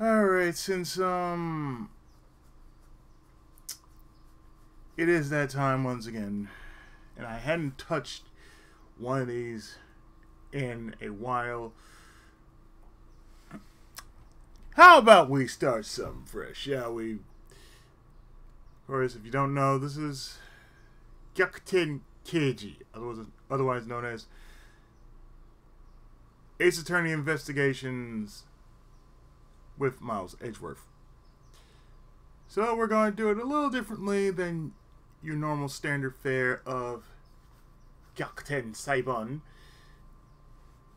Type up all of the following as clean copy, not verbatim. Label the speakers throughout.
Speaker 1: Alright, since it is that time once again, and I hadn't touched one of these in a while, how about we start something fresh, shall we? Of course, if you don't know, this is Gyakuten Keiji, otherwise known as Ace Attorney Investigations with Miles Edgeworth. So we're going to do it a little differently than your normal standard fare of Gyakuten Saibon.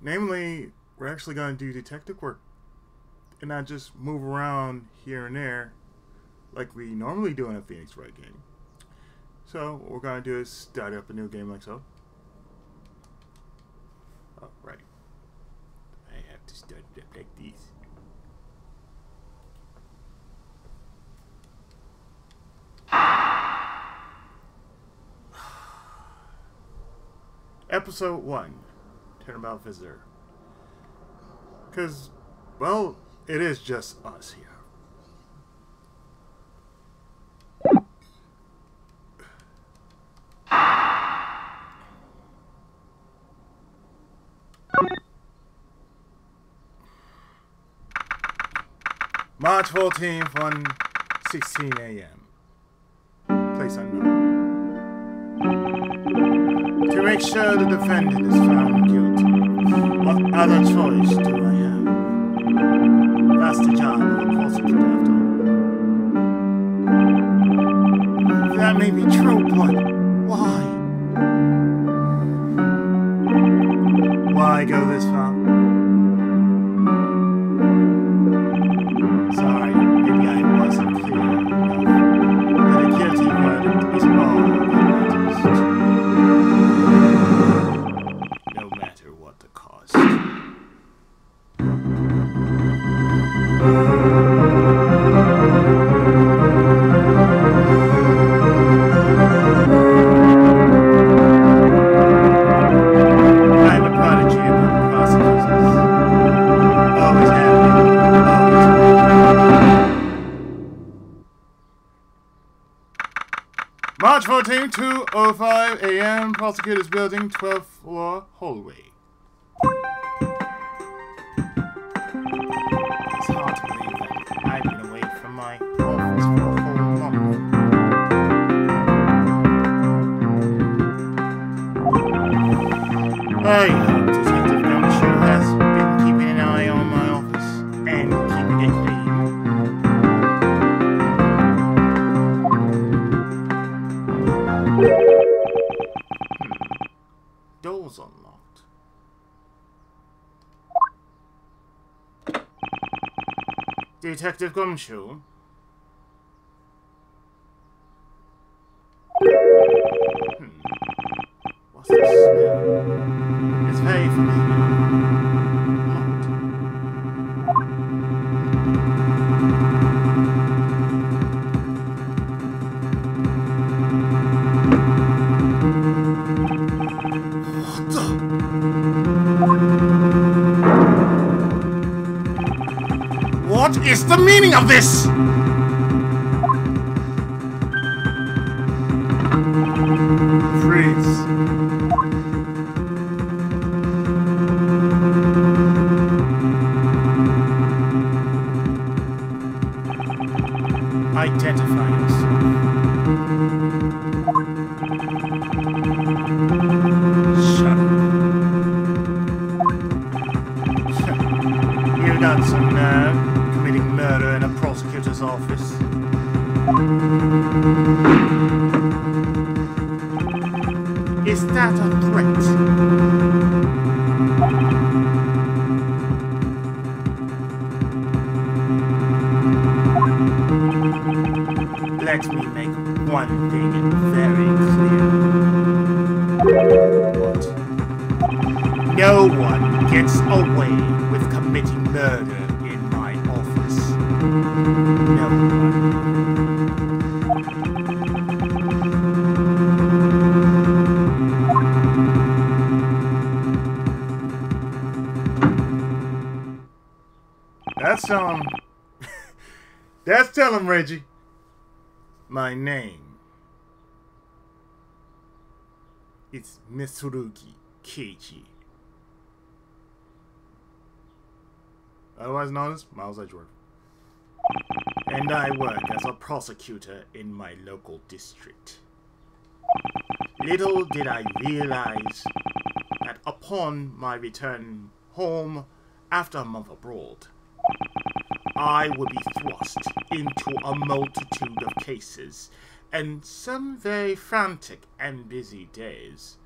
Speaker 1: Namely, we're actually going to do detective work and not just move around here and there like we normally do in a Phoenix Wright game. So what we're going to do is start up a new game like so. Oh, right. I have to start it up like this. Episode 1, Turnabout Visitor. Because, well, it is just us here. March 14th, 1:16 a.m. Place unknown. To make sure the defendant is found guilty, what other choice do I have? That's the job of a prosecutor after all. That may be true, but why? Why go this far? Sorry, maybe I wasn't clear enough. But a guilty verdict is all that matters. No matter what the cost. I'm a prodigy among prosecutors. Always have been, always will. March 14, 2:05 a.m. Prosecutor's Building, 12th floor, hallway. It's hard to believe that I've been away from my office for a whole month. I hope Detective Gumshoe has been keeping an eye on my office and keeping it clean. Doors unlocked. Detective Gumshoe? What's this smell? It's very familiar. What the? What is the meaning of this? Freeze. Identify yourself. Shut up. You got some nerve committing murder in a prosecutor's office. Is that a threat? Let me make one thing very clear. What? No one gets away with committing murder in my office. No one. That's That's tell him, Reiji. My name is Mitsurugi Keiji. Otherwise known as Miles Edgeworth. And I work as a prosecutor in my local district. Little did I realize that upon my return home after a month abroad, I would be thrust into a multitude of cases and some very frantic and busy days.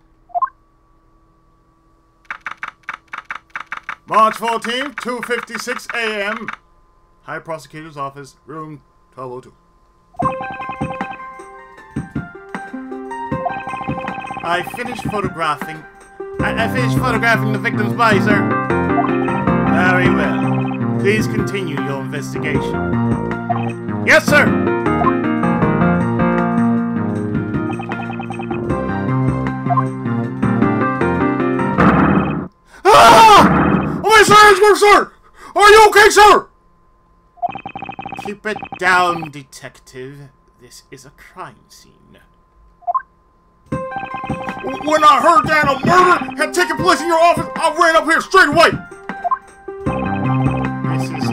Speaker 1: March 14th, 2:56 a.m. High Prosecutor's Office, room 1202. I finished photographing the victim's body, sir. Very well. Please continue your investigation. Yes, sir. Ah! Oh, Mr. Edgeworth, sir! Are you okay, sir? Keep it down, detective. This is a crime scene. When I heard that a murder had taken place in your office, I ran up here straight away. This is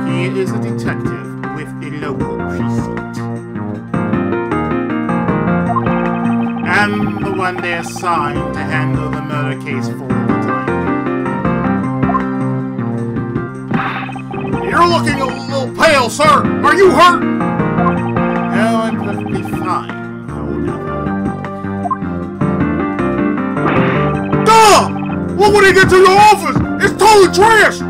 Speaker 1: He is a detective with the local precinct. And the one they assigned to handle the murder case for the time being. You're looking a little pale, sir. Are you hurt? No, I'm perfectly fine. What would he get to your office? It's totally trashed!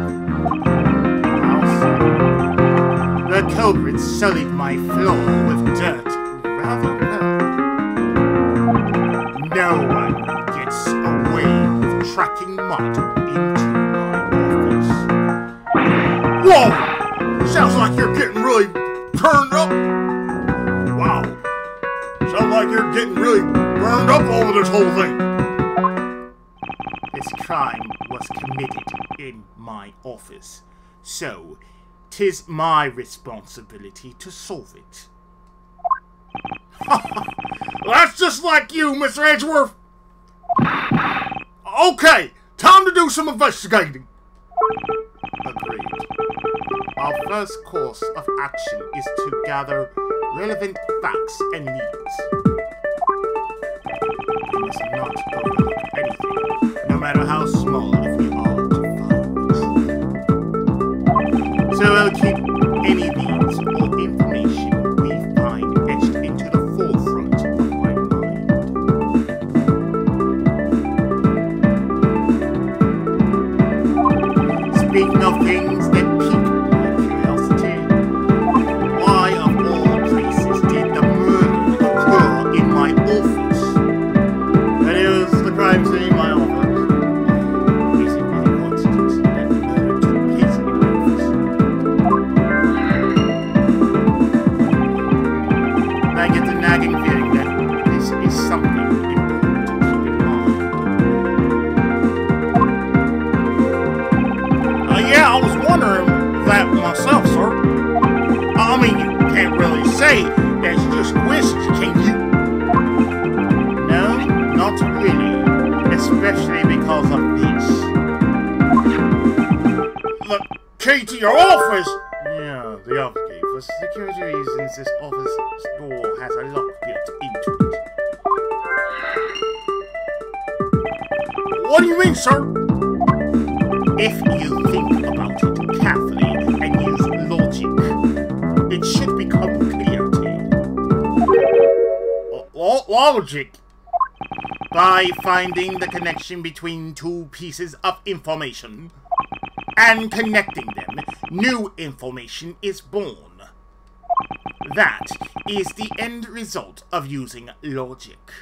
Speaker 1: The culprit sullied my floor with dirt rather well. No one gets away with tracking mud into my office. Whoa! Sounds like you're getting really turned up. Wow. Sounds like you're getting really burned up over this whole thing. This crime was committed in my office, so 'tis my responsibility to solve it. That's just like you, Mr. Edgeworth! Okay, time to do some investigating. Agreed. Our first course of action is to gather relevant facts and leads. We must not overlook anything, no matter how small, if we are to follow it. So I'll keep any leads or information we find etched into the forefront of my mind. Speaking of things that pique my curiosity, why of all places did the murder occur in my office? That is, the crime scene in my office. Is it really coincidence that the murder took place in my office? I get the nagging feeling that this is something important to keep in mind. Yeah, I was wondering that myself, sir. I mean, you can't really say that's just coincidence, can you? No, not really. Especially because of this. The key to your office? Yeah, the office key. For security reasons, this office door has a lock built into it. What do you mean, sir? If you think about it carefully and use logic, it should become clear to you. Logic? By finding the connection between two pieces of information and connecting them, new information is born. That is the end result of using logic.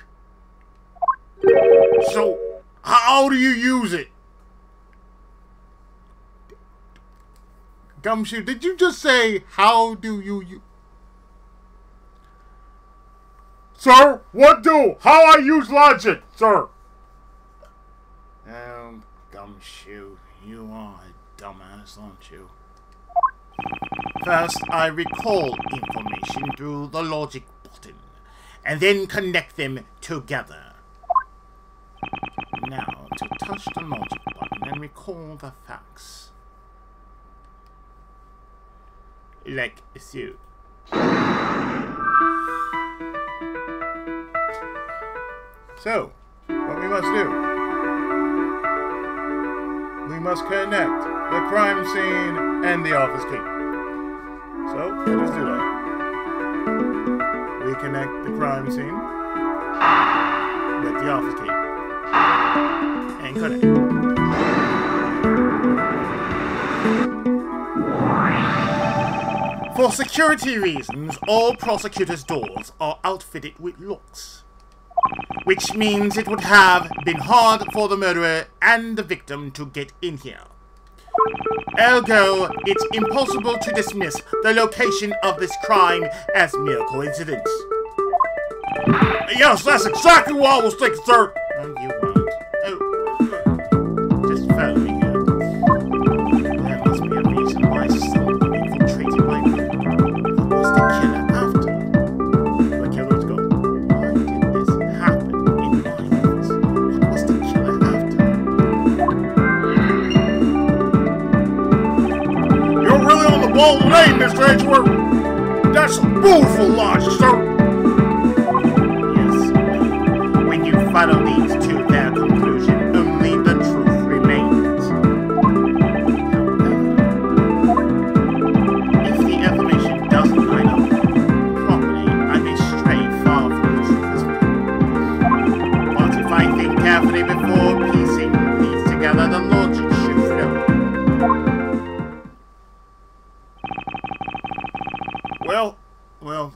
Speaker 1: So, how do you use it? Gumshoe, did you just say, how do you use... Sir, what do? How I use logic, sir? Oh, Gumshoe, you are a dumbass, aren't you?
Speaker 2: First, I recall information through the logic button, and then connect them together. Now, to touch the logic button and recall the facts. Like so.
Speaker 1: So, what we must do? We must connect the crime scene and the office key. So, let us do that. We connect the crime scene with the office key. And connect.
Speaker 2: For security reasons, all prosecutors' doors are outfitted with locks, which means it would have been hard for the murderer and the victim to get in here. Ergo, it's impossible to dismiss the location of this crime as mere coincidence.
Speaker 1: Yes, that's exactly what I was thinking, sir.
Speaker 2: No, you weren't. Oh, just follow me here. There must be a reason why someone infiltrated my room. What was the killer after? The killer's gone. Why did this happen in my office? What was the killer after?
Speaker 1: You're really on the ball today, Mr. Edgeworth. That's a beautiful logic, sir.
Speaker 2: Follow these to their conclusion, only the truth remains. However, if the information doesn't line up properly, I may stray far from the truth as well. But if I think carefully before piecing these together, the logic should flow.
Speaker 1: Well,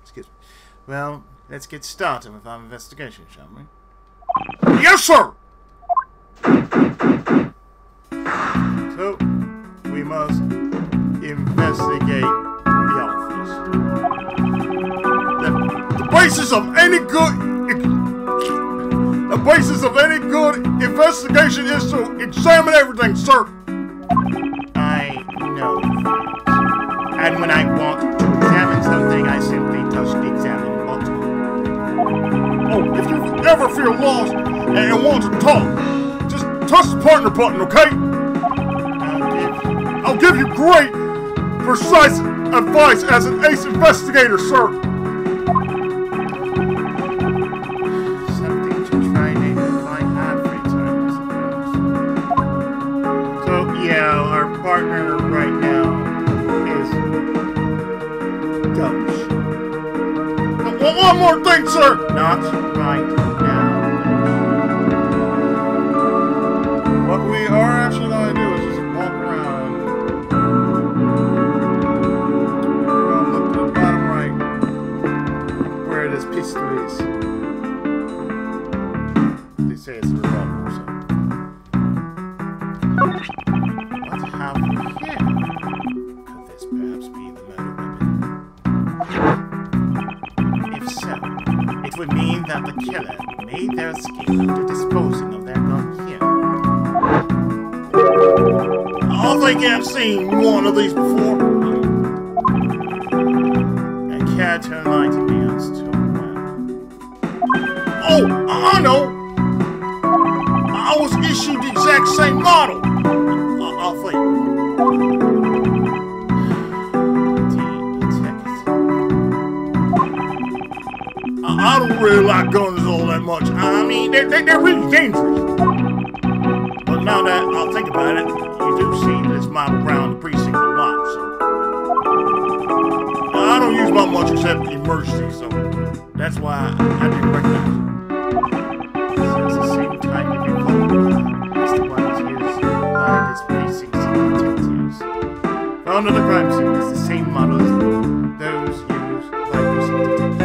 Speaker 1: excuse me.
Speaker 2: Well, let's get started with our investigation, shall we?
Speaker 1: Yes, sir! So, we must investigate the office. The basis of any good investigation is to examine everything, sir.
Speaker 2: I know that. And when I want to examine something, I simply touch the examine button.
Speaker 1: Oh, if you ever feel lost and want to talk, just touch the partner button, okay? I'll give you great, precise advice as an ace investigator, sir.
Speaker 2: Something to try and find every time, I suppose. So, yeah, our partner right now is Ghost.
Speaker 1: One more thing, sir!
Speaker 2: Not right now.
Speaker 1: What we are actually going to do is just walk around. Look to the bottom right, where this pistol is. They say it's a revolver, so.
Speaker 2: What have we here? Could this perhaps be the murder weapon? If so, it would mean that the killer made their escape after disposing of their gun here.
Speaker 1: I think I've seen one of these before.
Speaker 2: And care to enlighten me as to where?
Speaker 1: Oh, I know! I was issued the exact same model. I think. I don't really like guns all that much. I mean, they're really dangerous. But now that I'll think about it, you do see this model around the precinct a lot, so. I don't use my much except emergency, so that's why I didn't recognize it.
Speaker 2: So it's the same type of revolver as the ones used by this precinct's detectives. Found on the crime scene is the same model as those used by precinct detectives.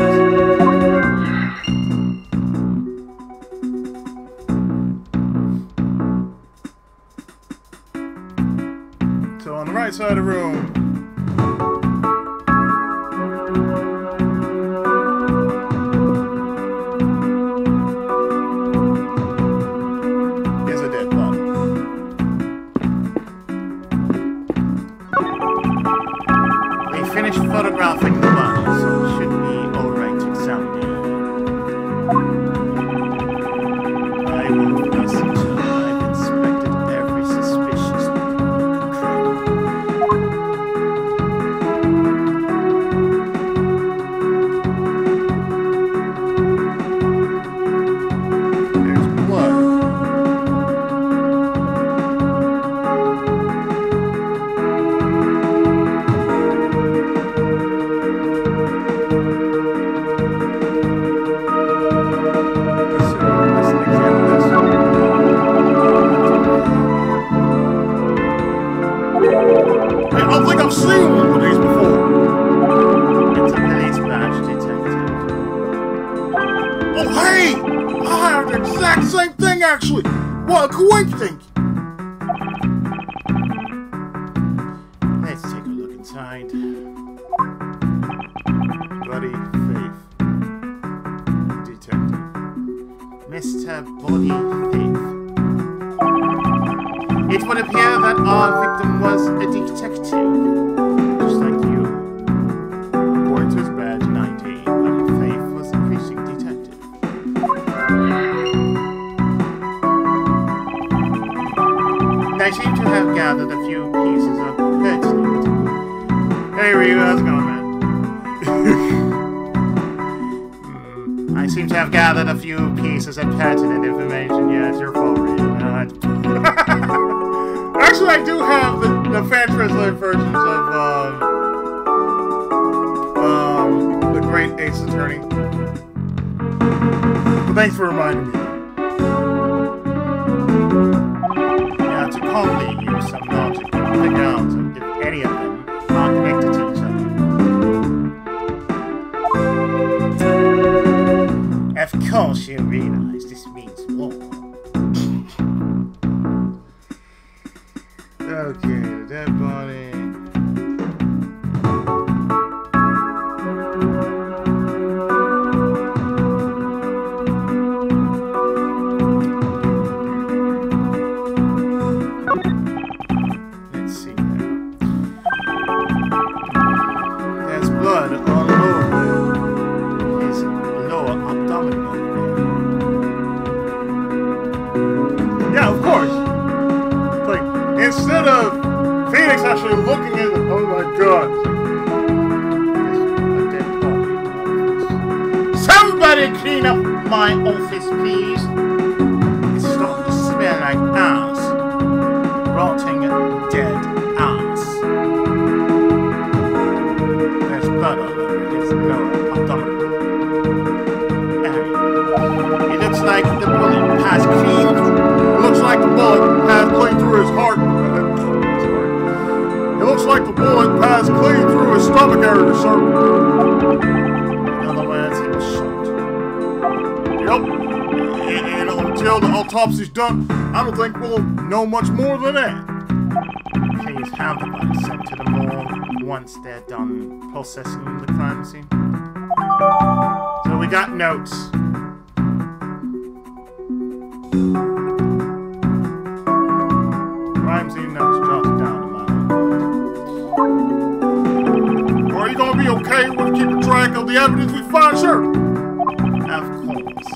Speaker 1: So on the right side of the room, is a dead body.
Speaker 2: photographing the body, so it should be alright to examine it. I will listen until I've inspected every suspicious cradle. There's blood. I think I've seen one of these before. It's a police badge, detective. Oh, hey! I have the exact same thing, actually. What a coincidence! Let's take a look inside. Bloody Faith. Detective. Mr. Bloody Faith. It would appear that our victim was a detective, just like you. According to his badge and ID, Bloody Faith was a precinct detective. I seem to have gathered a few pieces of pertinent. Hey Ryu, how's it going, man? I seem to have gathered a few pieces of pertinent information. Yeah, it's your fault, Ryu. Actually, I do have the fan translated versions of The Great Ace Attorney. But thanks for reminding me. Now, to calmly use some logic to figure out if any of them are connected to each other. Of course, you realize this means war. Okay, the dead body. Let's see now. There's blood all over his lower abdominal. Yeah, of course. Instead of Phoenix actually looking at it, oh my god. Somebody clean up my office, please. It's starting to smell like ass. Rotting dead ass. There's blood all over his lower abdominal area. It looks like the bullet passed clean through. It looks like the bullet passed clean through his heart. It looks like the bullet passed clean through his stomach area, sir. In other words, he was shot. Yep. And until the autopsy's done, I don't think we'll know much more than that. Please have the body sent to the morgue once they're done processing the crime scene. So we got notes. Crime scene notes jotted down. Are you gonna be okay with keeping track of the evidence we find, sir? Of course.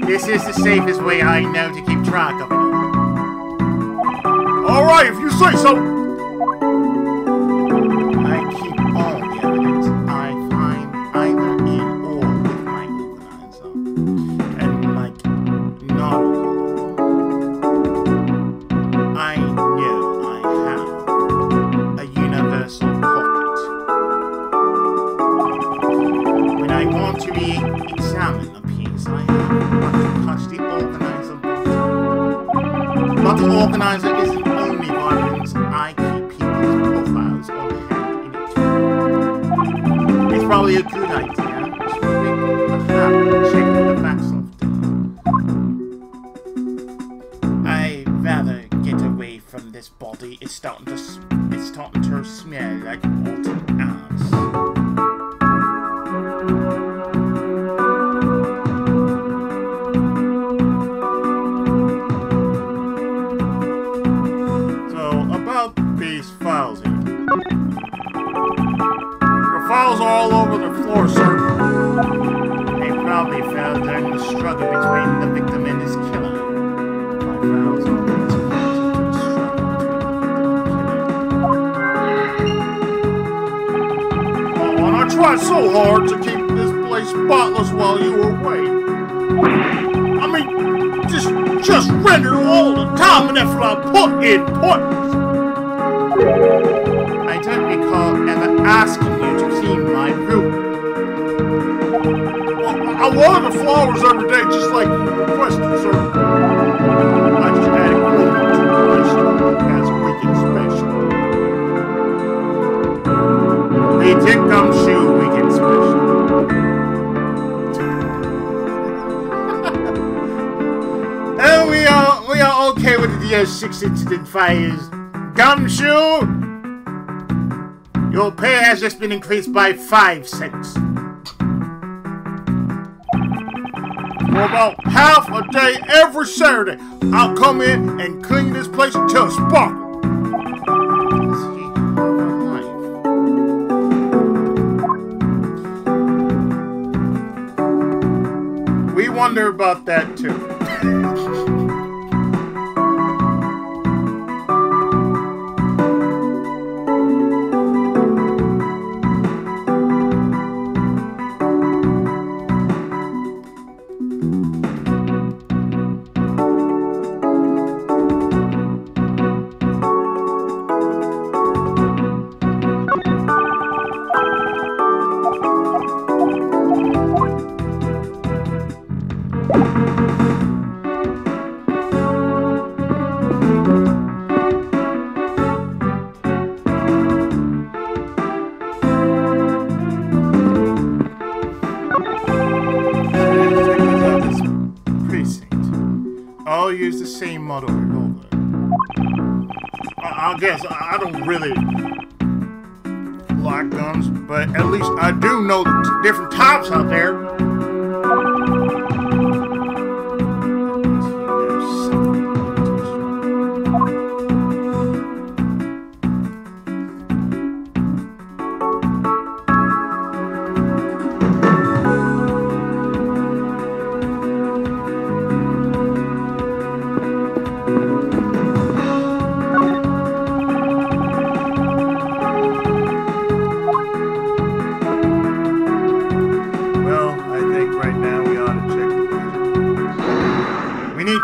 Speaker 2: This is the safest way I know to keep track of it. Alright, if you say so. I keep all the evidence I find either in or with my organizer. And like, not I know I have a universal pocket. When I want to re-examine a piece, I have to touch the organizer button. But the organizer isn't only violence, I keep people's profiles on hand in it too. It's probably a good idea to make a habit of checking the facts often. I'd rather get away from this body. It's starting to smell like rotten ass. files are all over the floor, sir. They probably fell during the struggle between the victim and his killer. My files are always connected to the struggle between the victim and the killer. Oh, and I tried so hard to keep this place spotless while you were away. I mean, just render all the time and effort I put in pointless. I don't recall ever asking you to clean my room. Well, I water the flowers every day just like you requested, sir. I just added cleaning to the place as a weekend special. The Dick Gumshoe weekend special. And we are okay with the DS6 incident fires. Gumshoe! Your pay has just been increased by 5 cents. For about half a day every Saturday, I'll come in and clean this place until it's sparkles. We wonder about that too. I'll use the same model revolver. I guess I don't really like guns, but at least I do know the different types out there.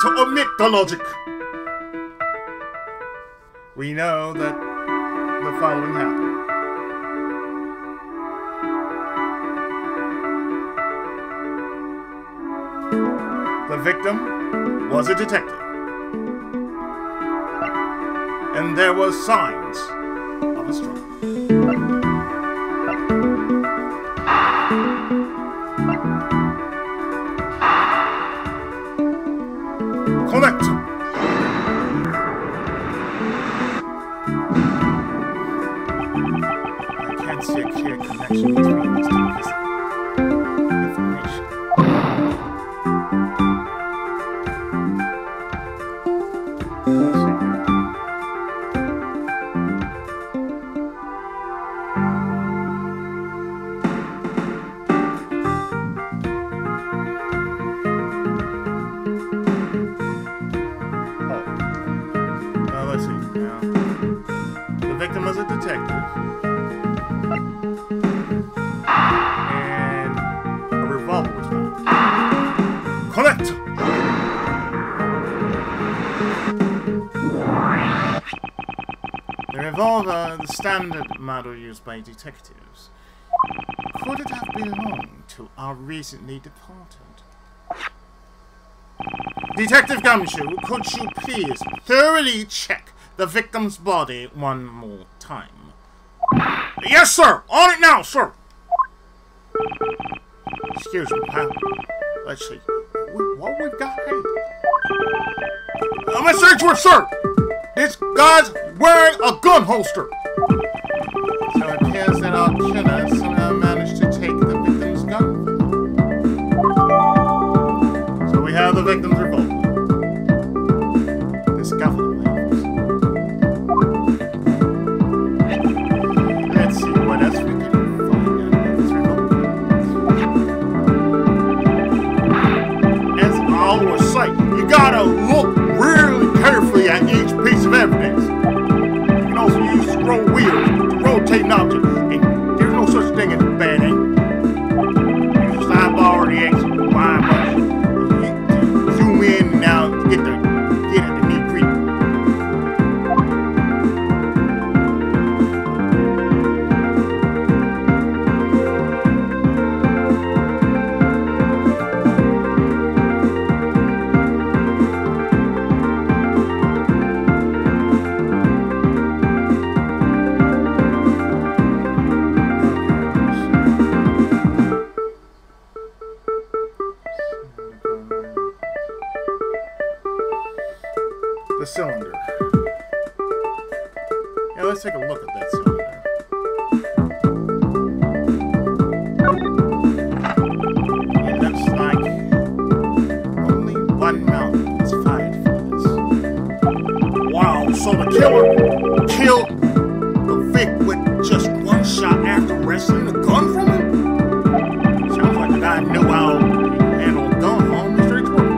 Speaker 2: To omit the logic. We know that the following happened. The victim was a detective. And there was signs of a struggle. Connect. I can't see a clear connection between these two pieces of information. Let's see now. The victim was a detective. And a revolver was found. Correct! The revolver, the standard model used by detectives. Could it have belonged to our recently departed? Detective Gumshoe, could you please thoroughly check the victim's body one more time? Yes, sir! On it now, sir! Excuse me, pal. Let's see. What we've got here? Mr. Edgeworth, sir! This guy's wearing a gun holster! So it appears that our killer somehow managed to take the victim's gun. So we have the victim's revolver. Discovered labels. Let's see what else we can find out. rotating object, and there's no such thing as a bad angle. Sidebar, the X, Y, zoom in now, get at the meat creep. The cylinder. Yeah, let's take a look at that cylinder. It looks like only one round was fired from this. Wow, so the killer killed the Vic with just one shot after wresting the gun from him? Sounds like the guy knew how to handle a gun on Mr. Edgeworth.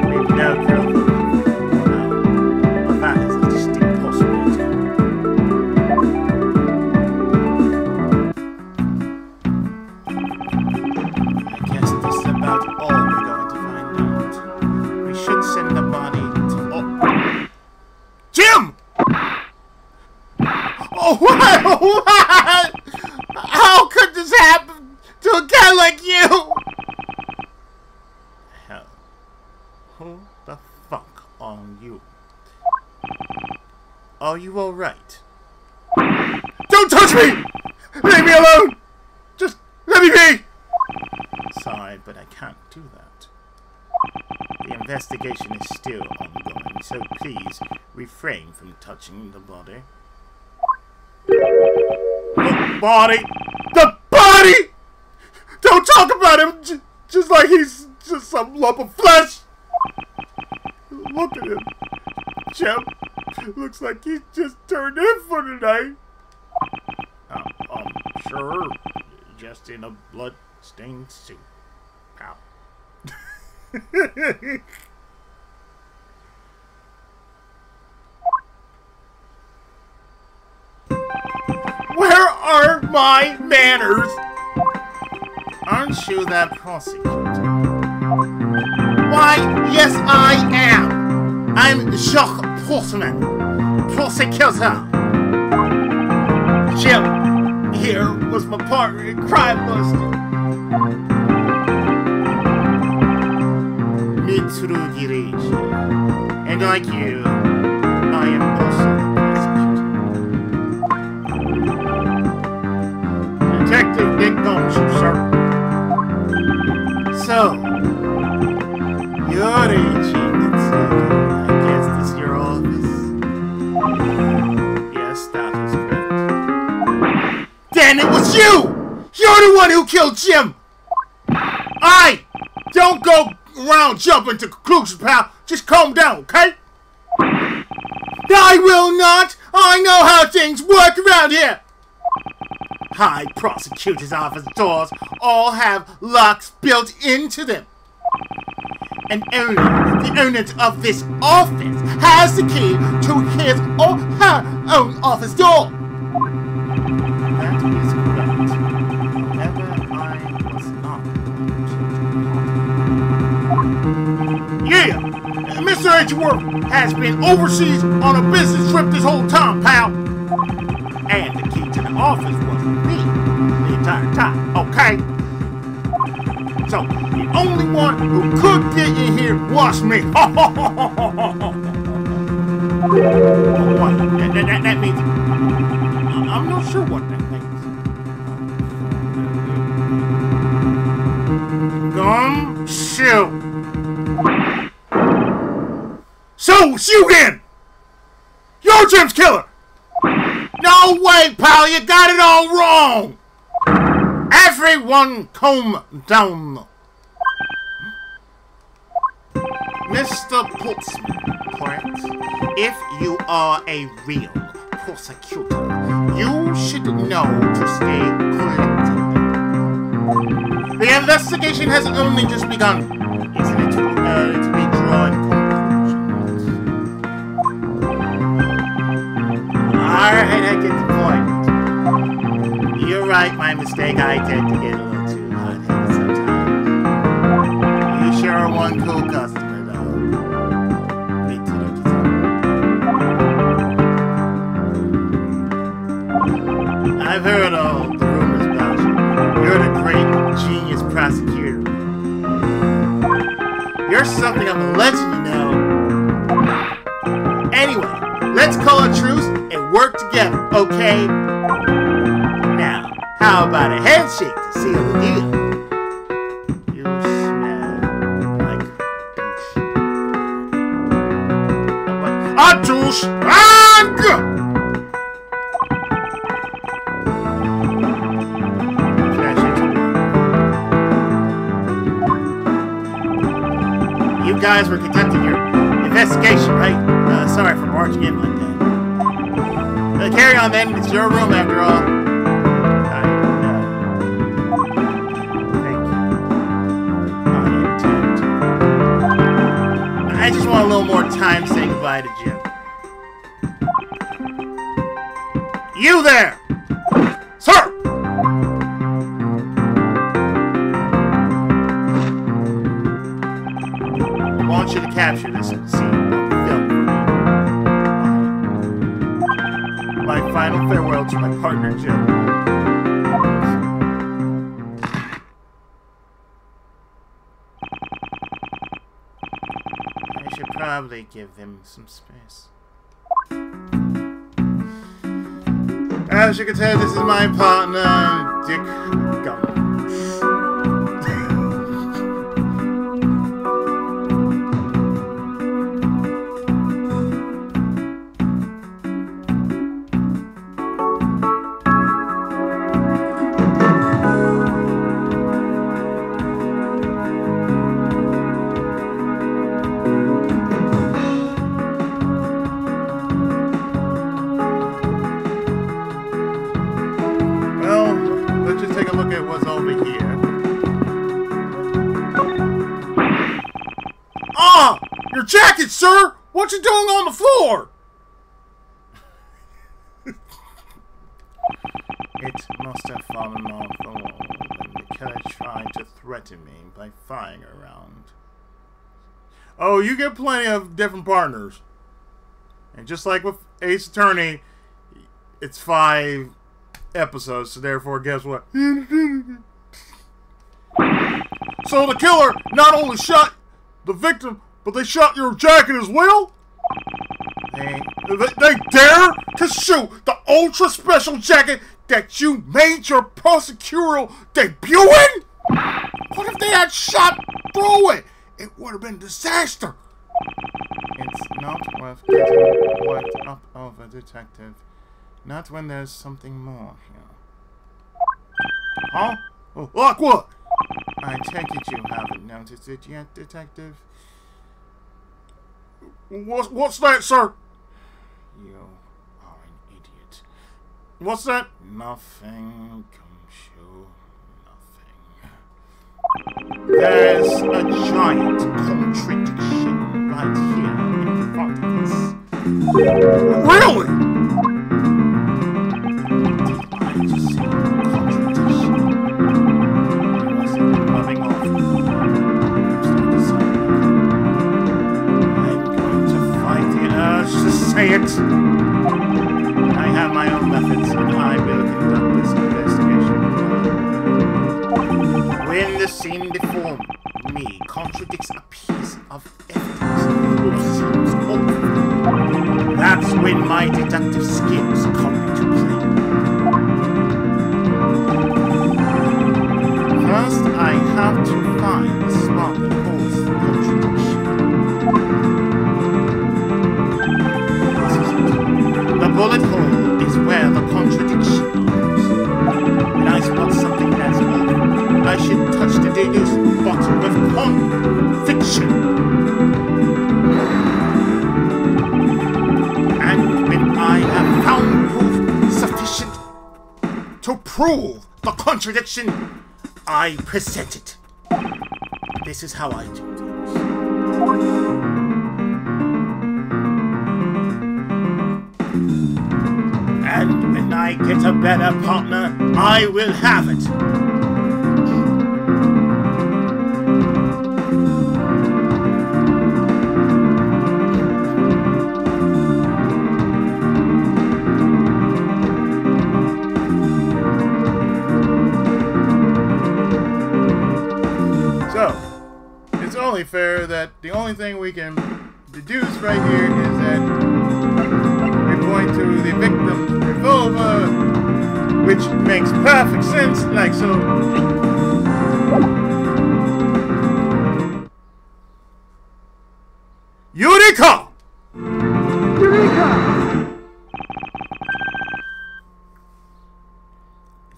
Speaker 2: Maybe now, what? How could this happen to a guy like you? Hell, who the fuck are you? Are you alright? Don't touch me! Leave me alone! Just let me be! Sorry, but I can't do that. The investigation is still ongoing, so please refrain from touching the body. The body! The body! Don't talk about him just like he's just some lump of flesh! Look at him. Jim, looks like he's just turned in for today. Sure. Just in a blood-stained suit, pal. Where are my manners? Aren't you that prosecutor? Why, yes I am. I'm Jacques Portman, prosecutor. Jim here was my partner in crime busting. Mitsurugi Reiji. And like you, I am also Detective Dick Gumshoe, sir. So, you're Reiji, Mitsurugi. I guess this is your office? Yes, that is correct. Then it was you! You're the one who killed Jim! Don't go around jumping to conclusions, pal. Just calm down, okay? I will not! I know how things work around here! High prosecutor's office doors all have locks built into them. And only the owner of this office has the key to his or her own office door. That is correct. However, I was not. Yeah! Mr. Edgeworth has been overseas on a business trip this whole time, pal. And the key to the office was me the entire time, okay? So, the only one who could get in here was me. What? That means... I'm not sure what that means. Gumshoe. So, it's you again! You're Jim's killer! No way, pal! You got it all wrong! Everyone calm down. Mr. Putzman, correct? If you are a real prosecutor, you should know to stay collected. The investigation has only just begun. Isn't it too early to be drawing conclusions? Alright, I get alright, my mistake. I tend to get a little too hot-headed sometimes. You sure are one cool customer, though. I've heard all the rumors about you. You're the great genius prosecutor. You're something of a legend, you know. Anyway, let's call a truce and work together, okay? Now, how about a handshake to seal the deal? You smell like a douche. A douche! You guys were conducting your investigation, right? Sorry for barging in like that. Carry on then, it's your room after all. Thank you. I just want a little more time to say goodbye to Jim. You there! Sir! I want you to capture this scene on film for me. My final farewell to my partner, Jim. I should probably give them some space. As you can tell, this is my partner, Dick Gum.
Speaker 1: Your jacket, sir! What you doing on the floor?
Speaker 2: It must have fallen off the wall when the killer tried to threaten me by firing around.
Speaker 1: Oh, you get plenty of different partners. And just like with Ace Attorney, it's 5 episodes, so therefore, guess what? So the killer not only shot the victim, but they shot your jacket as well? They dare to shoot the ultra special jacket that you made your prosecutorial debut in? What if they had shot through it? It would have been a disaster.
Speaker 2: It's not worth getting worked up over, Detective. Not when there's something more here.
Speaker 1: Huh? Oh, like what?
Speaker 2: I take it you haven't noticed it yet, Detective.
Speaker 1: What's that, sir?
Speaker 2: You are an idiot.
Speaker 1: What's that?
Speaker 2: Nothing, Gumshoe. Nothing. There's a giant contradiction right here in front of us.
Speaker 1: Really?
Speaker 2: I just see contradiction. I wasn't rubbing off. To say it. I have my own methods, and I will conduct this investigation. When the scene before me contradicts a piece of evidence or seems off, that's when my deductive skills come into play. First, I have to find the spot that holds the contradiction. The bullet hole is where the contradiction lies. When I spot something that's off, I should touch the deduced bottom with conviction. And when I have found proof sufficient to prove the contradiction, I present it. This is how I do things. And when I I get a better partner, I will have it.
Speaker 1: So, it's only fair that the only thing we can deduce right here is that we point to the victim's revolver, which makes perfect sense, like so. Eureka!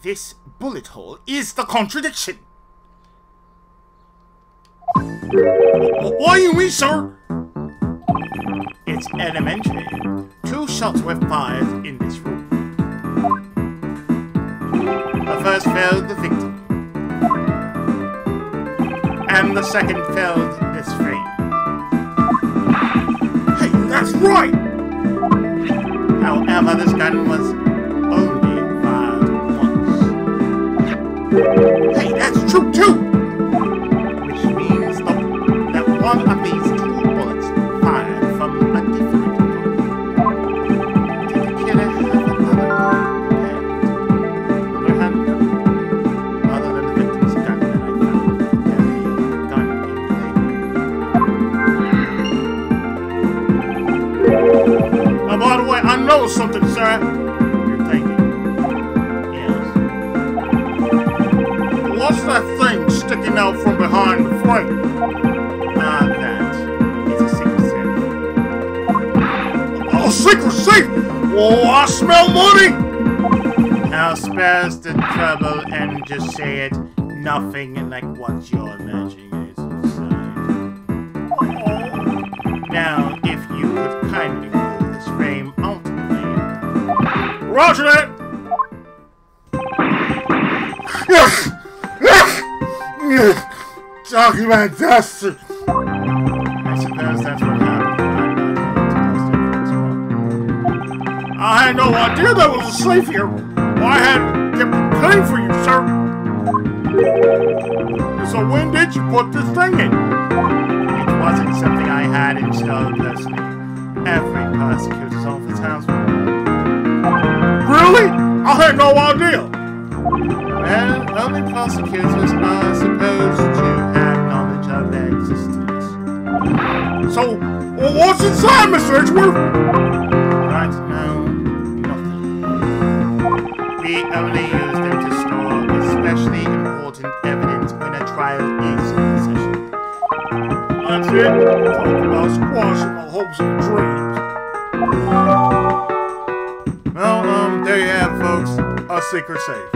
Speaker 2: This bullet hole is the contradiction.
Speaker 1: What do you mean, sir?
Speaker 2: It's elementary. 2 shots were fired in this room. The first felled the victim, and the second felled this frame.
Speaker 1: Hey, that's right!
Speaker 2: However, this gun was only fired once.
Speaker 1: Hey, that's true too!
Speaker 2: Which means that one of these 2 bullets fired from a different gun. Did the killer have another gun prepared? Another handgun? Other than the victim's gun that I found very gun in
Speaker 1: Oh, by the way, I know something, sir.
Speaker 2: You're thinking. Yes.
Speaker 1: What's that thing sticking out from behind the frame?
Speaker 2: That is a secret safe.
Speaker 1: Oh, secret safe! Oh, I smell money!
Speaker 2: Now spares the trouble and just say it. Nothing like what you're imagining is inside. Now, if you could kindly move this frame out of the way.
Speaker 1: Roger that! Talking about dust.
Speaker 2: I suppose that's what happened.
Speaker 1: I had no idea there was a safe here. Well, I had kept it clean for you, sir. So when did you put this thing in?
Speaker 2: It wasn't something I had installed personally. Every prosecutor's office has one.
Speaker 1: Really? I had no idea.
Speaker 2: Well, only prosecutors are supposed to have knowledge of their existence.
Speaker 1: So, well, what's inside, Mr. Edgeworth?
Speaker 2: Right now, nothing. We only use them to store especially important evidence when a trial is in session.
Speaker 1: That's it. Talk about squashing my hopes and dreams. Well, there you have it, folks. A secret safe.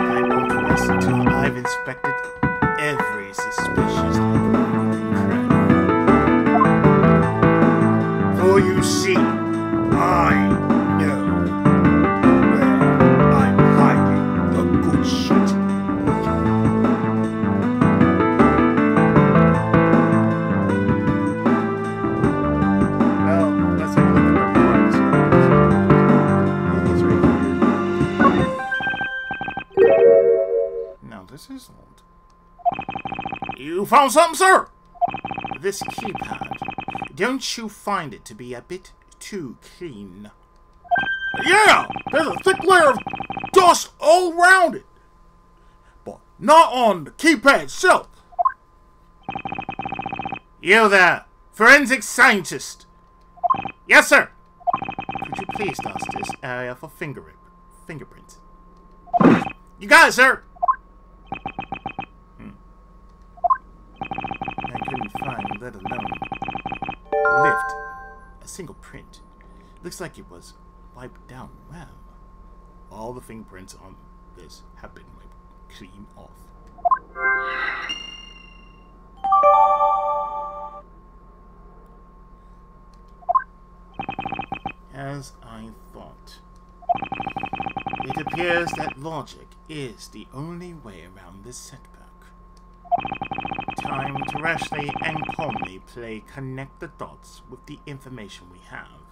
Speaker 2: I won't rest until I've inspected every suspicious crime.
Speaker 1: For you see, I know where I'm hiding the good shit. Well, let's take a look at the price. It's right here.
Speaker 2: Now, this is old.
Speaker 1: You found something, sir?
Speaker 2: This keypad. Don't you find it to be a bit too clean?
Speaker 1: Yeah, there's a thick layer of dust all around it. But not on the keypad itself.
Speaker 2: You there, forensic scientist. Yes, sir. Could you please dust this area for fingerprints? You got it, sir. I couldn't find, let alone lift, a single print. Looks like it was wiped down well. All the fingerprints on this have been wiped clean off. As I thought. It appears that logic is the only way around this setback. Time to rashly and calmly connect the dots with the information we have.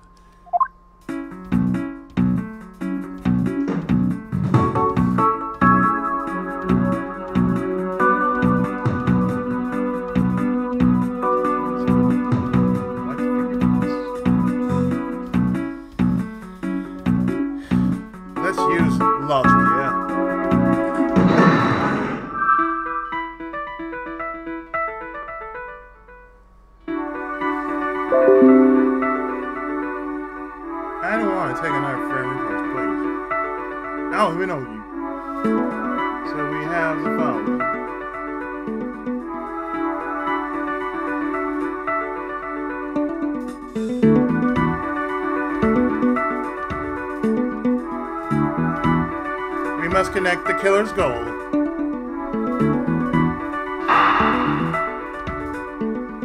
Speaker 1: want to take another friend request, please? I don't even know you. So we have the following. We must connect the killer's goal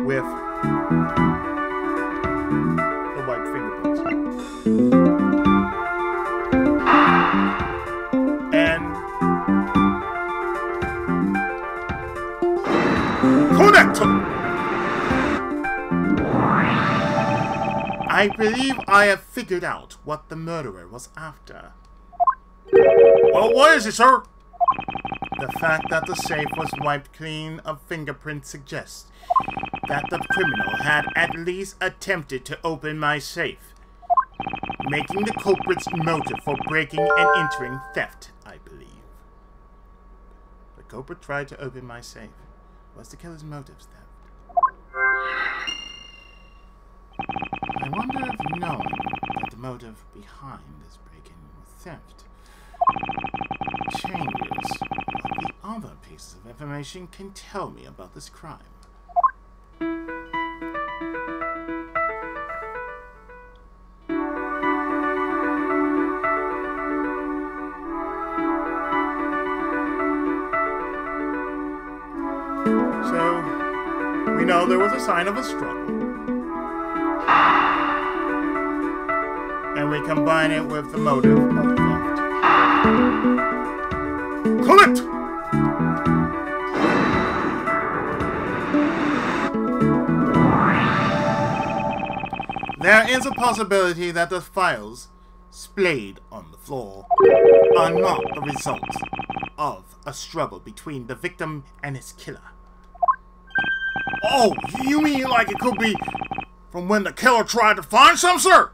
Speaker 1: with the white fingerprints. And connect! I believe I have figured out what the murderer was after. Well, what is it, sir? The fact that the safe was wiped clean of fingerprints suggests that the criminal had at least attempted to open my safe, making the culprit's motive for breaking and entering theft, I believe. The culprit tried to open my safe. Was the killer's motives theft? I wonder if knowing that the motive behind this break-in was theft changes what the other pieces of information can tell me about this crime. So, we know there was a sign of a struggle. And we combine it with the motive of theft. Collect! There is a possibility that the files splayed on the floor are not the result of a struggle between the victim and his killer. Oh, you mean like it could be from when the killer tried to find some, sir?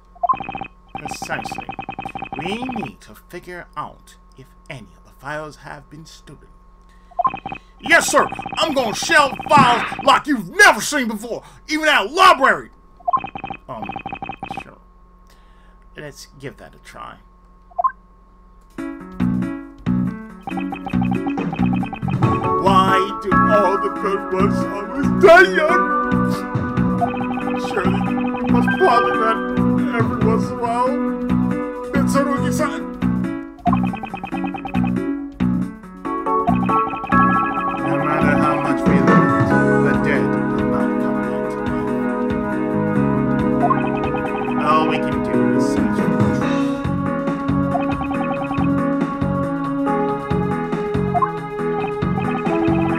Speaker 1: Precisely. We need to figure out if any of the files have been stolen. Yes, sir! I'm gonna shelve files like you've never seen before, even at a library! Sure. Let's give that a try. Why do all the good ones always die young? Surely you must ponder that every once in a while. Mitsurugi-san. No matter how much we lose, the dead will not come back to life. All we can do is search for the truth.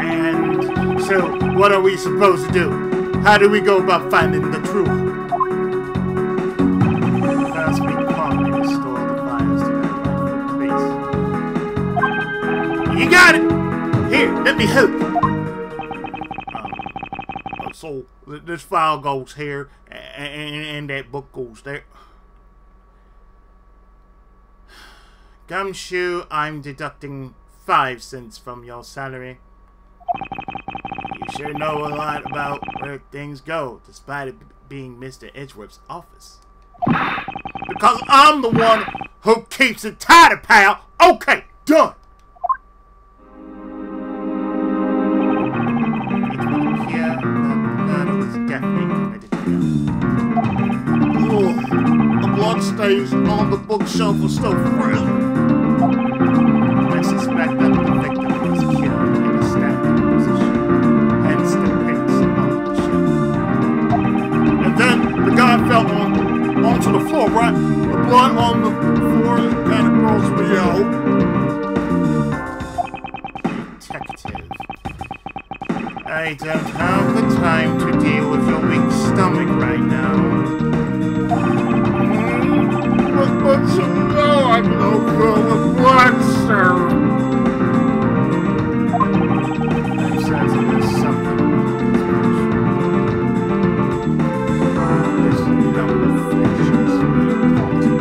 Speaker 1: And so, what are we supposed to do? How do we go about finding the truth? First, we calmly restore the files to their rightful place. You got it! Here, let me help. So this file goes here, and that book goes there. Gumshoe, I'm deducting 5 cents from your salary. You sure know a lot about where things go, despite it being Mr. Edgeworth's office. Because I'm the one who keeps it tidy, pal. Okay, done. It would appear that the murder was definitely committed here. The blood stains on the bookshelf are still fresh. I suspect that the victim was killed in a standing position, hence the prints on the shelf. And then the guy fell onto the floor, right? The blood on the floor kind of grows me out. Detective, I don't have the time to deal with your weak stomach right now. But you know I'm no good with blood, sir. I'm sensing there's something wrong with this patient. This number of patients really important.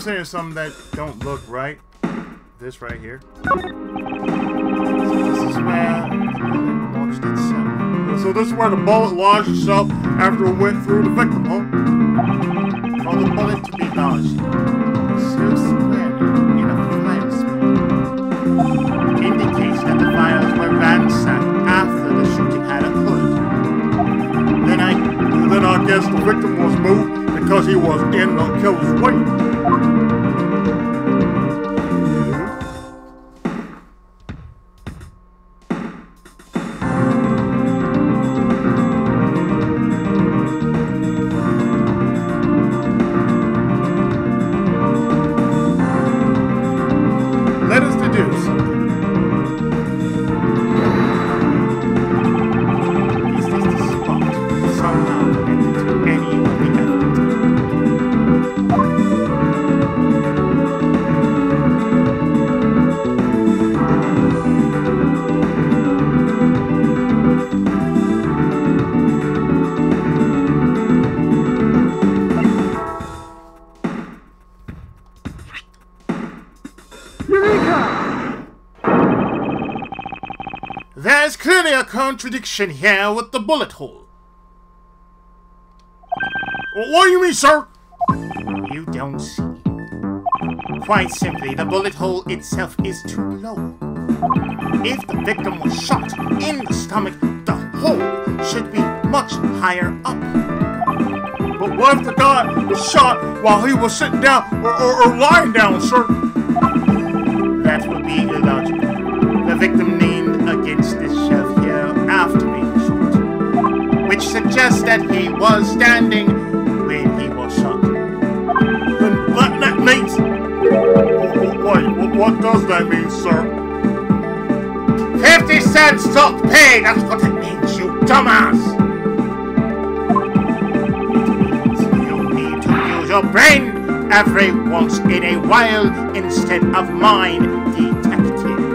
Speaker 1: saying something that don't look right. This right here. So this is where the bullet lodged itself after it went through the victim, huh?
Speaker 2: For the bullet to be lodged so squarely in a fire spring indicates that the files were ransacked after the shooting had occurred.
Speaker 1: Then I guess the victim was moved because he was in the killer's way. Let us deduce something.
Speaker 2: Is this the spot somehow connected to any of the evidence?
Speaker 1: There's clearly a contradiction here with the bullet hole. What do you mean, sir?
Speaker 2: You don't see. Quite simply, the bullet hole itself is too low. If the victim was shot in the stomach, the hole should be much higher up.
Speaker 1: But what if the guy was shot while he was sitting down or lying down, sir?
Speaker 2: That would be illogical. The victim leaned against this shelf here after being shot, which suggests that he was standing when he was shot.
Speaker 1: Then that means... Wait, what does that mean, sir?
Speaker 2: 50 cents stock pay, that's what it means, you dumbass! It means you need to use your brain every once in a while instead of mind detecting.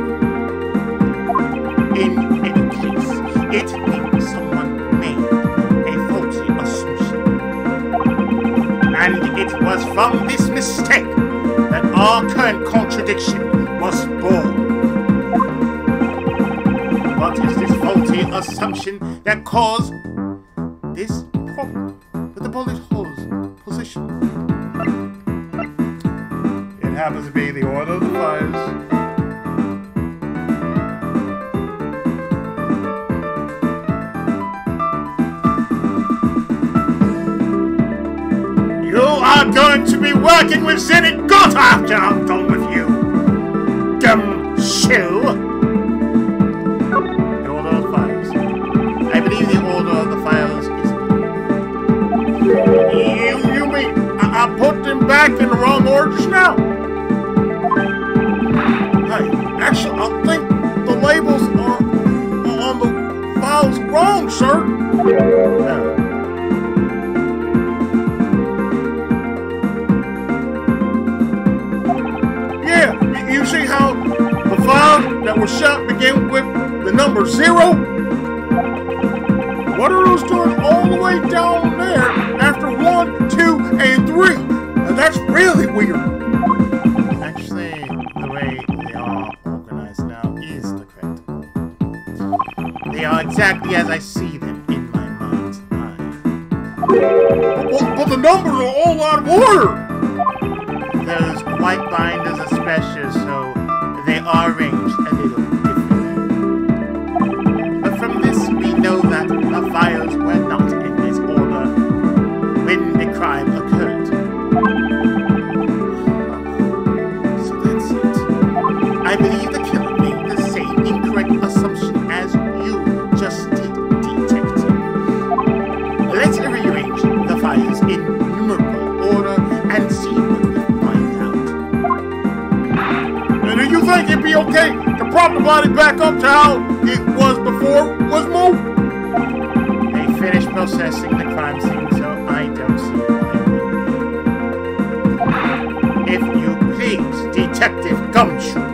Speaker 2: In any case, it means someone made a faulty assumption. And it was from this mistake that our current contradiction was born. What is this faulty assumption that caused this problem with the bullet hole's position?
Speaker 1: It happens to be the order of the fires.
Speaker 2: You are going to be working with Zenit God after I'm done with you, dumb shoe!
Speaker 1: The order of the fires.
Speaker 2: I believe the order of the files is...
Speaker 1: You mean I put them back in the wrong order just now? Hey, actually, I think the labels are on the files wrong, sir.
Speaker 2: No.
Speaker 1: Yeah, you see how the file that was shot began with the number 0? What are those doing all the way down there after 1, 2, and 3? Now that's really weird.
Speaker 2: Actually, the way they are organized now is the correct order. They are exactly as I see them in my mind's eye.
Speaker 1: But the numbers are all out of order.
Speaker 2: Those white binders are special, so they are arranged a little differently. But from this, we know that the files were not in this order when the crime occurred. So that's it. I believe the killer made the same incorrect assumption as you just did, detective. Let's rearrange the files in numerical order and see what we find out.
Speaker 1: And do you think it'd be okay to prop the body back up to how it was before it was moved?
Speaker 2: They finished processing the crime scene, so I don't see why. If you please, Detective Gumshoe.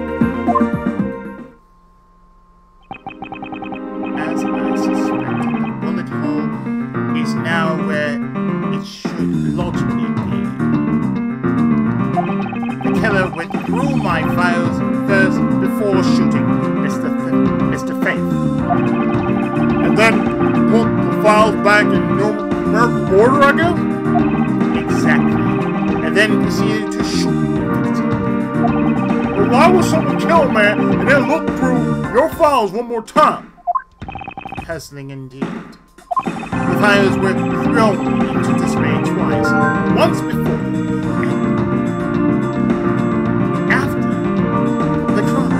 Speaker 2: As I suspected, the bullet hole is now where it should logically be.
Speaker 1: files back in numerical order, I guess?
Speaker 2: Exactly. And then proceeded to shoot the victim.
Speaker 1: Well, why would someone kill a man and then look through your files one more time?
Speaker 2: Puzzling indeed. The files were thrown into disarray twice, once before and after the trial.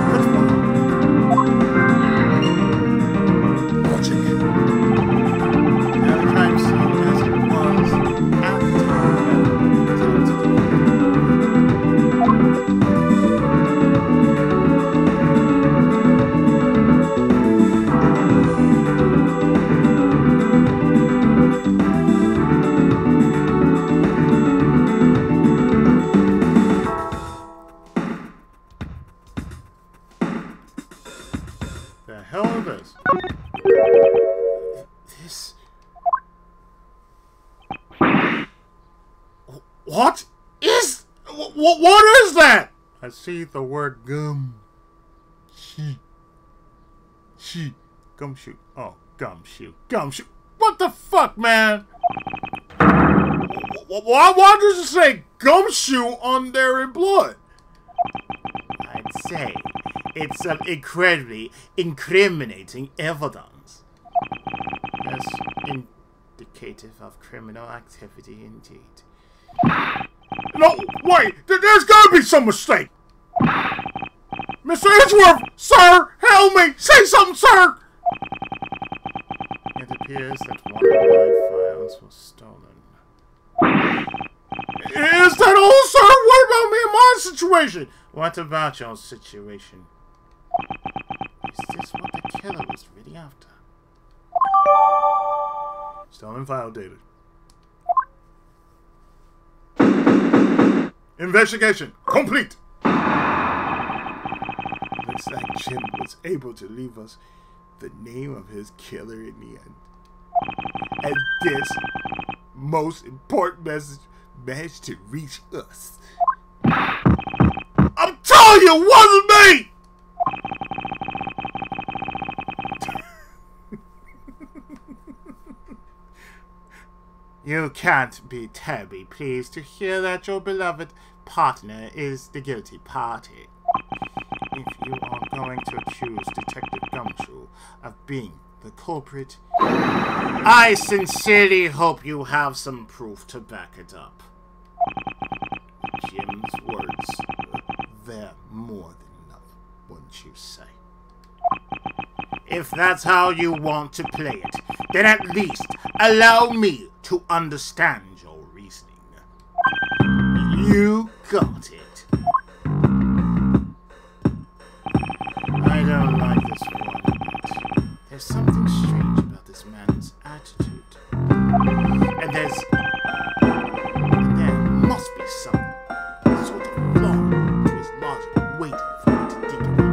Speaker 1: Logic.
Speaker 2: Now the crime scene as it was at the time
Speaker 1: The hell is this?
Speaker 2: this.
Speaker 1: What is? What is that? I see the word gum. Gumshoe. Oh, gumshoe. Gumshoe. What the fuck, man? Why does it say gumshoe on there in blood?
Speaker 2: I'd say it's some incredibly incriminating evidence. As indicative of criminal activity indeed.
Speaker 1: No, wait! There's gotta be some mistake! Mr. Edgeworth! Sir! Help me! Say something, sir!
Speaker 2: It appears that one of my files was stolen.
Speaker 1: Is that all, sir? What about me and my situation?
Speaker 2: What about your situation? Is this what the killer was really after?
Speaker 1: Stolen file data. Investigation complete. Looks like Jim was able to leave us the name of his killer in the end. And this most important message managed to reach us. I'm telling you, it wasn't me!
Speaker 2: You can't be terribly pleased to hear that your beloved partner is the guilty party. If you are going to accuse Detective Gumshoe of being the culprit, I sincerely hope you have some proof to back it up.
Speaker 1: Jim's words, they're more than enough, wouldn't you say?
Speaker 2: If that's how you want to play it, then at least allow me to understand your reasoning. You got it. I don't like this one bit. There's something strange about this man's attitude. And there must be some sort of flaw to his logic waiting for me to dig it out.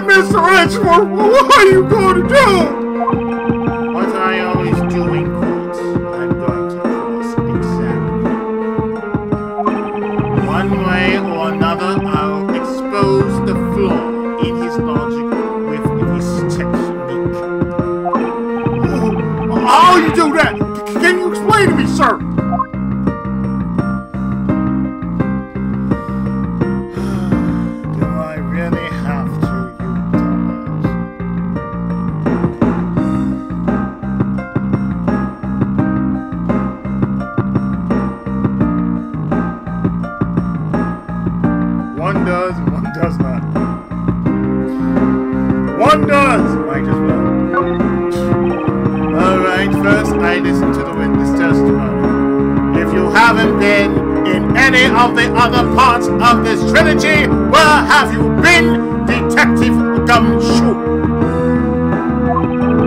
Speaker 1: Mr. Edgeworth, what are you going to do?
Speaker 2: What I always do in court, I'm going to cross-examine. One way or another, I'll expose the flaw in his logic with this technique.
Speaker 1: How you do that? Can you explain to me, sir?
Speaker 2: Do I really have to, you dumbass?
Speaker 1: One does and one does not. One does! Might as well.
Speaker 2: Alright, first I listen to the witness testimony. If you haven't been in any of the other parts of this trilogy, where have you been, Detective Gumshoe?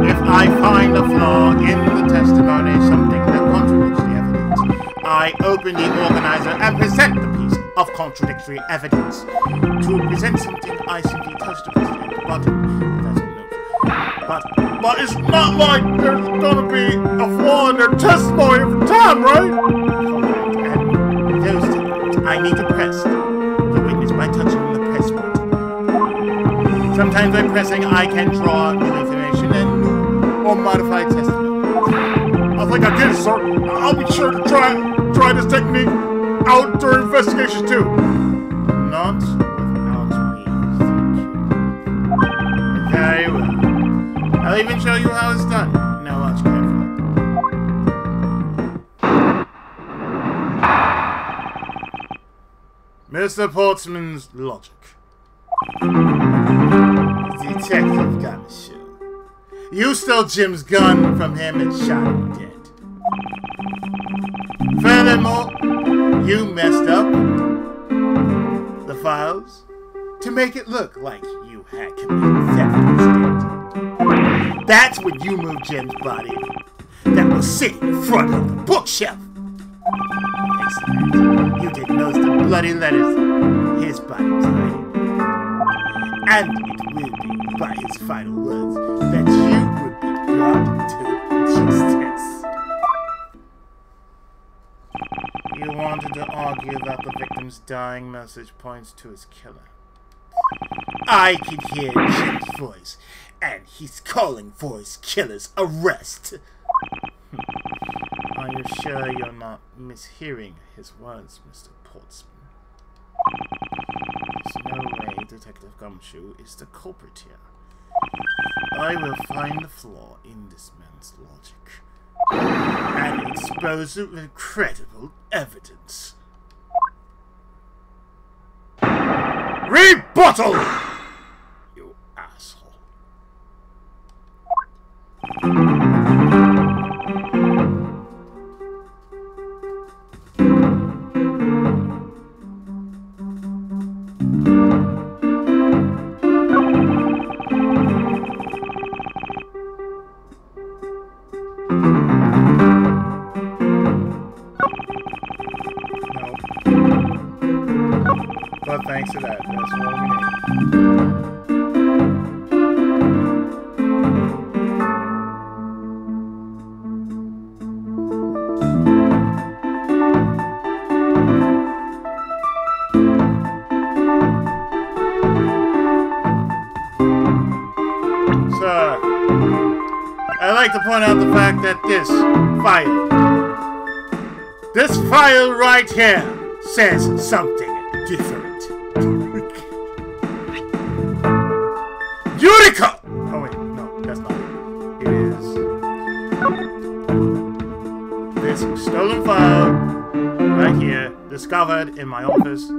Speaker 2: If I find a flaw in the testimony, something that contradicts the evidence, I open the organizer and present the piece of contradictory evidence. To present something, I simply touch the president button. That's a note.
Speaker 1: But it's not like there's gonna be a flaw in their testimony every time, right?
Speaker 2: Correct. And those times, I need to press the witness by touching the press button. Sometimes by pressing, I can draw new information or modified testimony?
Speaker 1: I think I did, sir. I'll be sure to try this technique out during investigation too.
Speaker 2: Not without me, thank you. Very well. I'll even show you how it's done. Now watch carefully. Mr. Portsman's logic. Detective Gumshoe. You stole Jim's gun from him and shot him dead. Furthermore, you messed up the files to make it look like you had committed theft instead. That's when you moved Jim's body that was sitting in front of the bookshelf. Excellent. You didn't notice the bloody letters his body was hiding. And it will be by his final words that you would be brought to justice. You wanted to argue that the victim's dying message points to his killer. I can hear Jim's voice, and he's calling for his killer's arrest. Are you sure you're not mishearing his words, Mr. Portsman? There's no way Detective Gumshoe is the culprit here. I will find the flaw in this man's logic and expose it with credible evidence. Rebuttal! You asshole. But thanks to that, that's what we need. Sir, I'd like to point out the fact that this file right here says something different. Eureka! Oh wait, no, that's not it. It is this stolen file right here, discovered in my office.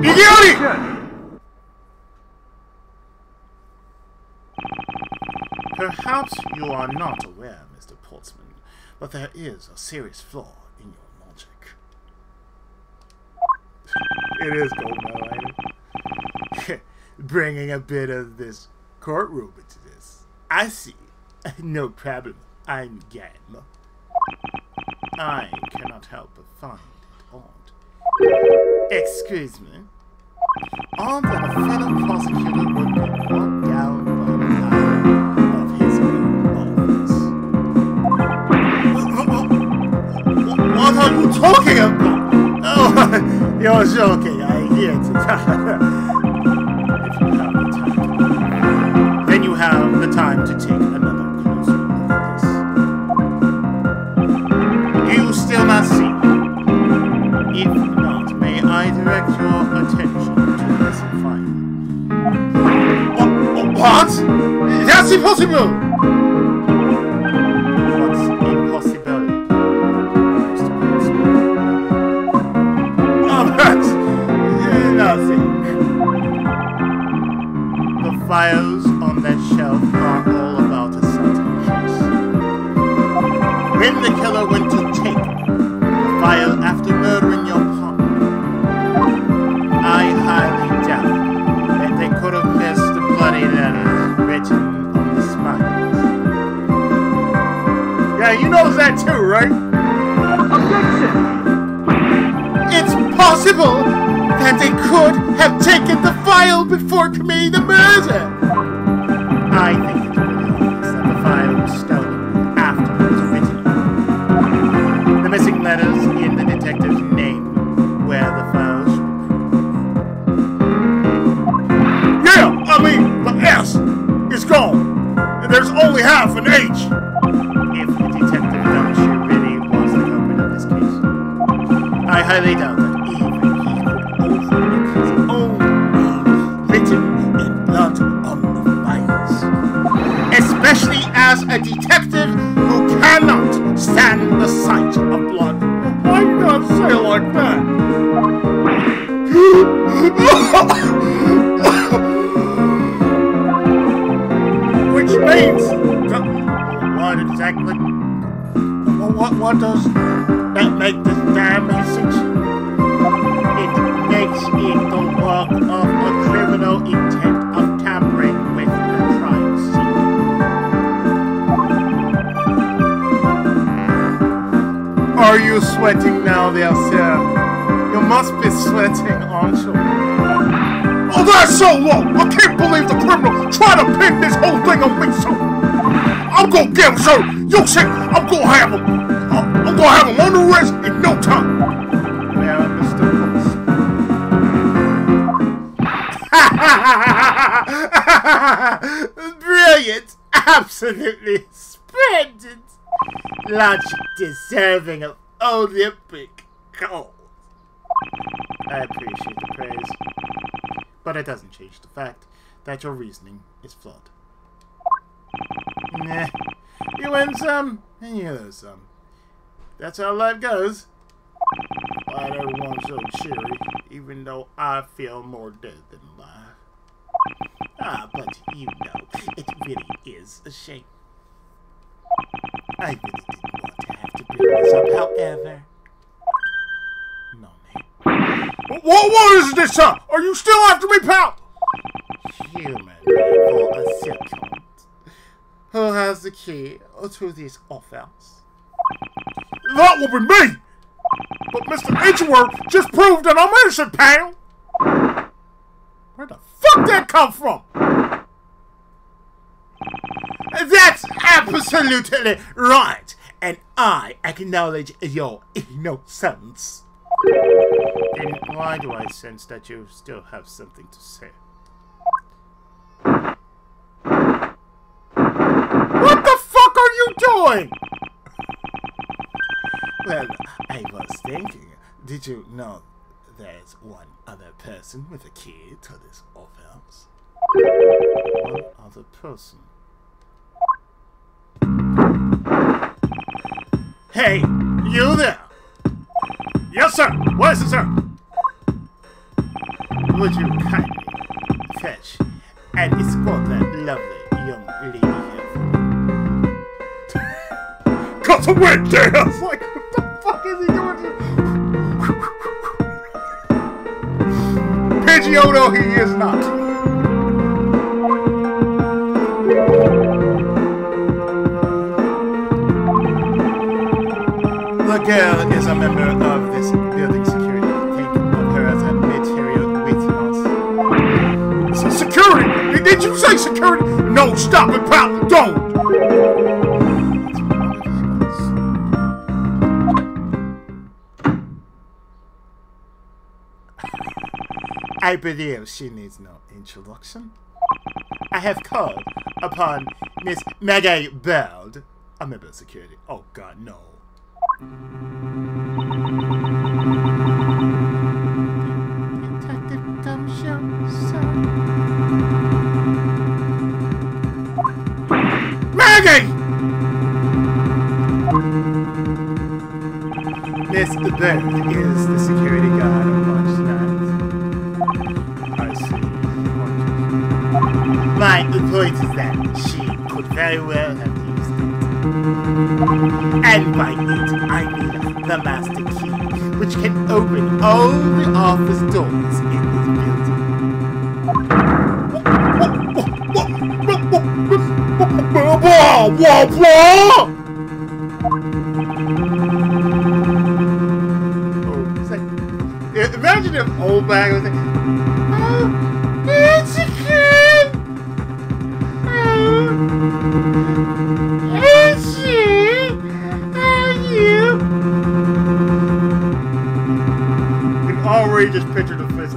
Speaker 2: Idiot! Perhaps you are not aware, Mr. Portsman, but there is a serious flaw in your logic.
Speaker 1: It is gold medal, ain't it?
Speaker 2: Bringing a bit of this courtroom into this. I see. No problem. I'm game. I cannot help but find it odd. Excuse me. Odd that a fellow prosecutor would be brought down by the power of his own office. What are you talking about? Oh, you're joking. I hear it. If you have the time to then you have the time to take another closer look at this. You still not see? If not, may I direct your attention to this file? What? That's impossible! What's impossible? Nothing. The files on that shelf are all about a certain case. When the killer went to take the file after murdering your partner, I highly doubt that they could have missed the bloody letters written on the smiles.
Speaker 1: Yeah, you noticed that too, right?
Speaker 3: Objection!
Speaker 2: It's possible that they could have taken the file before committing the murder. I think it's pretty obvious that the file was stolen after it was written. The missing letters in the detective's name where the file should be.
Speaker 1: Yeah!
Speaker 2: Reiji! If Detective Gumshoe really was the culprit of this case, I highly doubt that even he could overlook his own name written in blood on the files. Especially as a detective who cannot stand the sight of blood. Why do you not say it like that? Which means... What exactly? What does that make this damn message? It makes it the work of a criminal intent of tampering with the crime scene.
Speaker 1: Are you sweating now, there, sir? You must be sweating, aren't you?
Speaker 2: Oh, that's so low! I can't believe the criminal tried to pin this whole thing on me, sir! I'm gonna get him, sir! You see, I'm gonna have him! I'm gonna have him on the wrist in no time!
Speaker 1: Well, Mr.
Speaker 2: Cooks. Brilliant! Absolutely splendid! Logic deserving of Olympic gold. I appreciate the praise, but it doesn't change the fact that your reasoning is flawed. Nah, you win some, and you lose some. That's how life goes. Why everyone's so cheery, even though I feel more dead than alive. Ah, but you know, it really is a shame. I really didn't want to have to bring this up, however. No, man. What is this, sir? Are you still after me, pal? Human for a second. Who has the key to this office? That will be me! But Mr. Edgeworth just proved that I'm innocent, pal! Where the fuck that come from? That's absolutely right! And I acknowledge your innocence. Then why do I sense that you still have something to say? What the fuck are you doing? Well, I was thinking, did you know there's one other person with a key to this office? One other person. Hey, you there! Yes, sir! What is it, sir? Would you kindly fetch and escort that lovely young lady here? Cut away, there! I was like, what the fuck is he doing? Pidgeotto, he is not. The girl is a member of this building security. Think of her as a material witness. Security? Did you say security? No, stop it, pal! Don't! I believe she needs no introduction. I have called upon Miss Maggie Bird, a member of security. Oh God, no. Detective Gumshoe, sir. Maggie! Miss Bird is the security guard on March 9th. I see. My point is that she could very well have used it. And by it, I mean the master key, which can open all the office doors in this building. Imagine if old bag was like, oh, it's a kid! It's you! How are you? You can already just picture the face.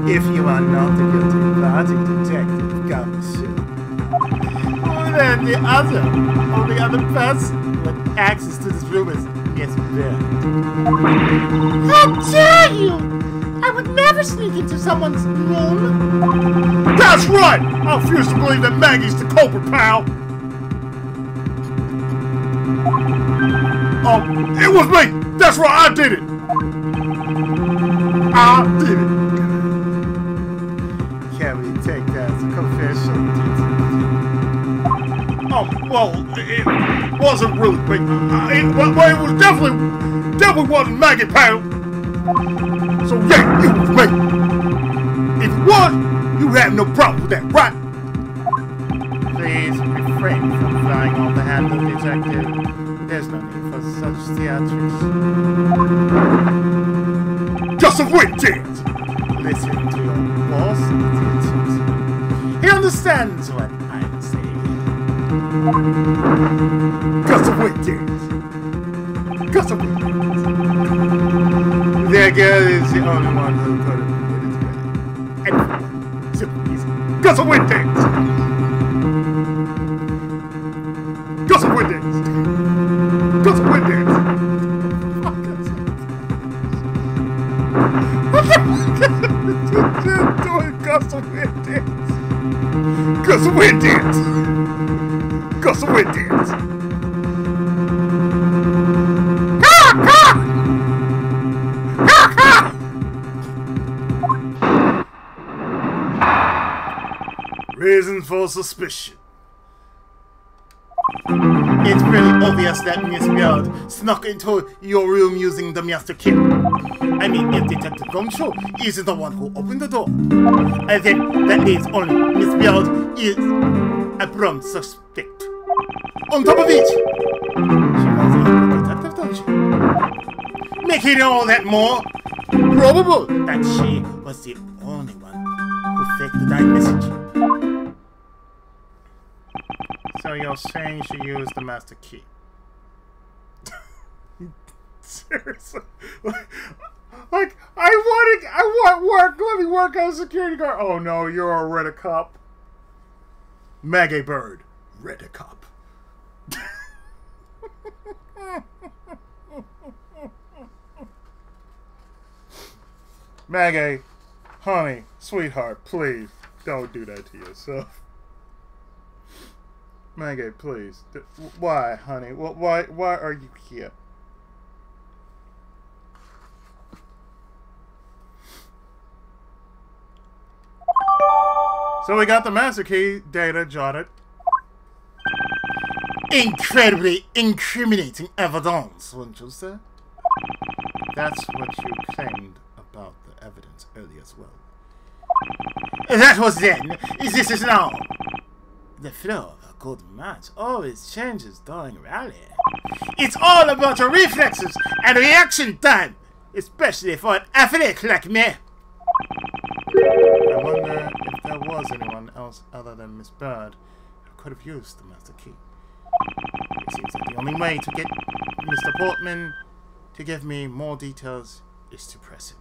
Speaker 2: If you are not the guilty party, Detective Garrison, then the only other person with access to this room is Miss Bird. How dare you! I would never sneak into someone's room. That's right! I refuse to believe that Maggie's the culprit, pal. Oh, it was me! That's right, I did it! I did it! Can we take that as a confession? Oh, well, it wasn't really me. It was definitely wasn't Maggie, pal! So yeah, it was me! If it was, you have no problem with that, right? Please refrain from flying off the handle, Detective. There's no need for such theatrics. Just a wit chance! Listen to your boss, Detective. He understands what I'm saying. Just a wit chance! Just a wit chance! That girl is the only one who could have made it together. And simple easy. Just a wit chance! Just a wit chance! Just a wit chance! Doing Gus a wit dance! Gus a wit dance! Gus a wit dance! Reason for suspicion. It's pretty obvious that Miss Beard snuck into your room using the master key. I mean, if Detective Gumshoe is the one who opened the door, I think that means only Miss Beard is a prompt suspect. On top of it, she was a detective, don't she? Making all that more probable that she was the only one who faked the dying message. So you're saying she used the master key? Seriously? Like, I want work. Let me work as a security guard. Oh no, you're a Red-a-Cop. Maggie Bird, Red-a-Cop. Maggie, honey, sweetheart, please don't do that to yourself. Maggie, please. Why, honey? Why are you here? So we got the master key data jotted. Incredibly incriminating evidence, wouldn't you say? That's what you claimed about the evidence earlier as well. That was then. This is now. The flow of a good match always changes during rally. It's all about your reflexes and reaction time, especially for an athlete like me. I wonder if there was anyone else other than Miss Bird who could have used the master key. It seems that the only way to get Mr. Portman to give me more details is to press him.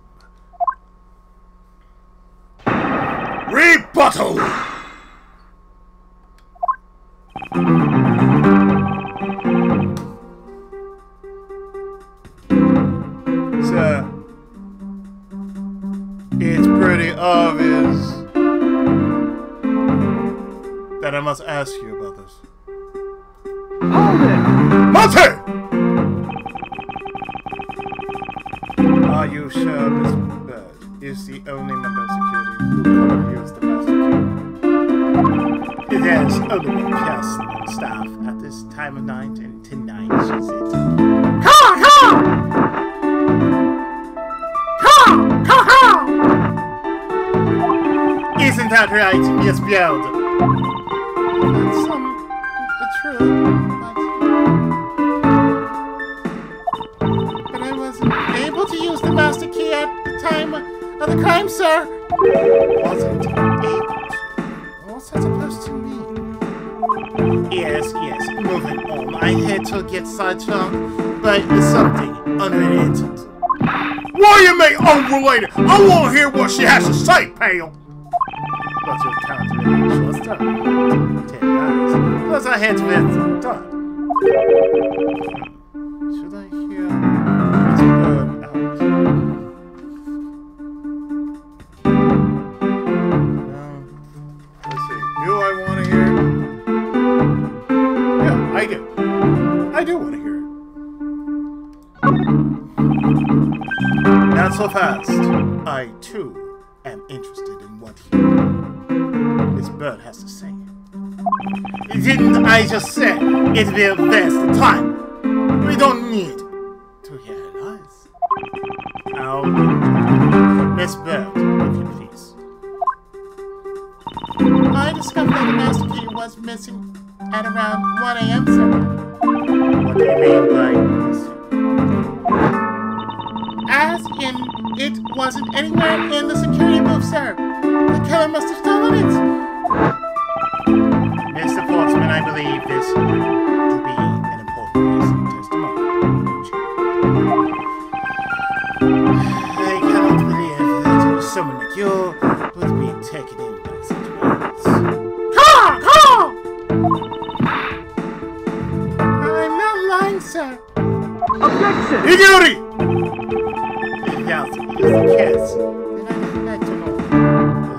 Speaker 2: Rebuttal! Sir, it's pretty obvious that I must ask you about this.
Speaker 3: Hold it!
Speaker 2: Monty! Are you sure Miss Bird is the only member of security who could have used the master key? There's only one person on staff at this time of night, and tonight she's it. Isn't that right, Miss Beard? That's true, but I wasn't able to use the master key at the time of the crime, sir. Wasn't able to? What's that supposed to mean? Yes, moving on. I hate to get sidetracked, but it's something unrelated. Why you make unrelated? I want to hear what she has to say, pal. What's your counter? Shortstop. 10 eyes. Plus I had to bet some time. Should I hear it's bird out?
Speaker 1: Let's see. Do I want to hear it?
Speaker 2: Yeah, I do. I do want to hear it. Not so fast. I, too, am interested in what this bird has to say. Didn't I just say it will waste the time? We don't need to hear her lies. I'll Miss Bird, if you please. I discovered that the master key was missing at around 1 a.m., sir. What do you mean by missing? As in, it wasn't anywhere in the security booth, sir. The killer must have stolen it. Mr. Portsman, I believe this to be an important piece of testimony. I cannot believe that someone like you would be taken in by such words. Caw! Caw! I'm not lying, sir.
Speaker 3: Objection!
Speaker 2: Ignority! Yes, it's the case. Then I'd like to know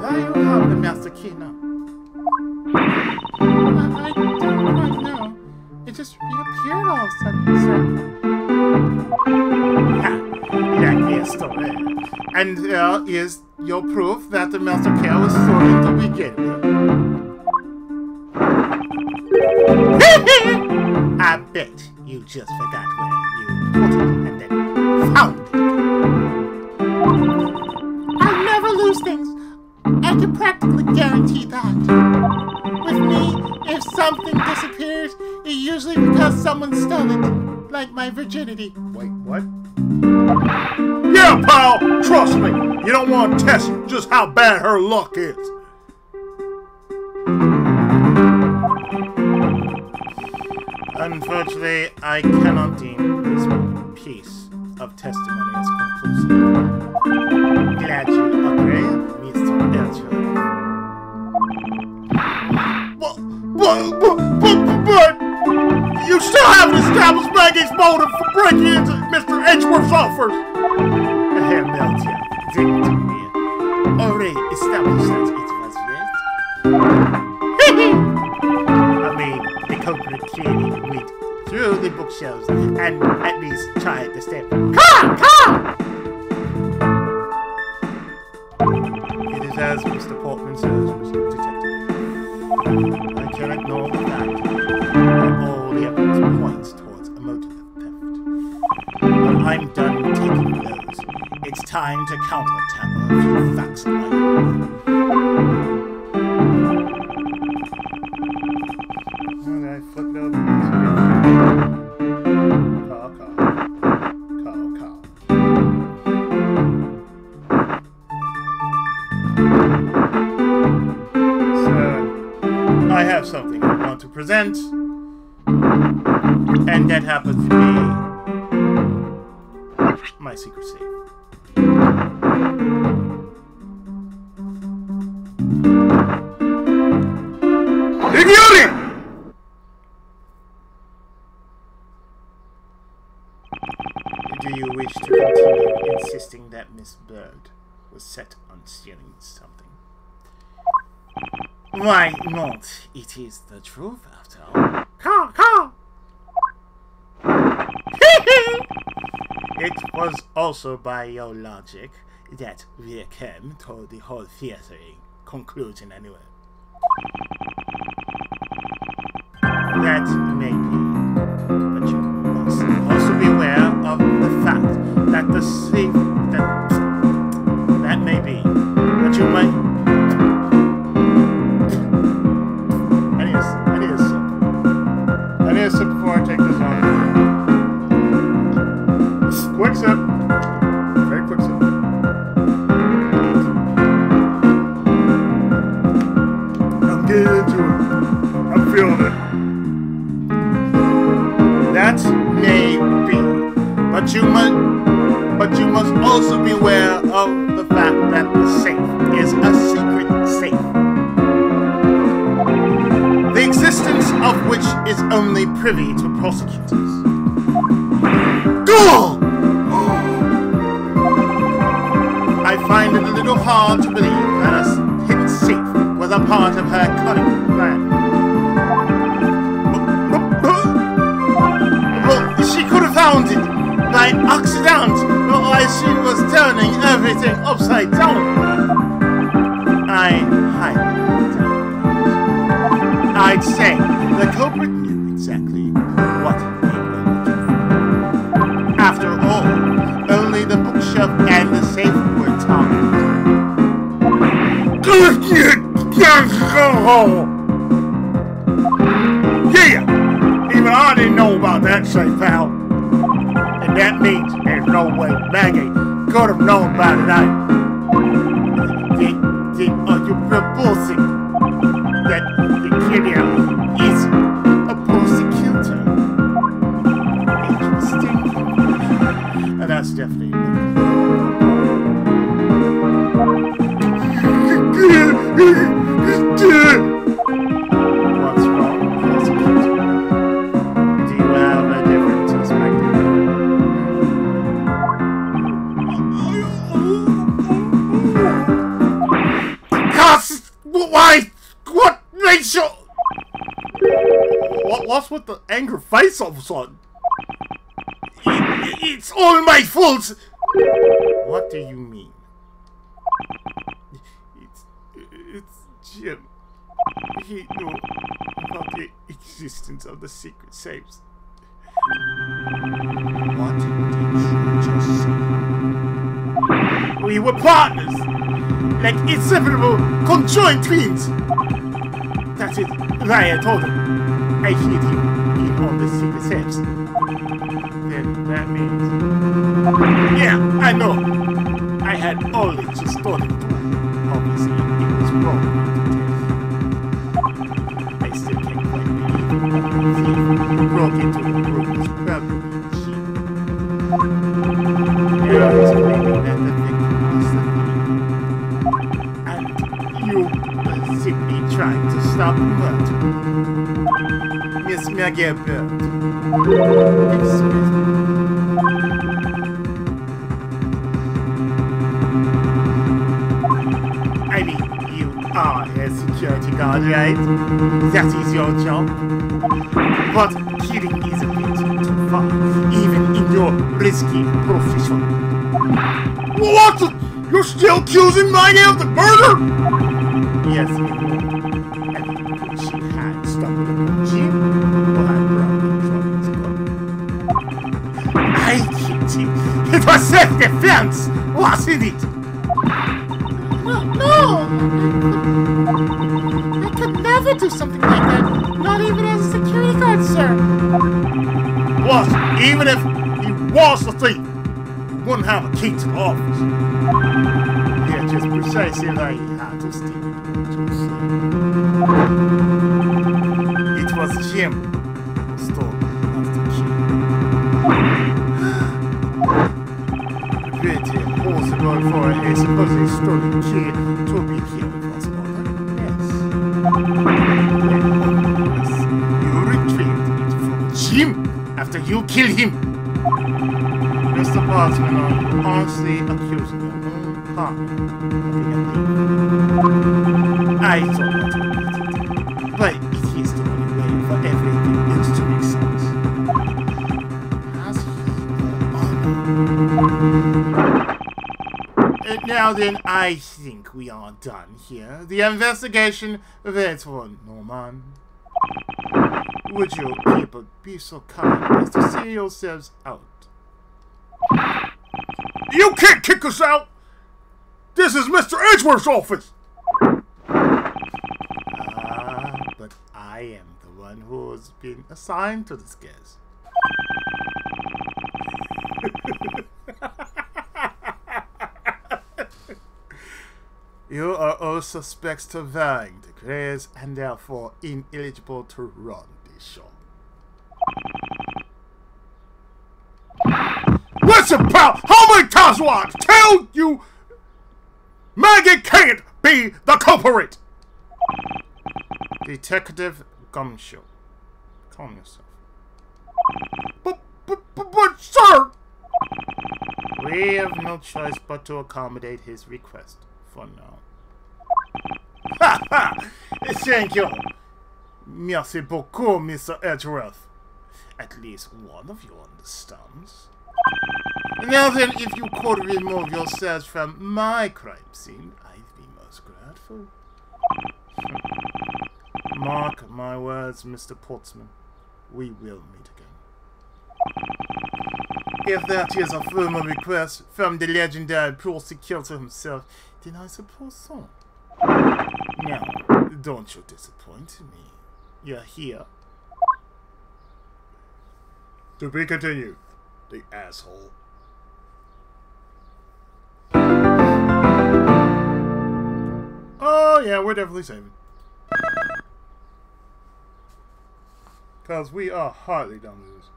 Speaker 2: why you have the master key now. I don't quite know. It just reappeared all of a sudden, sir. Ha! That is story. And there is your proof that the master key was stolen to begin with. I bet you just forgot where you put it and then found it. I never lose things. I can practically guarantee that. With me, if something disappears, it's usually because someone stole it. Like my virginity.
Speaker 1: Wait, what?
Speaker 2: Yeah, pal! Trust me! You don't want to test just how bad her luck is. Unfortunately, I cannot deem this piece of testimony as conclusive. Glad you agree, Mr. Edgeworth. But you still haven't established Maggie's motive for breaking into Mr. Edgeworth's office. The hair melted, didn't it? Already established that it was red. I mean, the culprit clearly went through the bookshelves and at least tried to step. Come! It is as Mr. Portman says, Mr. Detective. I cannot ignore the fact that all the evidence points towards a motive of theft. But I'm done taking blows. It's time to counterattack a few facts of my own.
Speaker 1: Okay, flip it over. Call.
Speaker 2: So, I have something I want to present, and that happens to be my secret safe. Ignorant! Do you wish to continue insisting that Miss Bird was set on stealing something? Why not? It is the truth, after all. Caw! It was also by your logic that we came to the whole theater conclusion anyway. That may be, but you must also be aware of the fact that the thief that may be, but you might. I need a sip before I take this on.
Speaker 1: Quick sip. Very quick sip. I'm getting into it. I'm feeling it.
Speaker 2: That may be, but you also beware of the fact that the safe is a secret safe, the existence of which is only privy to prosecutors. Go! I find it a little hard to believe that a hidden safe was a part of her cunning plan. Well, she could have found it by accident while she was turning everything upside down. I highly doubt that. I'd say the culprit knew exactly what they were looking for. After all, only the bookshelf and the safe were targeted.
Speaker 1: Yeah! Even I didn't know about that safe, pal. And that means there's no way Maggie could have known about it either.
Speaker 2: Are you proposing that the killer is a prosecutor? Interesting. That's definitely what's wrong, prosecutor? Do you have a different perspective?
Speaker 1: Why? What makes you... What's with the angry face all of a sudden? It's all my fault!
Speaker 2: What do you mean?
Speaker 1: It's Jim. He knew about the existence of the secret safes.
Speaker 2: What did you just say?
Speaker 1: We were partners! Like inseparable, conjoined twins! That's it. Right, I told him. I hid him in all the secret safes. Then that means... Yeah, I know. I had only just told him to. Obviously, it was wrong to tell. I still can't quite believe it. He broke into the room was probably she. Now he's claiming that the victim was the thief. And you were simply trying to stop the murder. Miss Maggie Bird. Excuse me. I mean, you are a security guard, right? That is your job. But killing is a bit too far, even in your risky profession. What? You're still accusing Maggie of the murder? Yes, you know. I mean, she had stumbled upon Jim, or had probably trouble. I killed him. It was self-defense, wasn't it?
Speaker 4: No! I could never do something like that. Not even as a security guard, sir.
Speaker 1: Plus, even if he was the thief, he wouldn't have a key to the office. Yeah, just precisely like he had to steal it. It was Jim who stole the key. Pretty impossible for a supposedly stolen key to be here with us, mother. Yes. You retrieved it from Jim after you killed him. Mr. Bartman, are you honestly accusing your own partner of being a thief? I thought that would be it. But it is the only way for everything else to make sense. Has he no honor? Now then, I think we are done here. The investigation waits for no man. Would you people be so kind as to see yourselves out? You can't kick us out! This is Mr. Edgeworth's office! But I am the one who's been assigned to this case. You are all suspects to varying degrees and therefore ineligible to run this show. What's Listen, pal, how many times do I tell you Maggie can't be the culprit?
Speaker 2: Detective Gumshoe. Calm yourself.
Speaker 1: But, sir!
Speaker 2: We have no choice but to accommodate his request for now.
Speaker 1: Ha ha! Thank you. Merci beaucoup, Mr. Edgeworth.
Speaker 2: At least one of you understands. Now then, if you could remove yourselves from my crime scene, I'd be most grateful. Mark my words, Mr. Portsman. We will meet again.
Speaker 1: If that is a formal request from the legendary prosecutor himself, then I suppose so.
Speaker 2: Now, don't you disappoint me. You're here.
Speaker 1: To be continued, the asshole. Oh yeah, we're definitely saving. Because we are hardly done with this.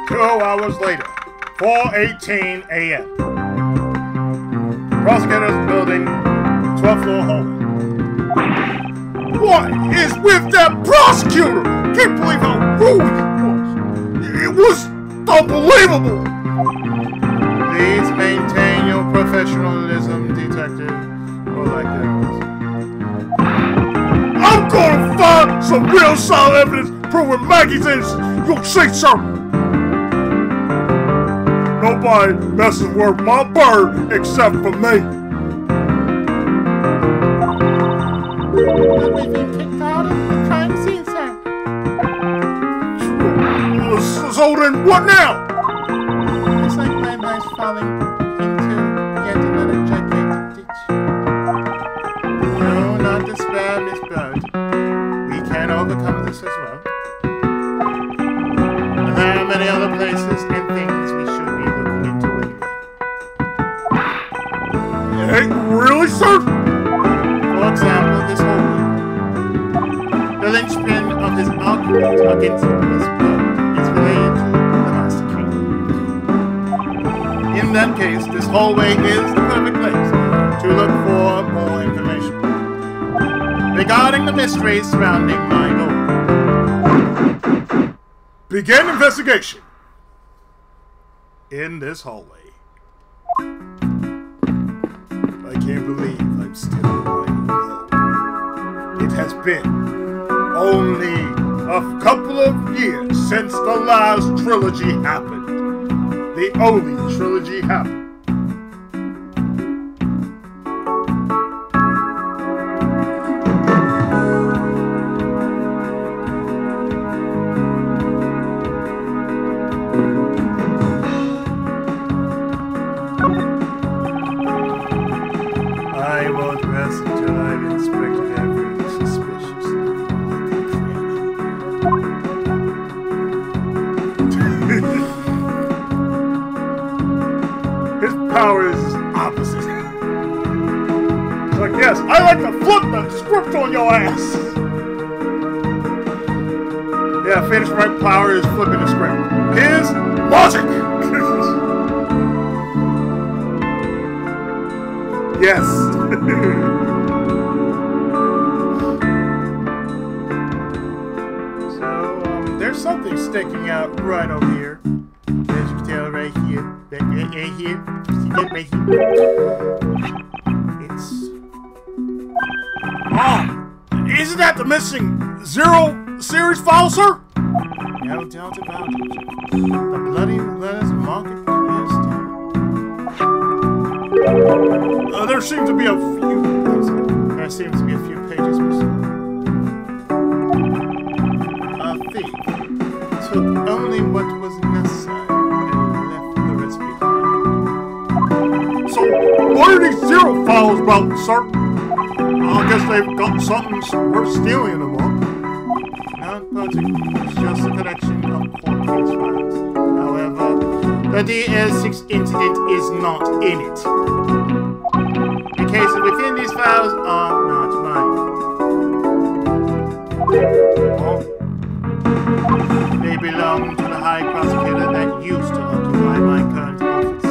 Speaker 1: 2 hours later, 4:18 a.m. Prosecutor's building, 12th floor hallway. What is with that prosecutor? Can't believe how rude it was. It was unbelievable.
Speaker 2: Please maintain your professionalism, detective. Or like that.
Speaker 1: I'm gonna find some real solid evidence proving Maggie's innocent. You'll see, sir. Nobody messes with my bird except for me.
Speaker 4: But we've been kicked out of the crime scene, sir.
Speaker 1: So then, what now?
Speaker 4: It's like my mind's falling into yet another gigantic ditch.
Speaker 2: No, not despair, Miss Bird. We can overcome this as well. There are many other places and things we should be looking into anyway.
Speaker 1: Hey, really, sir?
Speaker 2: For example, this whole room. The linchpin of this argument against Miss Bird is related to the Master Key. In that case, this hallway is the perfect place to look for more information regarding the mysteries surrounding my door.
Speaker 1: Begin investigation. In this hallway. I can't believe I'm still alive. It has been only a couple of years since the last trilogy happened. The only trilogy happened. I won't rest until I've inspected every suspicious His power is opposite. It's like, yes, I like to flip the script on your ass. Yeah, Phoenix Wright power is flipping the script. His logic. Yes.
Speaker 2: So, there's something sticking out right over here. As you can tell, right here. Right here. See that right here? It's...
Speaker 1: Oh, isn't that the missing 0 series file, sir?
Speaker 2: No doubt about it. The bloody letters market is
Speaker 1: There seems to be a few.
Speaker 2: There seems to be a few pages missing. A thief took only what was necessary and left the rest behind.
Speaker 1: So, what are these 0 files about, sir? I guess they've got something worth stealing in them, huh?
Speaker 2: Not particularly. It's just a collection of court case files. However, the DL6 incident is not in it. The cases within these files are not mine. anymore. They belong to the High Prosecutor that used to occupy my current office.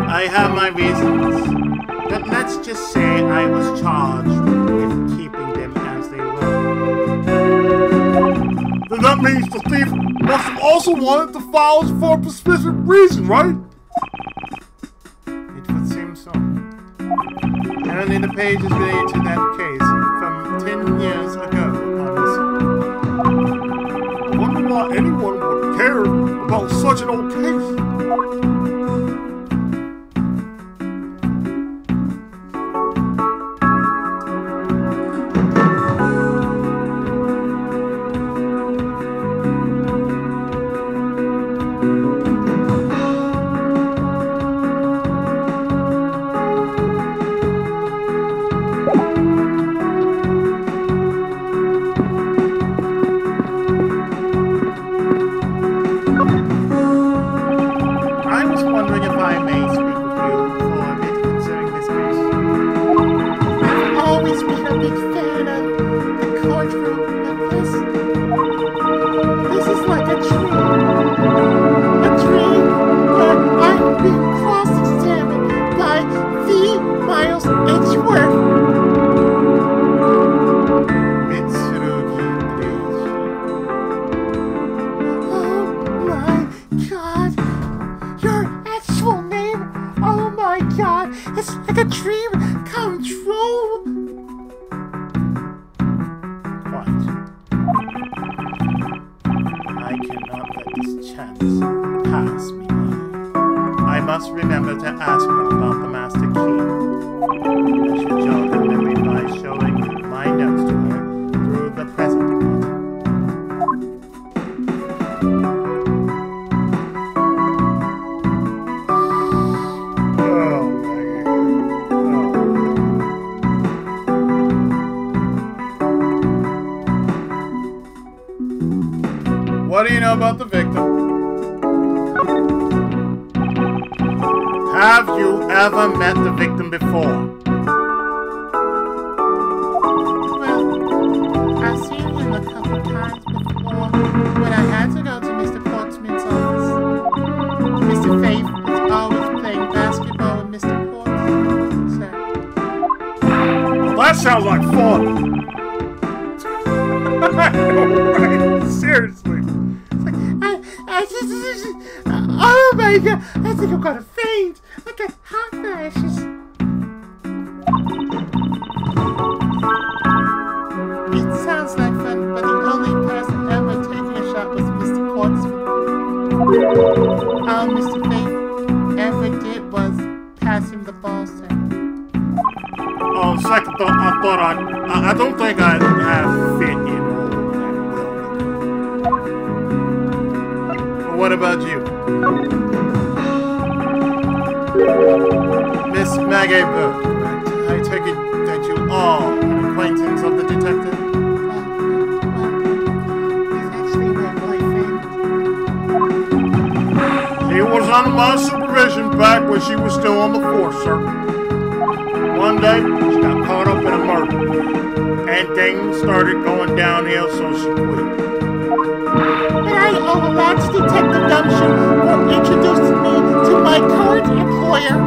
Speaker 2: I have my reasons, but let's just say I was charged with keeping them as they were.
Speaker 1: Then that means the thief must have also wanted the files for a specific reason, right?
Speaker 2: It would seem so. Only the pages related to that case from 10 years ago are missing.
Speaker 1: I wonder why anyone would care about such an old case.
Speaker 2: Mitsurugi,
Speaker 4: Oh my god! Your actual name? Oh my god! It's like a dream come true!
Speaker 2: What? I cannot let this chance pass me by. I must remember to ask her about the master key. I should jog her memory by showing my notes to her through the present button.
Speaker 1: What do you know about the victim?
Speaker 2: Have you ever met the victim before?
Speaker 4: Well, I've seen him a couple times before when I had to go to Mr. Portsman's office. Mr. Faith is always playing basketball with Mr. Portsman, sir.
Speaker 1: Well, that sounds like fun. I know, right? Seriously.
Speaker 4: Oh my god, I think I'm gonna faint. I got hot flashes. It sounds like fun, but the only person ever taking a shot was Mr. Portsman. All Mr. Faith ever did was pass him the ball, sir.
Speaker 2: On second thought, I don't think I'd have fit in all that well. What about you? Miss Maggie Burke, I take it that you are an acquaintance of the detective?
Speaker 4: He's actually my boyfriend.
Speaker 1: He was under my supervision back when she was still on the force, sir. One day, she got caught up in a murder, and things started going downhill, so she quit.
Speaker 4: And I owe a lot to Detective Dumption for introducing me to my current employer.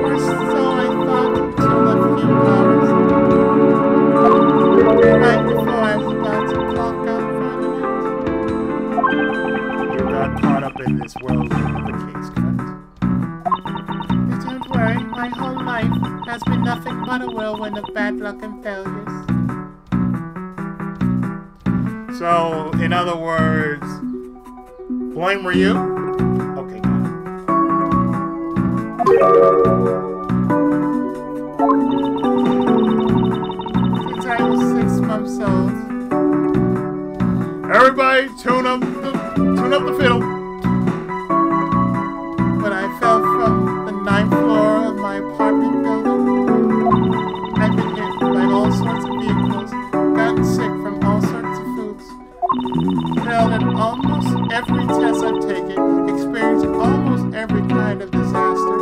Speaker 4: Or so I thought until a few hours. Right before I was about to clock out for the night.
Speaker 2: You got caught up in this world of the case, correct?
Speaker 4: But don't worry, my whole life has been nothing but a whirlwind of bad luck and failures.
Speaker 2: So, in other words, blame were you? Okay, got
Speaker 4: Since I was 6 months old.
Speaker 1: Everybody, tune up the fiddle.
Speaker 4: When I fell from the 9th floor of my apartment building, I've been hit by all sorts of vehicles, gotten sick from all sorts of foods, failed at almost every test I've taken, experienced almost every kind of disaster,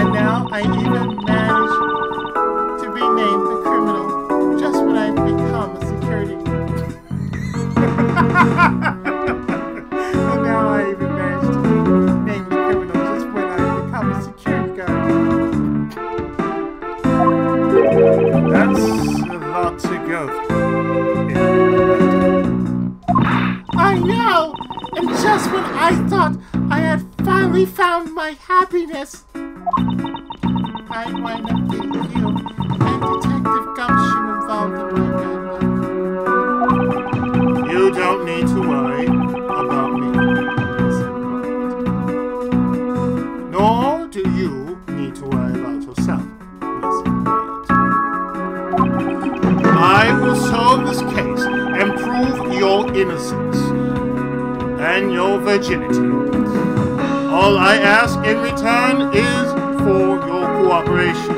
Speaker 4: and now I even managed to be named a criminal just when I've become a security
Speaker 2: I know! And just when I thought I had finally found my happiness, I wind up getting you and Detective Gumshoe involved in my bad luck.
Speaker 1: You don't need to worry about me. Nor do you need to worry about yourself, Miss Bird. I will solve this case and prove your innocence and your virginity. All I ask in return is for your cooperation.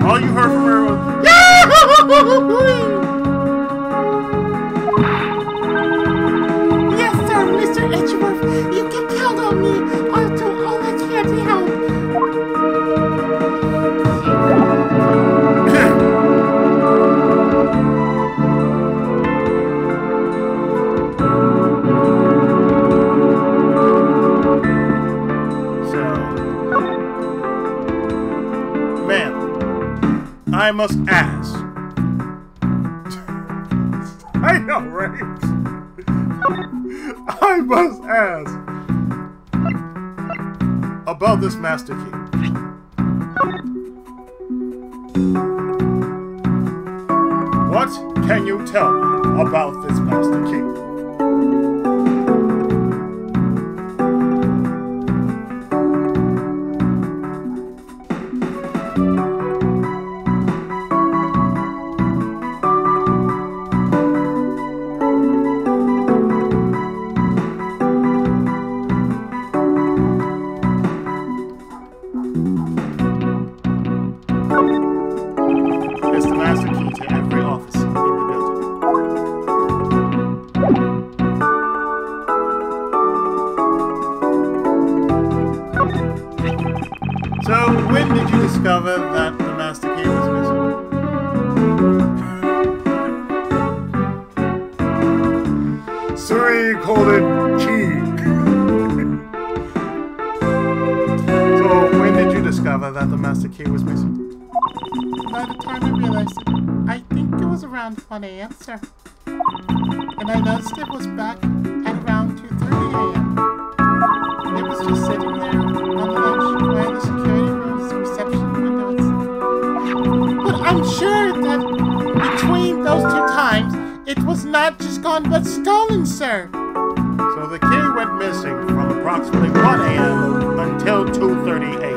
Speaker 1: All you heard from her was,
Speaker 2: Yes, sir, Mr. Edgeworth. You can count on me. I'll do all I can to help.
Speaker 1: I must ask. I know, right? I must ask about this master key. What can you tell me about this master key? It's the master key to every office in the building. So, when did you discover that the master key was missing? Suri called it key. So, when did you discover that the master key was missing?
Speaker 2: By the time I realized it, I think it was around 1 a.m., sir. And I noticed it was back at around 2:30 a.m. It was just sitting there on the ledge where the security room's reception window is. But I'm sure that between those two times, it was not just gone but stolen, sir.
Speaker 1: So the key went missing from approximately 1 a.m. until 2:30 a.m.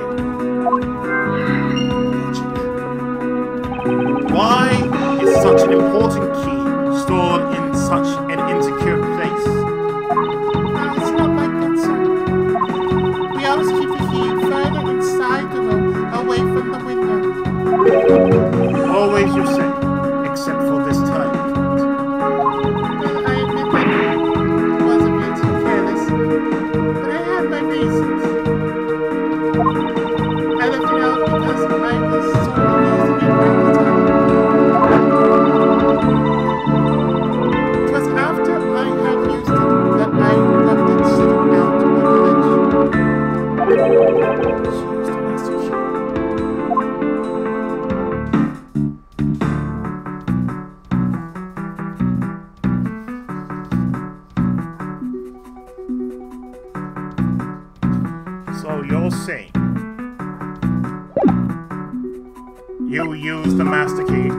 Speaker 1: Why is such an important key stored in such an insecure place?
Speaker 2: It's not like that, sir. We always keep the key further inside the room, away from the window.
Speaker 1: Always you say, except for this time.
Speaker 2: Well, I admit that I was a bit careless, but I had my reasons. I left it out because I was sort of using it at the time. It was after I had used it that I left it sitting out on the ledge.
Speaker 1: She used the master key. So you're saying you used the master key?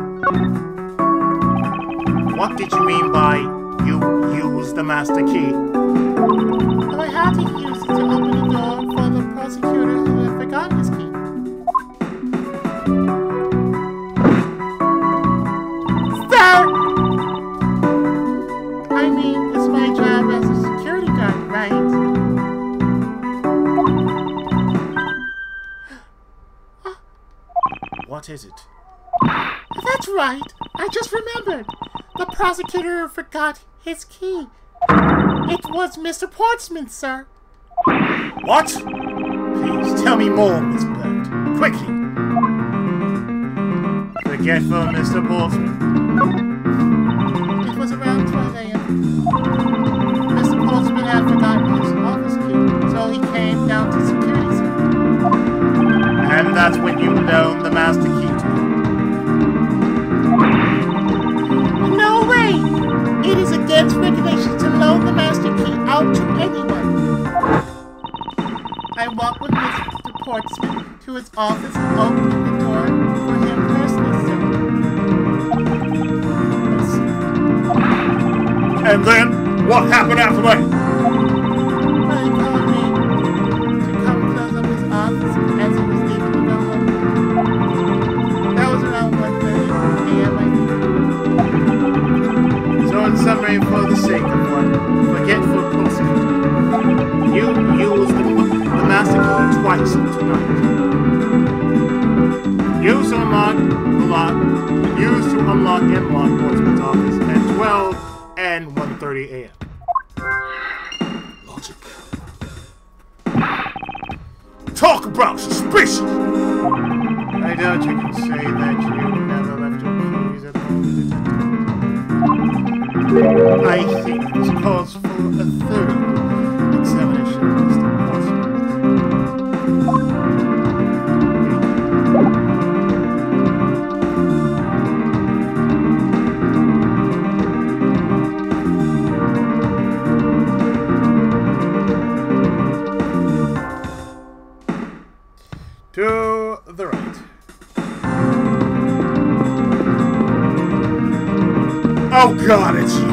Speaker 1: What did you mean by you used the master key?
Speaker 2: Well, I had to use it to open the door for the prosecutor who had forgotten his key. Sir! I mean, it's my job as a security guard, right?
Speaker 1: What is it?
Speaker 2: That's right! I just remembered! The prosecutor forgot his key. It was Mr. Portsmouth, sir.
Speaker 1: What? Please tell me more, Miss Bird. Quickly. Forgetful, Mr. Portsmouth.
Speaker 2: It was around 12 a.m. Mr. Portsmouth had forgotten his office key, so he came down to security, sir. And that's when you loan the master key to him. No way! It is against regulations to loan the master key out to anyone. I walked with Mr. Portsmouth to his office and opened the door for him personally, sir.
Speaker 1: And then, what happened after that?
Speaker 2: Well, he called me to come close up his office as he was leaving to go home. That was around 1:30 a.m. I think.
Speaker 4: So in summary, for the sake of one forgetful prosecutor, you used the master key twice tonight. Used to unlock and lock Portsmouth's office at 12 and 1:30 a.m.
Speaker 1: Logic. Talk about suspicion!
Speaker 4: I doubt you can say that you never left your keys at home. I think this calls for a third examination of Mr. Portsmouth.
Speaker 1: To the right. Oh God, it's you!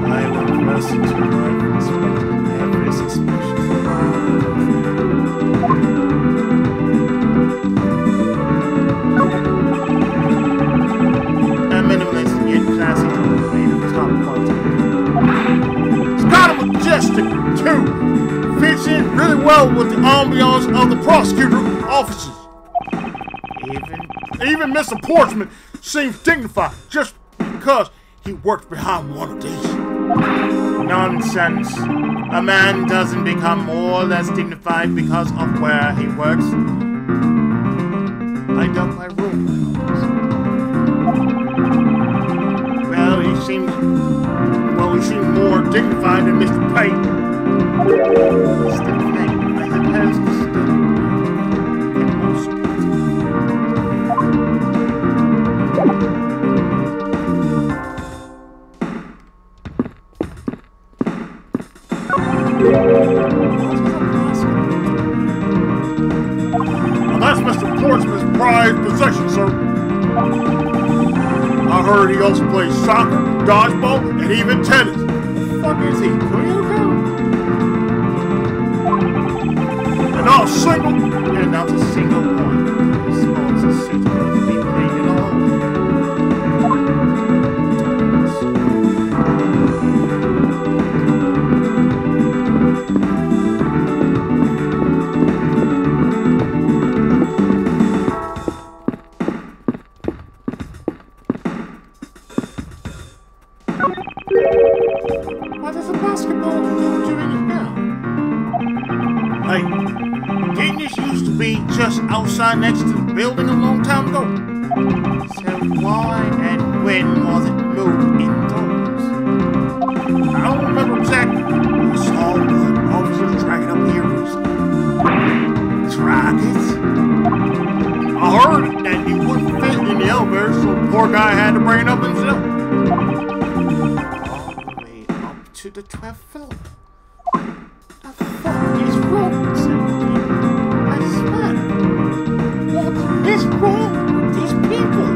Speaker 4: I will press into life inspecting every suspicion. A minimalist yet classy home made of top quality.
Speaker 1: It's kind of majestic, too! Fits in really well with the ambiance of the prosecutor offices. Even Mr. Portsmouth seems dignified just because he worked behind one of these.
Speaker 4: Nonsense. A man doesn't become more or less dignified because of where he works. I done my role, my office.
Speaker 1: Well, he seems more dignified than Mr. Payne.
Speaker 4: Mr. Payne, I suppose, is still and also.
Speaker 1: Well, that's Mr. Portsmouth's prized possession, sir. I heard he also plays soccer, dodgeball, and even tennis. What the fuck is he, 20 years old? And now single?
Speaker 4: And not a single one. The sports is suitable to be played in all.
Speaker 1: What is a basketball doing now?
Speaker 2: Hey, didn't this used to be just outside next to the building a long time ago? So why and when was it moved indoors?
Speaker 1: I don't remember exactly. I saw one officer dragging up here recently.
Speaker 2: Drag it?
Speaker 1: I heard that he wouldn't fit in the elevator, so the poor guy had to bring it up himself.
Speaker 2: All the way up to the 12th floor. The fuck is wrong with Seventeen? I swear. What is wrong with these people?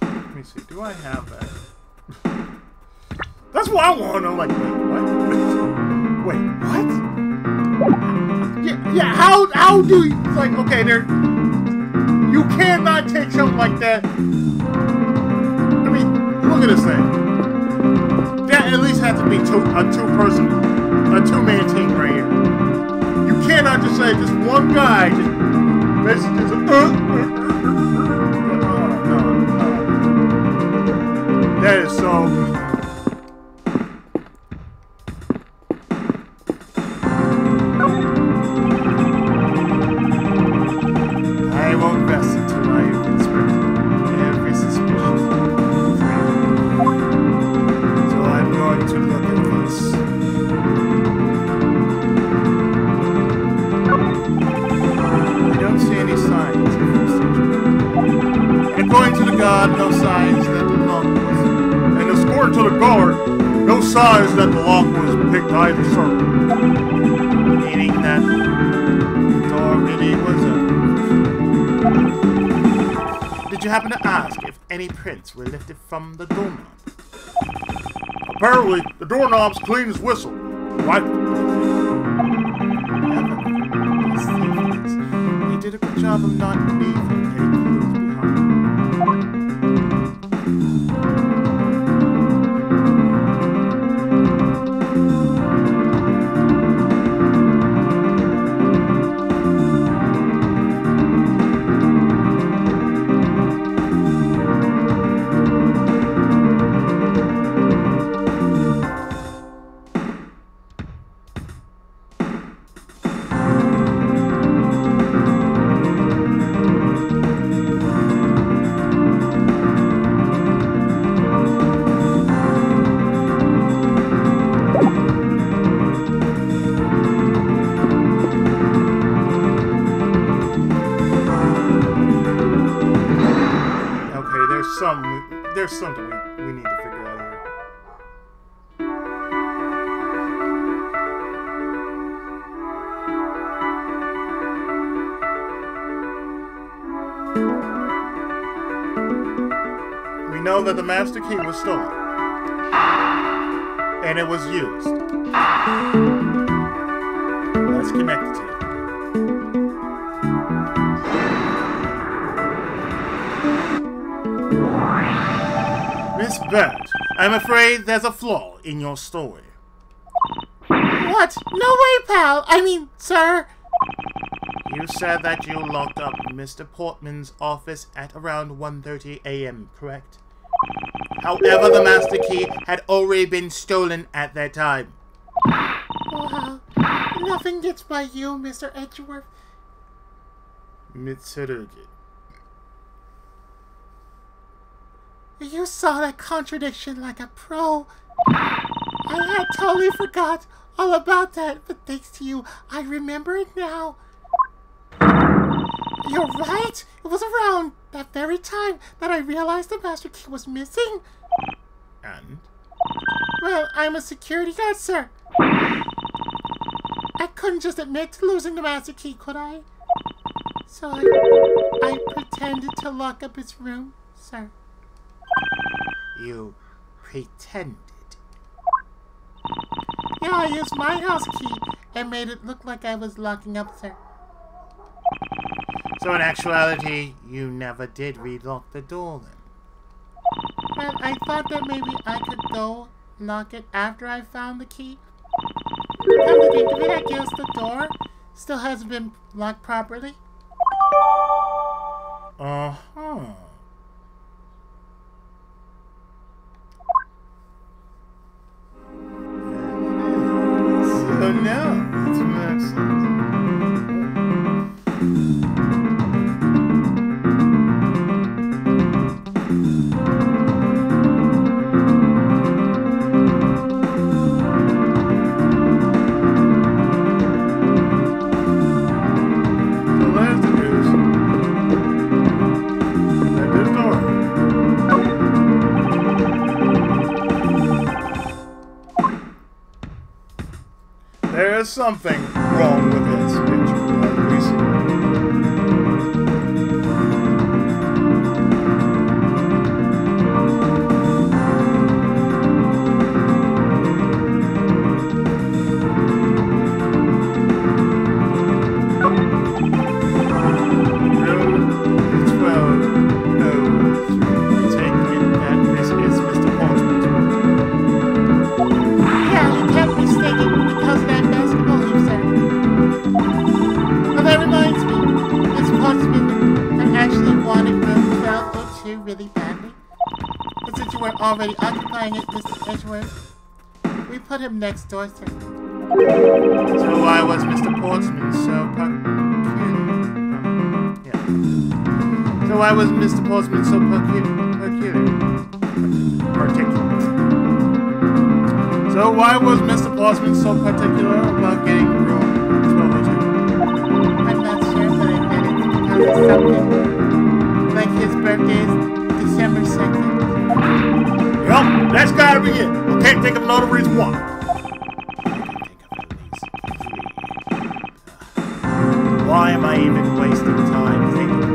Speaker 1: Let me see, do I have that? That's what I want to know. Like, wait, what? Wait, what? Yeah, how do you, it's like, okay,
Speaker 2: You cannot take something like that. I mean, look at this thing. That at least has to be a two-man team right here. You cannot just say just one guy just basically just no. That is so. I won't rest until I have inspected every suspicious thing. So I'm going to look at this. I don't see any signs of usage. And according to the guard, no signs that the lock was. And according to the guard, no signs that the lock was picked either, sir. Meaning that the door really was open. Did you happen to ask if any prints were lifted from the doorknob?
Speaker 1: Apparently, the doorknob's clean as whistle. Right?
Speaker 2: He did a good job of not leaving any clues behind.
Speaker 1: There's something we need to figure out here. We know that the master key was stolen. And it was used. Let's connect the two. Miss Bird, I'm afraid there's a flaw in your story.
Speaker 2: What? No way, pal! I mean, sir!
Speaker 1: You said that you locked up Mr. Portman's office at around 1:30 a.m., correct? However, the master key had already been stolen at that time.
Speaker 2: Wow. Nothing gets by you, Mr. Edgeworth.
Speaker 1: Mitsurugi.
Speaker 2: You saw that contradiction like a pro. I had totally forgot all about that, but thanks to you, I remember it now. You're right. It was around that very time that I realized the master key was missing.
Speaker 1: And?
Speaker 2: Well, I'm a security guard, sir. I couldn't just admit to losing the master key, could I? So I pretended to lock up his room, sir.
Speaker 1: You pretended?
Speaker 2: Yeah, I used my house key and made it look like I was locking up, sir.
Speaker 1: So in actuality, you never did relock the door then?
Speaker 2: Well, I thought that maybe I could go lock it after I found the key. Come to think of it, I guess the door still hasn't been locked properly.
Speaker 1: Uh-huh. So now, it's Max. There's something wrong with this picture, as we see.
Speaker 4: really badly. But since you were already occupying it, Mr. Edgeworth, we put him next door, sir.
Speaker 2: So why was Mr. Portsman so peculiar? Yeah. So why was Mr. Portsman so particular? So why was Mr. Portsman so particular about getting room 1202?
Speaker 4: I'm not sure, but I bet it's because of something. Like his birthday is December 2nd.
Speaker 2: Well, that's gotta be it. I can't think of another reason why. Why am I even wasting time thinking of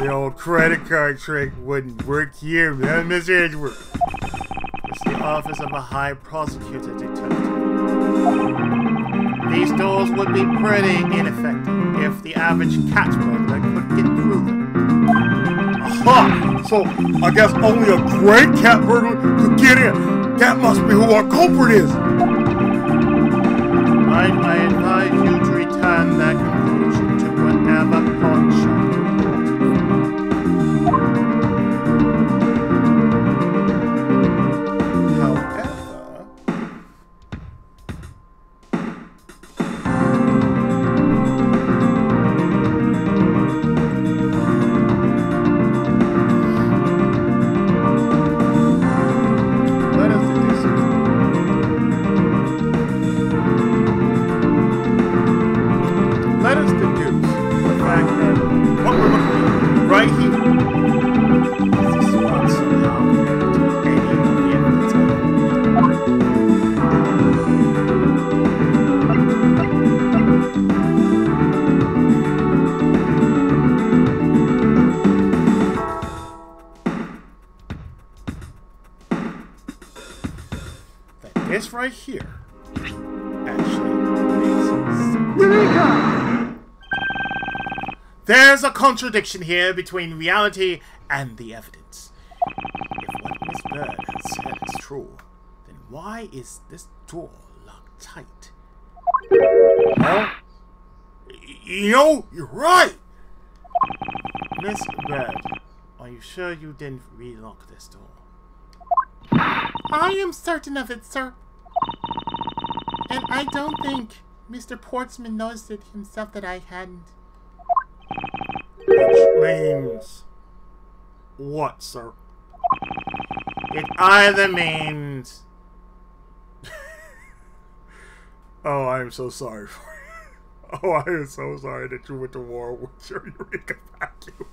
Speaker 1: The old credit card trick wouldn't work here, man, Mr. Edgeworth.
Speaker 2: It's the office of a high prosecutor, detective. These doors would be pretty ineffective if the average cat burglar could get through them.
Speaker 1: Aha! So, I guess only a great cat burglar could get in. That must be who our culprit is.
Speaker 2: I advise you to return that conclusion to whatever pawn shop.
Speaker 1: This right here actually makes sense.
Speaker 2: There's a contradiction here between reality and the evidence. If what Miss Bird has said is true, then why is this door locked tight?
Speaker 1: Well, you know, you're right.
Speaker 2: Miss Bird, are you sure you didn't relock this door?
Speaker 4: I am certain of it, sir. And I don't think Mr. Portsman noticed it himself that I hadn't.
Speaker 1: Which means what, sir?
Speaker 2: It either means...
Speaker 1: Oh, I am so sorry for you. Oh, I am so sorry that you went to war with your Eureka vacuum.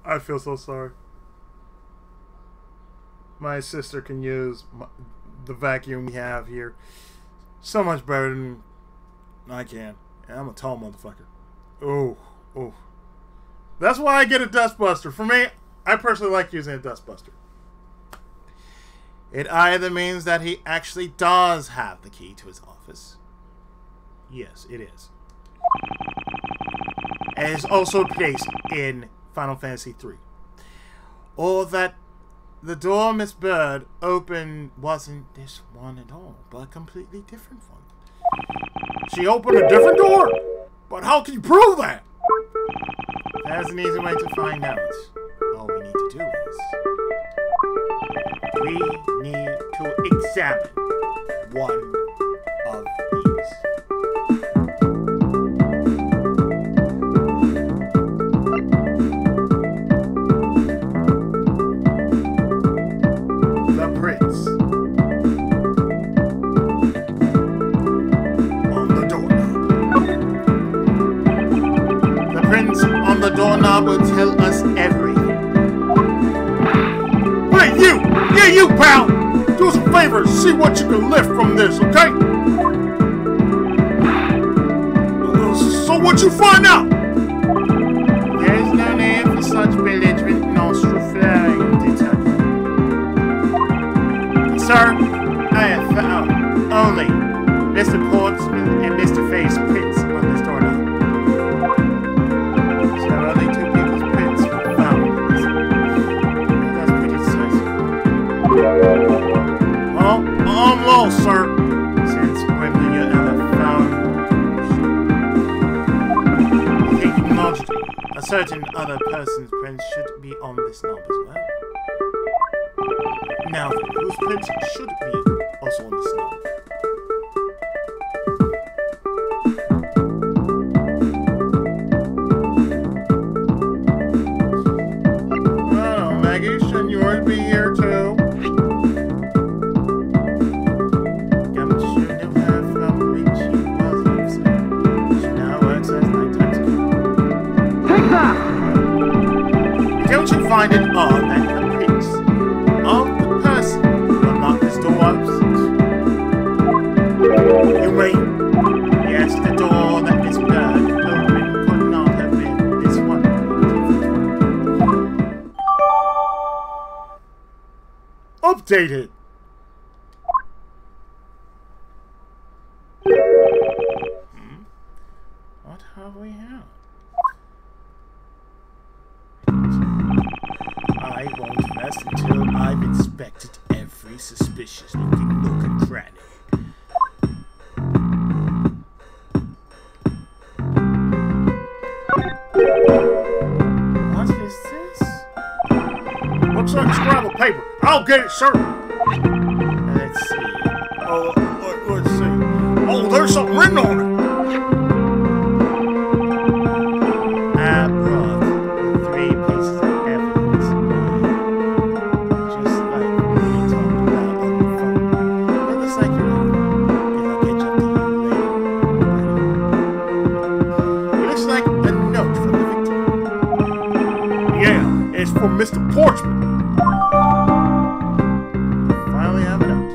Speaker 1: I feel so sorry. My sister can use the vacuum we have here so much better than I can. And I'm a tall motherfucker. Oh, oh. That's why I get a dustbuster. For me, I personally like using a dustbuster.
Speaker 2: It either means that he actually does have the key to his office.
Speaker 1: Yes, it is.
Speaker 2: And is also placed in Final Fantasy III. Or that the door Miss Bird opened wasn't this one at all, but a completely different one.
Speaker 1: She opened a different door? But how can you prove that?
Speaker 2: There's an easy way to find out. All we need to do is... we need to examine one of these. The prints on the doorknob. The prints on the doorknob will tell us everything.
Speaker 1: Hey, you! Yeah, you, pal! Do us a favor and see what you can lift from this, okay? So what you find out?
Speaker 2: There's no need for such belligerent nostril-flaring detention. Sir, I have found only Mr. Portsmouth and Mr. Face prints on this doorknob. So only two people's prints were found on this. That's pretty decisive.
Speaker 1: Well, I'm lost, sir.
Speaker 2: Since when did you ever found? Thinking logically, a certain other person's prints should be on this knob as well. Now, whose prints should be also on this knob?
Speaker 1: Oh, Maggie, shouldn't yours be here too?
Speaker 2: Gamma should know her from when she was an officer. She now works as nighttime security.
Speaker 3: Take that!
Speaker 2: Don't you find it odd that the prints of the person will not this door opens? You mean, yes, the door that Miss Bird opened could not have been this one.
Speaker 1: Updated.
Speaker 2: What have we here? I won't rest until I've inspected every suspicious-looking nook and cranny. What is this?
Speaker 1: Looks like a scrap of paper. I'll get it, sir.
Speaker 2: Let's see.
Speaker 1: Let's see. Oh, there's something written on it.
Speaker 2: I brought 3 pieces of evidence. Just like we talked about on the phone. It looks like you're on. I'll catch up to you later. It looks like a note from the victim.
Speaker 1: Yeah, it's from Mr. Portsmouth.
Speaker 2: Finally have a note.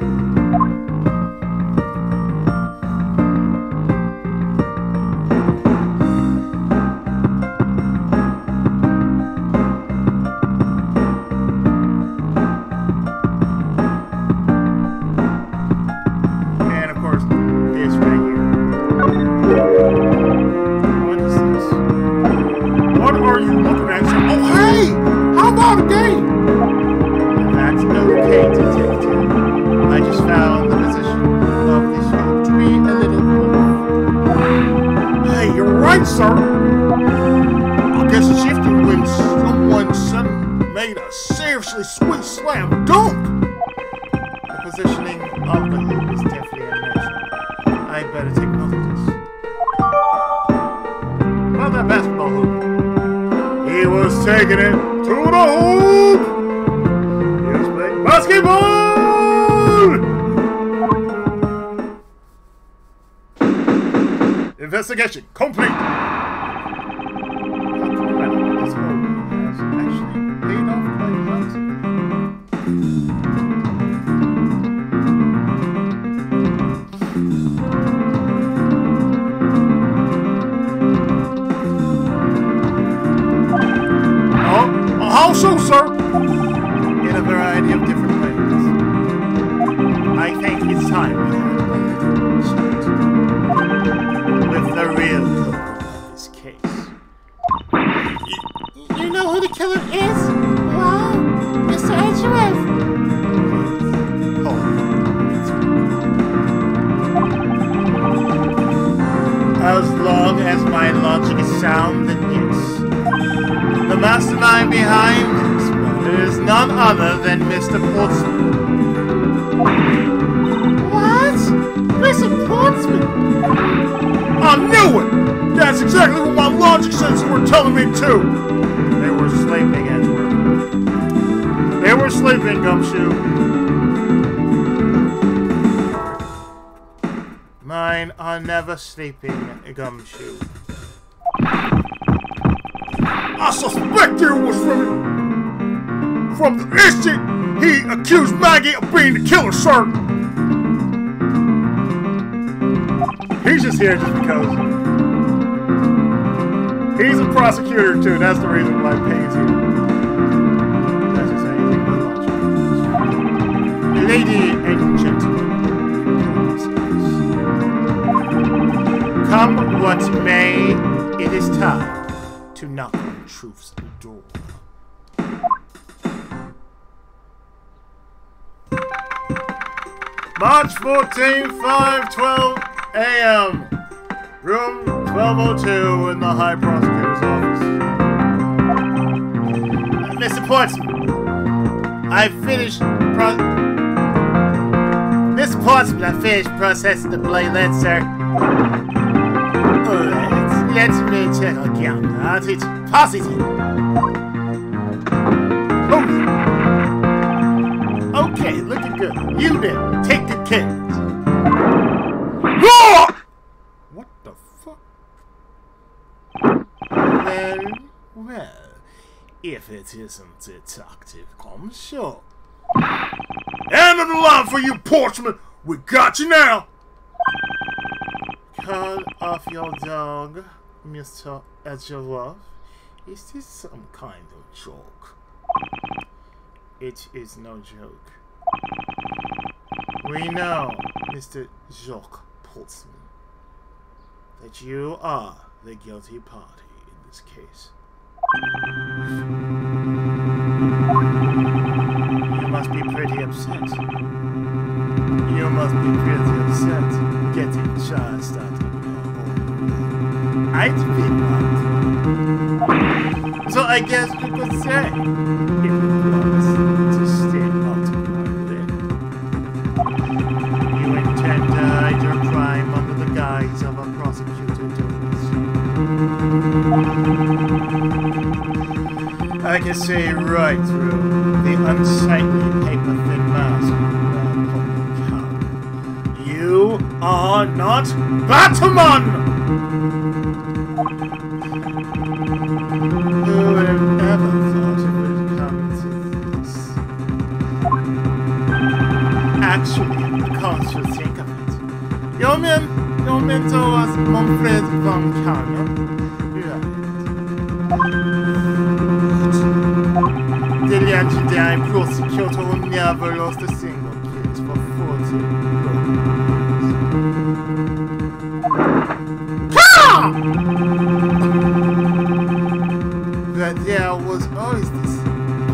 Speaker 2: And of course, this right here. What is this?
Speaker 1: What are you looking at? Oh, hey! How about a game?
Speaker 2: That's okay, detective. I just found the position of this hoop to be a little off.
Speaker 1: Hey, you're right, sir. I guess it shifted when someone suddenly made a seriously sweet slam dunk.
Speaker 2: The positioning of the hoop is definitely unnatural. I better take note of this.
Speaker 1: About that basketball hoop. He was taking it to the hoop. He was playing basketball. Investigation complete.
Speaker 2: This hoop has actually paid off quite handsomely. in a variety of different ways. I think it's time we had a chat with the real culprit of this case.
Speaker 4: You know who the killer is? Wow, Mr. Edgeworth.
Speaker 2: As long as my logic is sound, then yes. The mastermind behind this murder is none other than Mr. Portsmouth.
Speaker 4: What? Mr. Portsmouth?
Speaker 1: I knew it! That's exactly what my logic sensors were telling me too!
Speaker 2: They were sleeping, Edgeworth. They were sleeping, Gumshoe. Mine are never sleeping, Gumshoe.
Speaker 1: I suspect it was from the instant he accused Maggie of being the killer, sir!
Speaker 2: He's just here just because. He's a prosecutor too, that's the reason why Payne's here. That's just anything but logic. Lady and gentlemen, come what may, it is time to knock on truth's door. March 14, 5:12 a.m. Room 1202 in the High Prosecutor's office. Mr. Portsmouth, I finished Mr. Portsmouth, I finished processing the playlet, sir. Alright, let me check again. It's positive. Okay, looking good. You then, take the kids.
Speaker 1: What the fuck?
Speaker 2: Well, if it isn't Detective Gumshoe.
Speaker 1: End of the line for you, Portsmouth! We got you now!
Speaker 2: Call off your dog, Mr. Edgeworth. Is this some kind of joke? It is no joke. We know, Mr. Jacques Portsmouth, that you are the guilty party in this case. You must be pretty upset. You must be pretty upset getting charged out of your own. I'd be not. So I guess you could say, if you promise to stay out of my way, you intend to hide your crime under the guise of a prosecutor doing so. I can see right through the unsightly paper-thin mask you wear, public cow. You are not Batman! Who would have ever thought it would come to this? Actually, because you think of it, your mentor was Manfred von Karno. The legendary prosecutor who never lost a single case for 40 years. But there was always this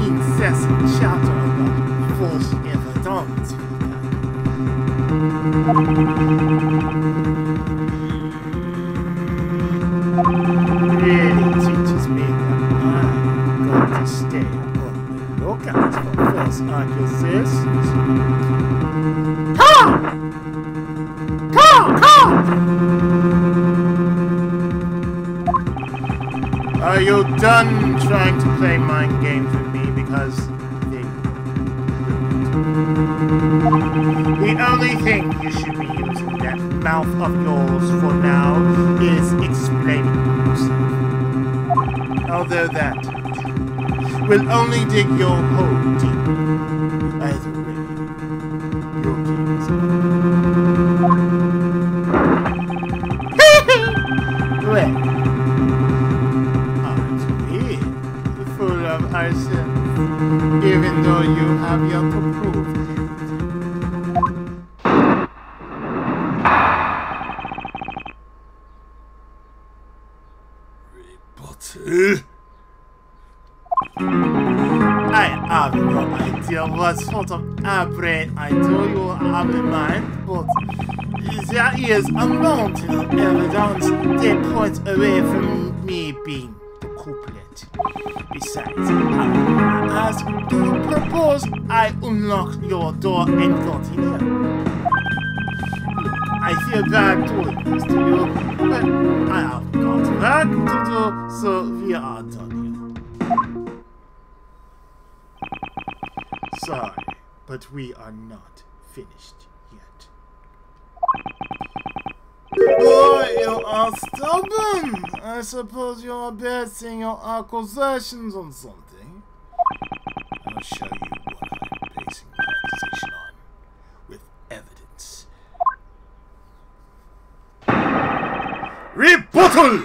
Speaker 2: incessant chatter about false evidence. Really teaches me that I'm going to stay on the lookout for false accusations. Come! Are you done trying to play mind games with me? Because the only thing you should be using that mouth of yours for now is explaining yourself. Although that will only dig your hole deeper. Either way, your game is up. Well, aren't we full of ourselves? you have yet to prove it.
Speaker 1: Rebuttal?
Speaker 2: I have no idea what sort of brain idea you have in mind, but there is a mountain of evidence that points away from me being the culprit. Besides, I ask, do you propose I unlock your door and continue? I feel bad doing this to you, but I have got work to do, so we are done here. Sorry, but we are not finished yet. Oh, you are stubborn! I suppose you are basing your accusations on something. I'll show you what I'm basing my accusation on, with evidence.
Speaker 1: Rebuttal!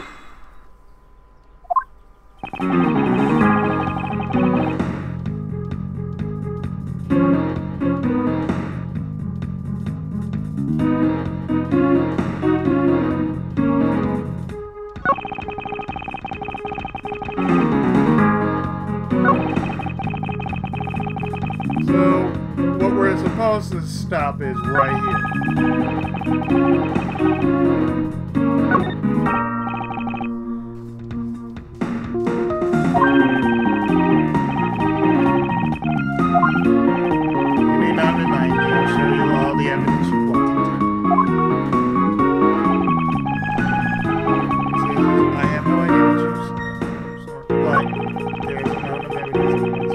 Speaker 2: So, what we're supposed to stop is right here. You may not remind me, I'll show you all the evidence you want in town. See, I have no idea what you're saying, but there's a amount of evidence.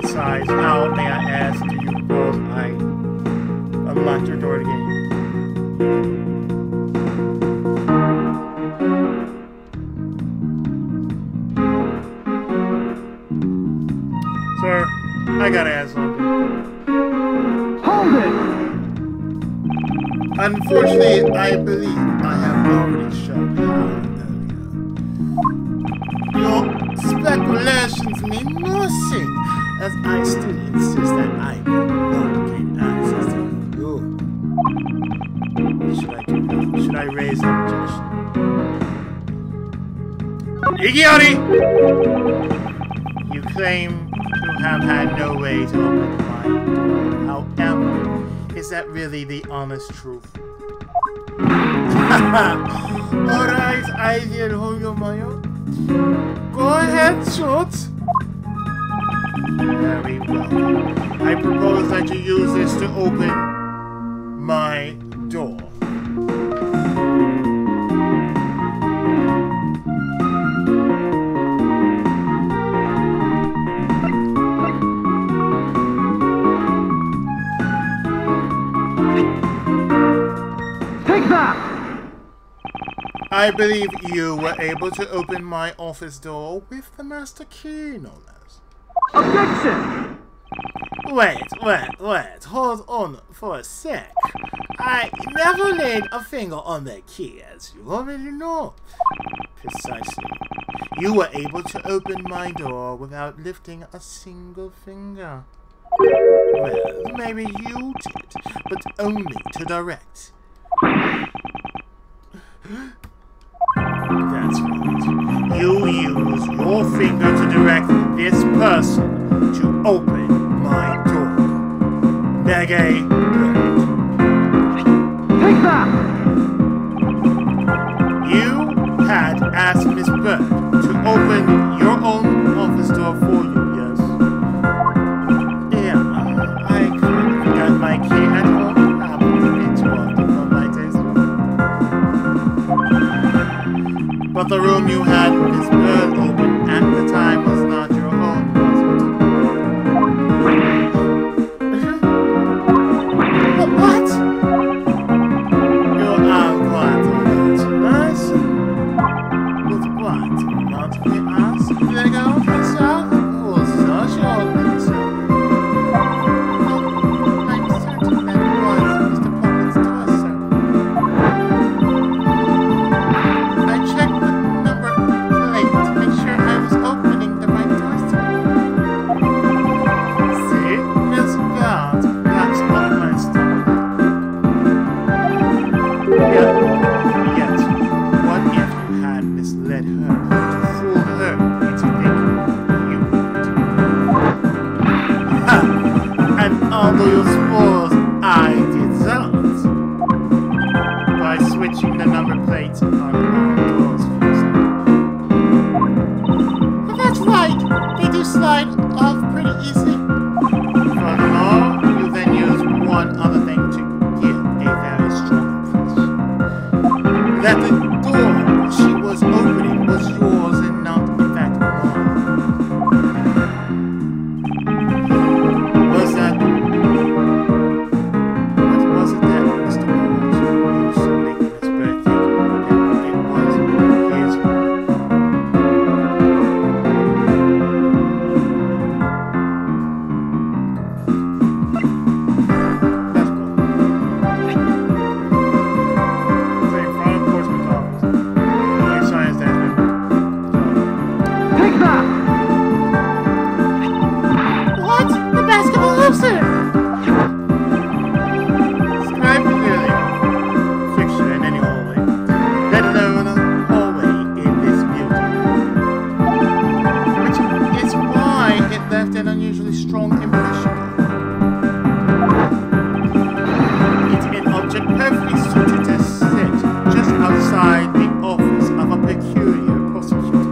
Speaker 2: Besides, how, may I ask, do you propose I unlock your door to get you? Sir, I gotta ask something.
Speaker 3: Hold it!
Speaker 2: Unfortunately, I believe I have already shown how earlier. Your speculations mean nothing, as I still insist that I will not gain access to you. What should I do now? Should I raise an objection? Igiari! You claim to have had no way to open my door. However, is that really the honest truth? Alright, I will hold your mayo. Go ahead, shoot! Very well. I propose that you use this to open my door.
Speaker 3: Take that!
Speaker 2: I believe you were able to open my office door with the master key, no less.
Speaker 3: Objection!
Speaker 2: Wait, hold on for a sec. I never laid a finger on the key, as you already know. Precisely. You were able to open my door without lifting a single finger. Well, maybe you did, but only to direct. That's right. You used your finger to direct this person to open my door. Nege Bird.
Speaker 3: Take that!
Speaker 2: You had asked Miss Bird to open your own office door for you, yes? Yeah, I couldn't forget my key at home. Happened to be too often on my days. But the room you had Miss Bird open at the time was not your own, was it? What? You are quite nice. But what? Not we ask? They go officer? Was not your officer? I'm certain that it was Mr. Puppet's door, sir. I checked the number plate misled her to fool her into thinking you would. Ha! And although you suppose I did that by switching the number plates on all doors for that's right, they do slide off pretty easily. Furthermore, you then use one other thing to give a very strong impression that the door she was opening was yours and not, in fact, mine. Was that... What was it that Mr. Porter used to make on his birthday? It was his...
Speaker 3: Take that!
Speaker 4: What? The basketball hoops there!
Speaker 2: Describe clearly fiction in any hallway, let alone a hallway in this building. Which is why it left an unusually strong impression. It's an object perfectly suited to sit just outside the office of a peculiar prosecutor.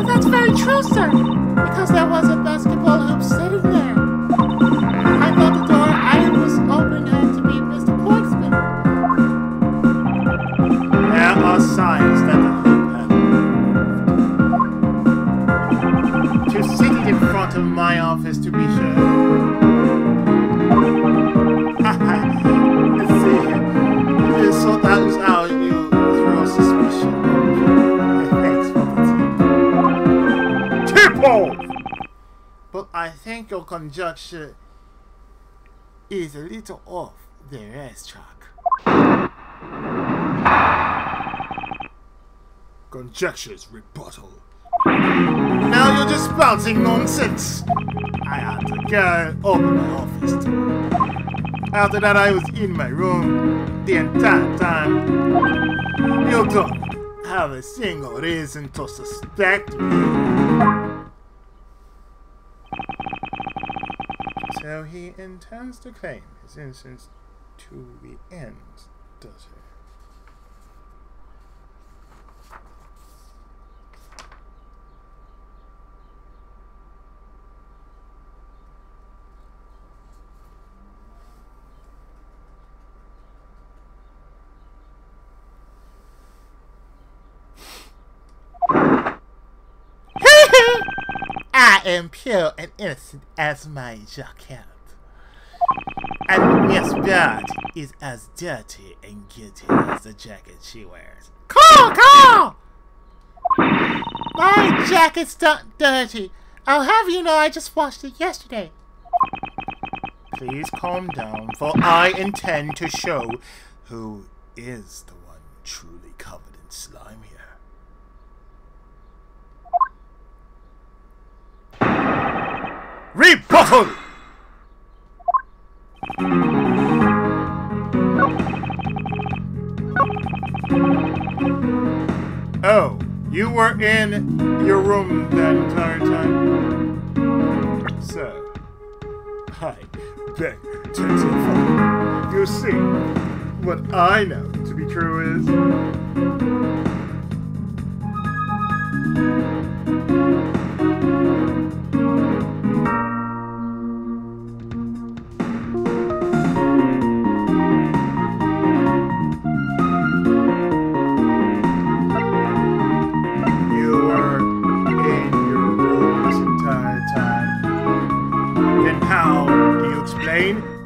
Speaker 4: That's very true, sir. Because there was a basketball hoop sitting there. I thought the door I was opening had to be Mr. Portsman.
Speaker 2: There are signs that the hoop has moved. To sit it in front of my office to be sure. Let's see. You sort that out, you throw suspicion. Thanks for the tip. Tip off! But I think your conjecture is a little off the racetrack. Conjecture's rebuttal. Now you're just spouting nonsense. I had to go open my office door. After that, I was in my room the entire time. You don't have a single reason to suspect me. So he intends to claim his innocence to the end, does he? I am pure and innocent as my jacket. And Miss Bird is as dirty and guilty as the jacket she wears. Call! My jacket's not dirty. I'll have you know I just washed it yesterday. Please calm down, for I intend to show who is the one truly covered in slime here. Rebuttal! Oh, you were in your room that entire time? So, I beg to differ. You see, what I know to be true is...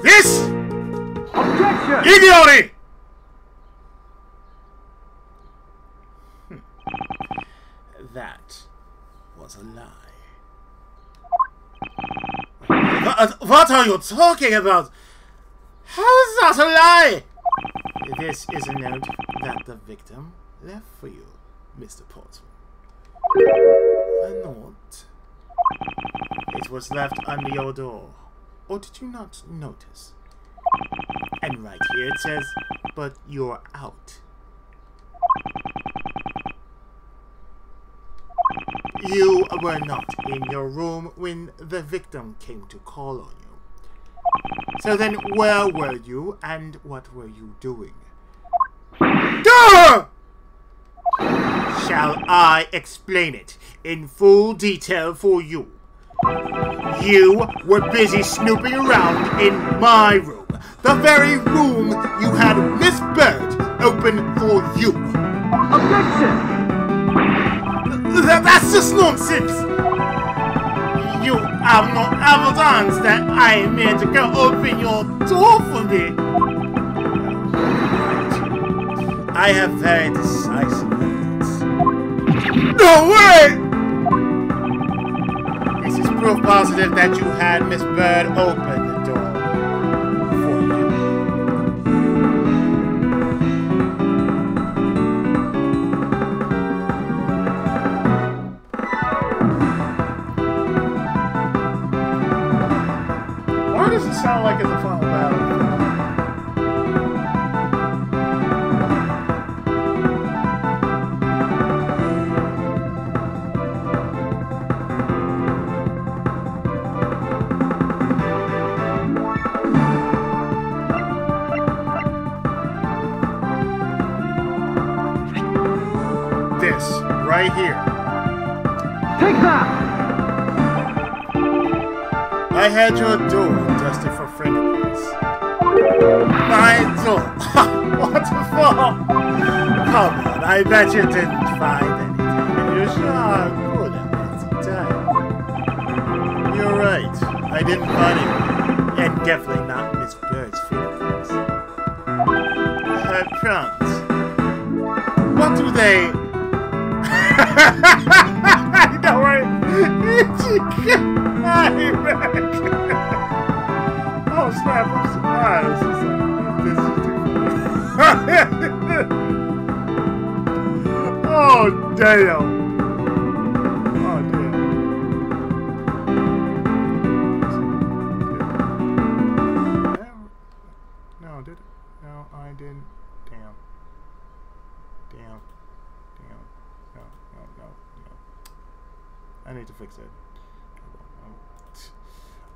Speaker 2: This!
Speaker 3: Objection!
Speaker 2: Idiocy! That was a lie. What are you talking about? How is that a lie? This is a note that the victim left for you, Mr. Portsman. A note. It was left under your door. Or did you not notice? And right here it says, but you're out. You were not in your room when the victim came to call on you. So then where were you and what were you doing? Duh! Shall I explain it in full detail for you? You were busy snooping around in my room, the very room you had Miss Bird open for you.
Speaker 3: Objection!
Speaker 2: That's just nonsense! You have no evidence that I meant to go open your door for me. I have very decisive evidence. No way! This is proof positive that you had Miss Bird open the door for you.
Speaker 1: Why does it sound like it's a final battle? This, right here.
Speaker 3: Take that!
Speaker 2: I had your door dusted for fingerprints. My door? What for? Come on, I bet you didn't find anything. You sure are good at that time. You're right. I didn't find it. And definitely not Miss Bird's fingerprints. Her prongs. What do they... Don't worry.
Speaker 1: Oh snap, I'm surprised. This is too funny. Oh damn. Oh damn. No, did it? No, I didn't. Damn. Damn. Damn. No. I need to fix it.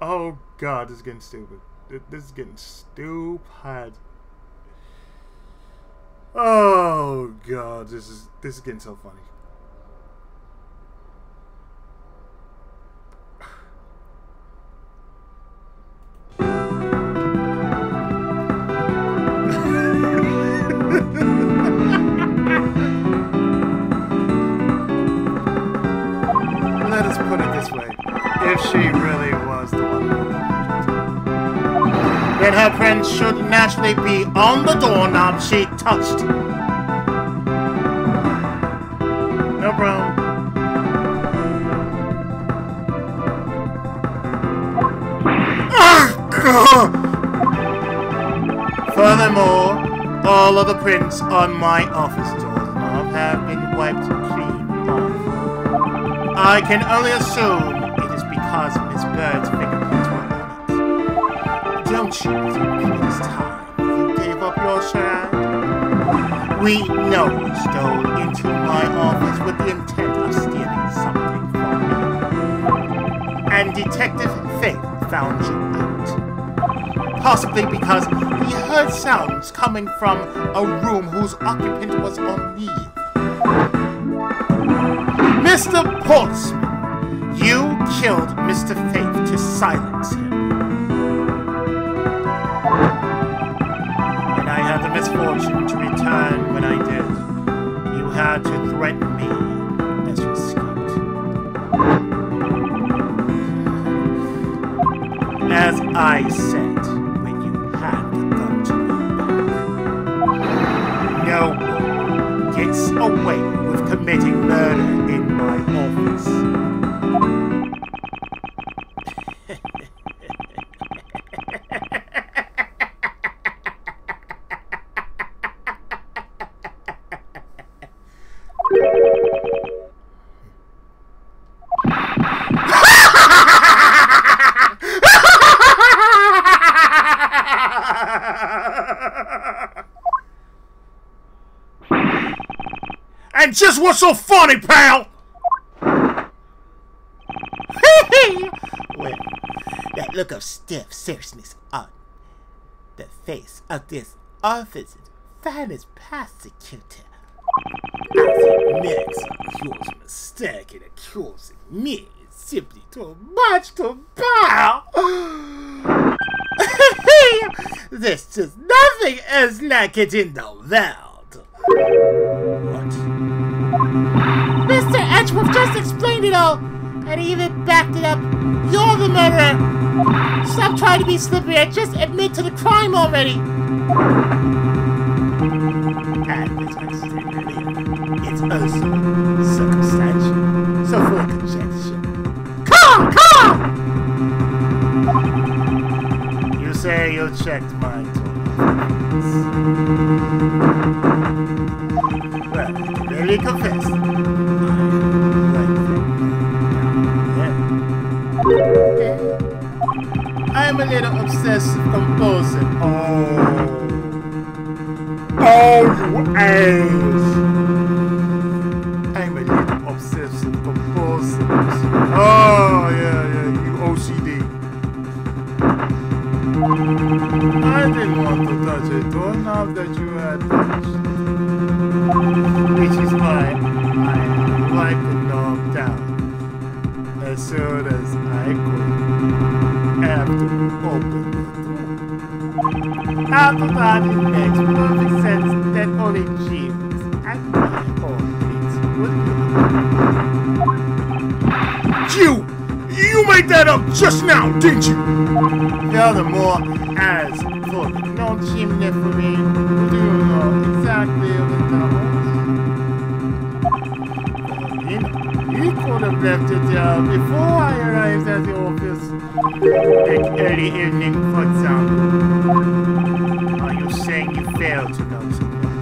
Speaker 1: Oh god, this is getting stupid. This is getting stupid. Oh god, this is getting so funny. Let us put it this way. If she really was the one who
Speaker 2: Then her prints should naturally be on the doorknob she touched.
Speaker 1: no problem.
Speaker 2: Furthermore, all of the prints on my office doorknob have been wiped clean off. I can only assume it is because Miss Bird's fingerprints were on it. Don't you think it's time you gave up your charade? We know you stole into my office with the intent of stealing something from me. And Detective Faith found you out. Possibly because he heard sounds coming from a room whose occupant was on leave. Mr. Portsman, you killed Mr. Faith to silence him. And I had the misfortune to return when I did. You had to threaten me as you escaped. As I said, when you had the gun to me back. No one gets away with committing murder in my office. And just what's so funny, pal?
Speaker 4: Well, that look of stiff seriousness on the face of this officer's finest prosecutor. As he makes a huge mistake in accusing me simply too much to bear. There's just nothing else like it in the world. What? Mr. Edgeworth just explained it all, and he even backed it up. You're the murderer. Stop trying to be slippery and just admit to the crime already. It's also circumstantial, so full of conjecture. Come! You say you checked my toilets. Well, you really confess. I'm a little obsessive compulsive.
Speaker 1: Oh, you ass! I'm a little obsessive compulsive. Oh, yeah, you OCD. I didn't want to touch a doorknob that you had touched. Which is why I wiped the knob down as soon as I could after opening the door.
Speaker 4: After that, it makes perfect sense that only James and my own kids would do.
Speaker 2: You made that up just now, didn't you?
Speaker 4: Furthermore, as for the no chimney for me, do you know exactly what that was? You could have left it there before I arrived at the office. Like early evening, for example. Are you saying you failed to know something?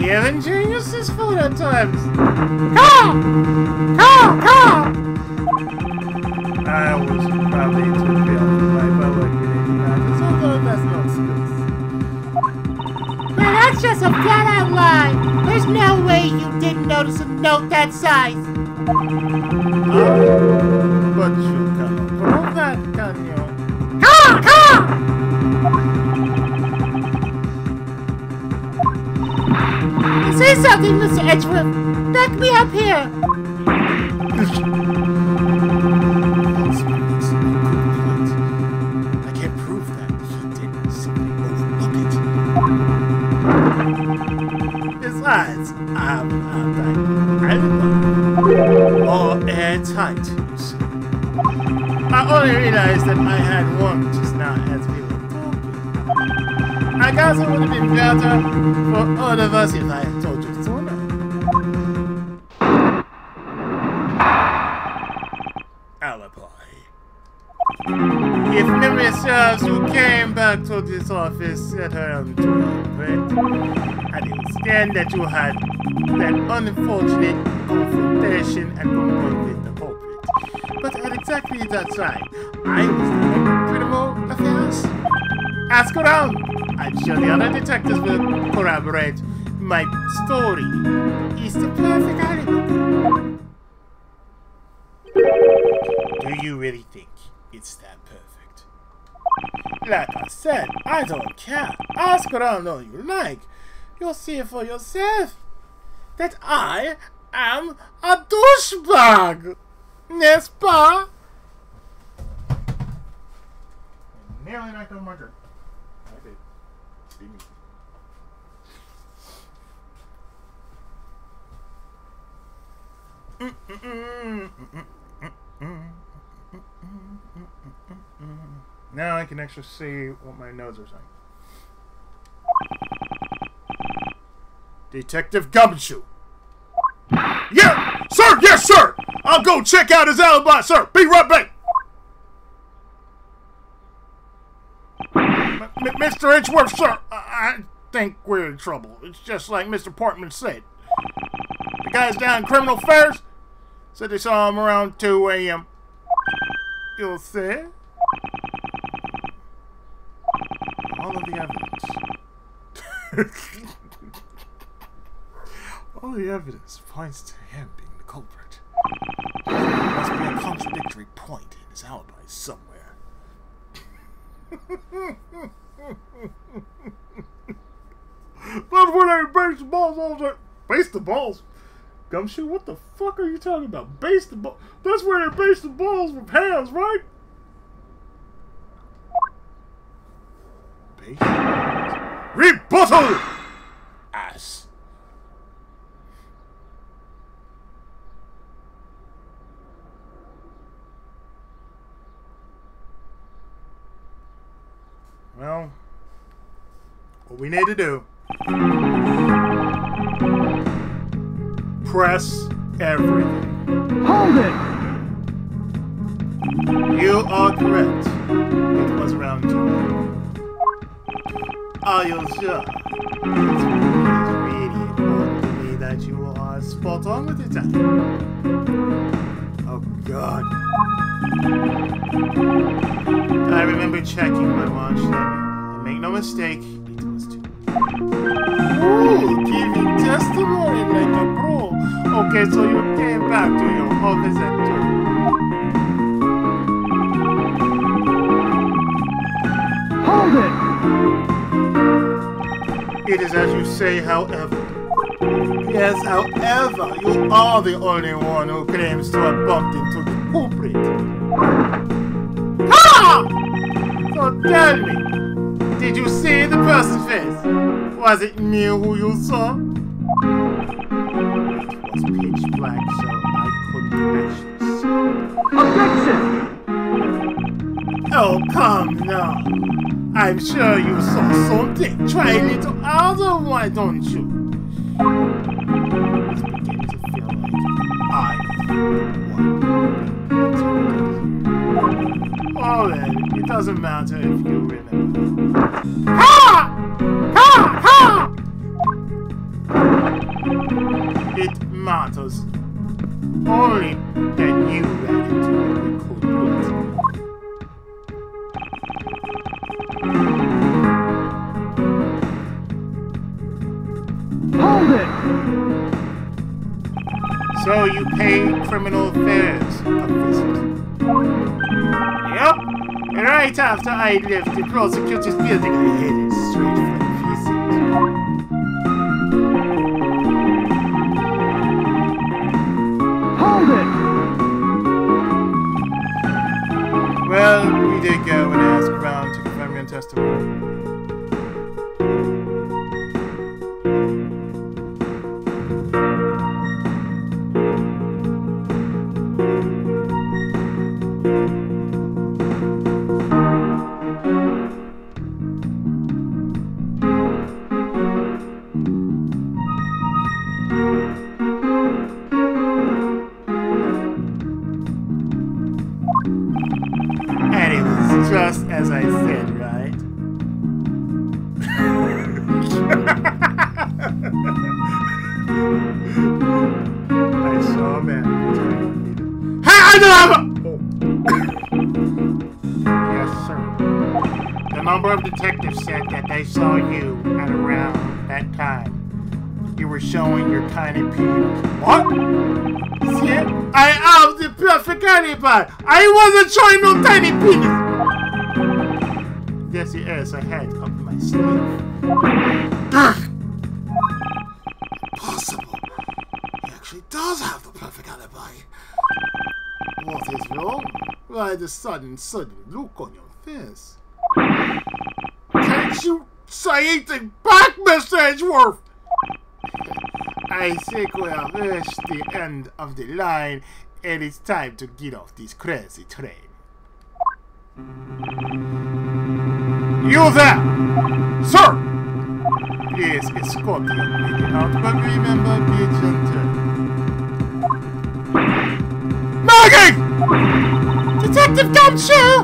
Speaker 4: Even geniuses fall at times. Come! I was probably too preoccupied by working in matters, although that's not skills. Man, that's just a flat-out lie. There's no way you didn't notice a note that size. But you can't prove that, can you? Come! Say something, Mr. Edgeworth. Back me up here. I can't prove that he didn't simply overlook it. Besides, I'm or airtight, you see. I only realized that I had one just now as we were talking. I guess it would have been better for all of us if I had told you sooner. Alibi. If memory serves, you came back to this office at around 12, right? I understand that you had that unfortunate confrontation and confront with the culprit. But at exactly that time, I was doing criminal affairs. Ask around. I'm sure the other detectives will corroborate my story. It's the perfect alibi. Do you really think it's that perfect? Like I said, I don't care. Ask around all you like. You'll see it for yourself. That I am a douchebag. N'est-ce pas?
Speaker 1: Nearly knocked over my drink. I did. Be me. Now I can actually see what my notes are saying.
Speaker 2: Detective Gumshoe. Yeah, sir, yes, sir. I'll go check out his alibi, sir. Be right back. Mr. Edgeworth, sir, I think we're in trouble. It's just like Mr. Portman said. The guys down in Criminal Affairs said they saw him around 2 a.m. You'll see.
Speaker 1: All of the evidence. All the evidence points to him being the culprit. There must be a contradictory point in his alibi somewhere. That's when they base the balls all day. Base the balls? Gumshoe, what the fuck are you talking about? Base the ball? That's where they base the balls with hands, right? Base the balls. Rebuttal! Ass. Well, what we need to do, press everything.
Speaker 3: Hold it!
Speaker 1: You are correct. It was round 2. Are you sure? It's really important to me that you are spot on with your time. Oh God. I remember checking my watch. And make no mistake, it was 2. Ooh, giving testimony like a pro. Okay, so you came back to your office at 2.
Speaker 3: Hold it!
Speaker 1: It is as you say, however. Yes, however, you are the only one who claims to have bumped into the culprit. Ha! So tell me, did you see the person's face? Was it me who you saw? It was pitch black, so I couldn't actually see.
Speaker 3: Objection!
Speaker 1: Oh, come now. I'm sure you saw something. Try a little harder, why don't you? It's beginning to feel like I'm the one. Oh, then, it doesn't matter if you remember. Ha! Ha! Ha! It matters. Only that you ran into the culprit.
Speaker 3: Hold it!
Speaker 1: So you pay criminal affairs a visit. Yep. And right after I left the prosecutor's building, I headed straight for the precinct.
Speaker 3: Hold it!
Speaker 1: Well, we did go and ask around to confirm your testimony. And it was just as I said, right? I saw a man. Hey, I don't have a... Yes, sir. The number of detectives said that they saw you at around that time. You were showing your tiny penis. What? See? I have the perfect alibi. I wasn't showing no tiny penis. Yes, yes, I had up my sleeve. Impossible. He actually does have the perfect alibi. What is wrong? Why the sudden look on your face? Can't you say anything back, Mr. Edgeworth? I think we have reached the end of the line, and it's time to get off this crazy train. You there! Sir! Please escort the young lady out, but remember, be gentle. Maggie! Detective Gumshoe!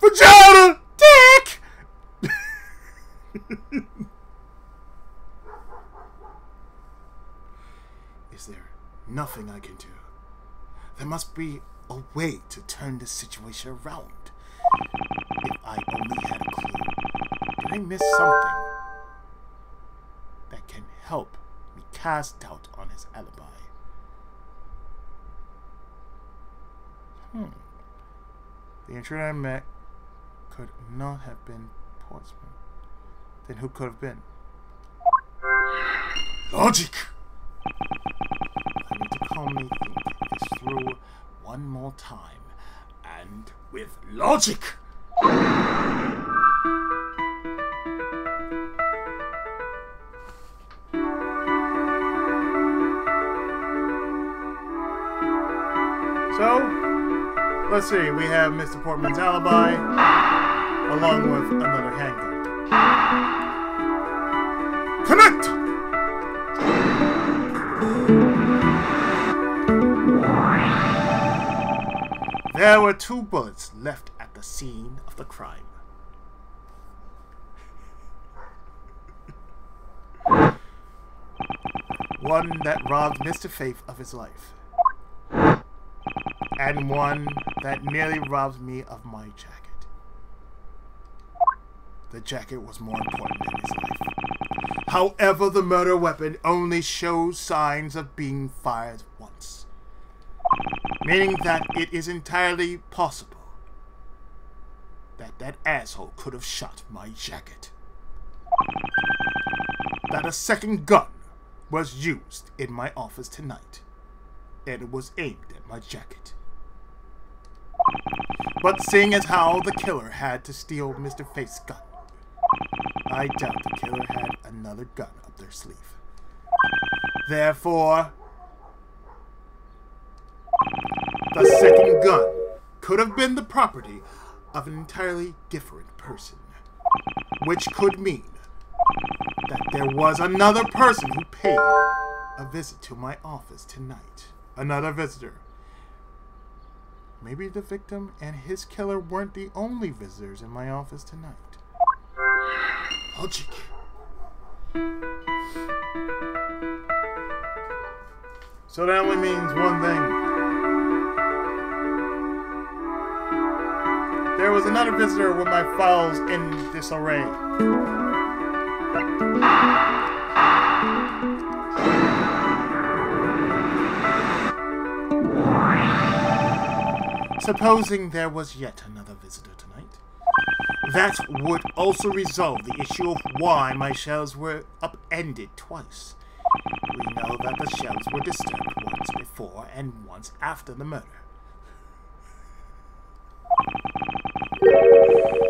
Speaker 1: Vagina! Dick! Is there nothing I can do?
Speaker 2: There must be a way to turn this situation around. If I only had a clue. Did I miss something that can help me cast doubt on his alibi?
Speaker 1: The intruder I met could not have been Portsmouth. Then who could have been?
Speaker 2: Logic! I need to calmly think this through one more time, and with logic!
Speaker 1: So, let's see. We have Mr. Portman's alibi, along with another handgun.
Speaker 2: Connect! There were 2 bullets left at the scene of the crime. One that robbed Mr. Faith of his life. And one that nearly robbed me of my jacket. The jacket was more important than his life. However, the murder weapon only shows signs of being fired once. Meaning that it is entirely possible that that asshole could have shot my jacket. That a second gun was used in my office tonight, and it was aimed at my jacket. But seeing as how the killer had to steal Mr. Faith's gun, I doubt the killer had another gun up their sleeve. Therefore, the second gun could have been the property of an entirely different person, which could mean that there was another person who paid a visit to my office tonight. Another visitor. Maybe the victim and his killer weren't the only visitors in my office tonight. Logic.
Speaker 1: So that only means one thing. There was another visitor with my files in disarray.
Speaker 2: Supposing there was yet another visitor tonight, that would also resolve the issue of why my shelves were upended twice. We know that the shelves were disturbed once before and once after the murder.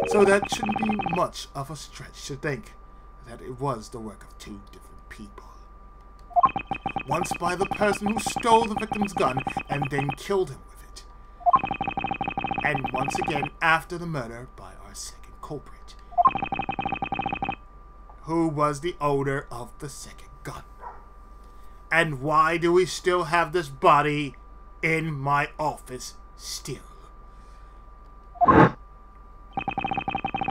Speaker 2: So that shouldn't be much of a stretch to think that it was the work of 2 different people. Once by the person who stole the victim's gun and then killed him with it. And once again after the murder by our second culprit, who was the owner of the second gun. And why do we still have this body in my office still?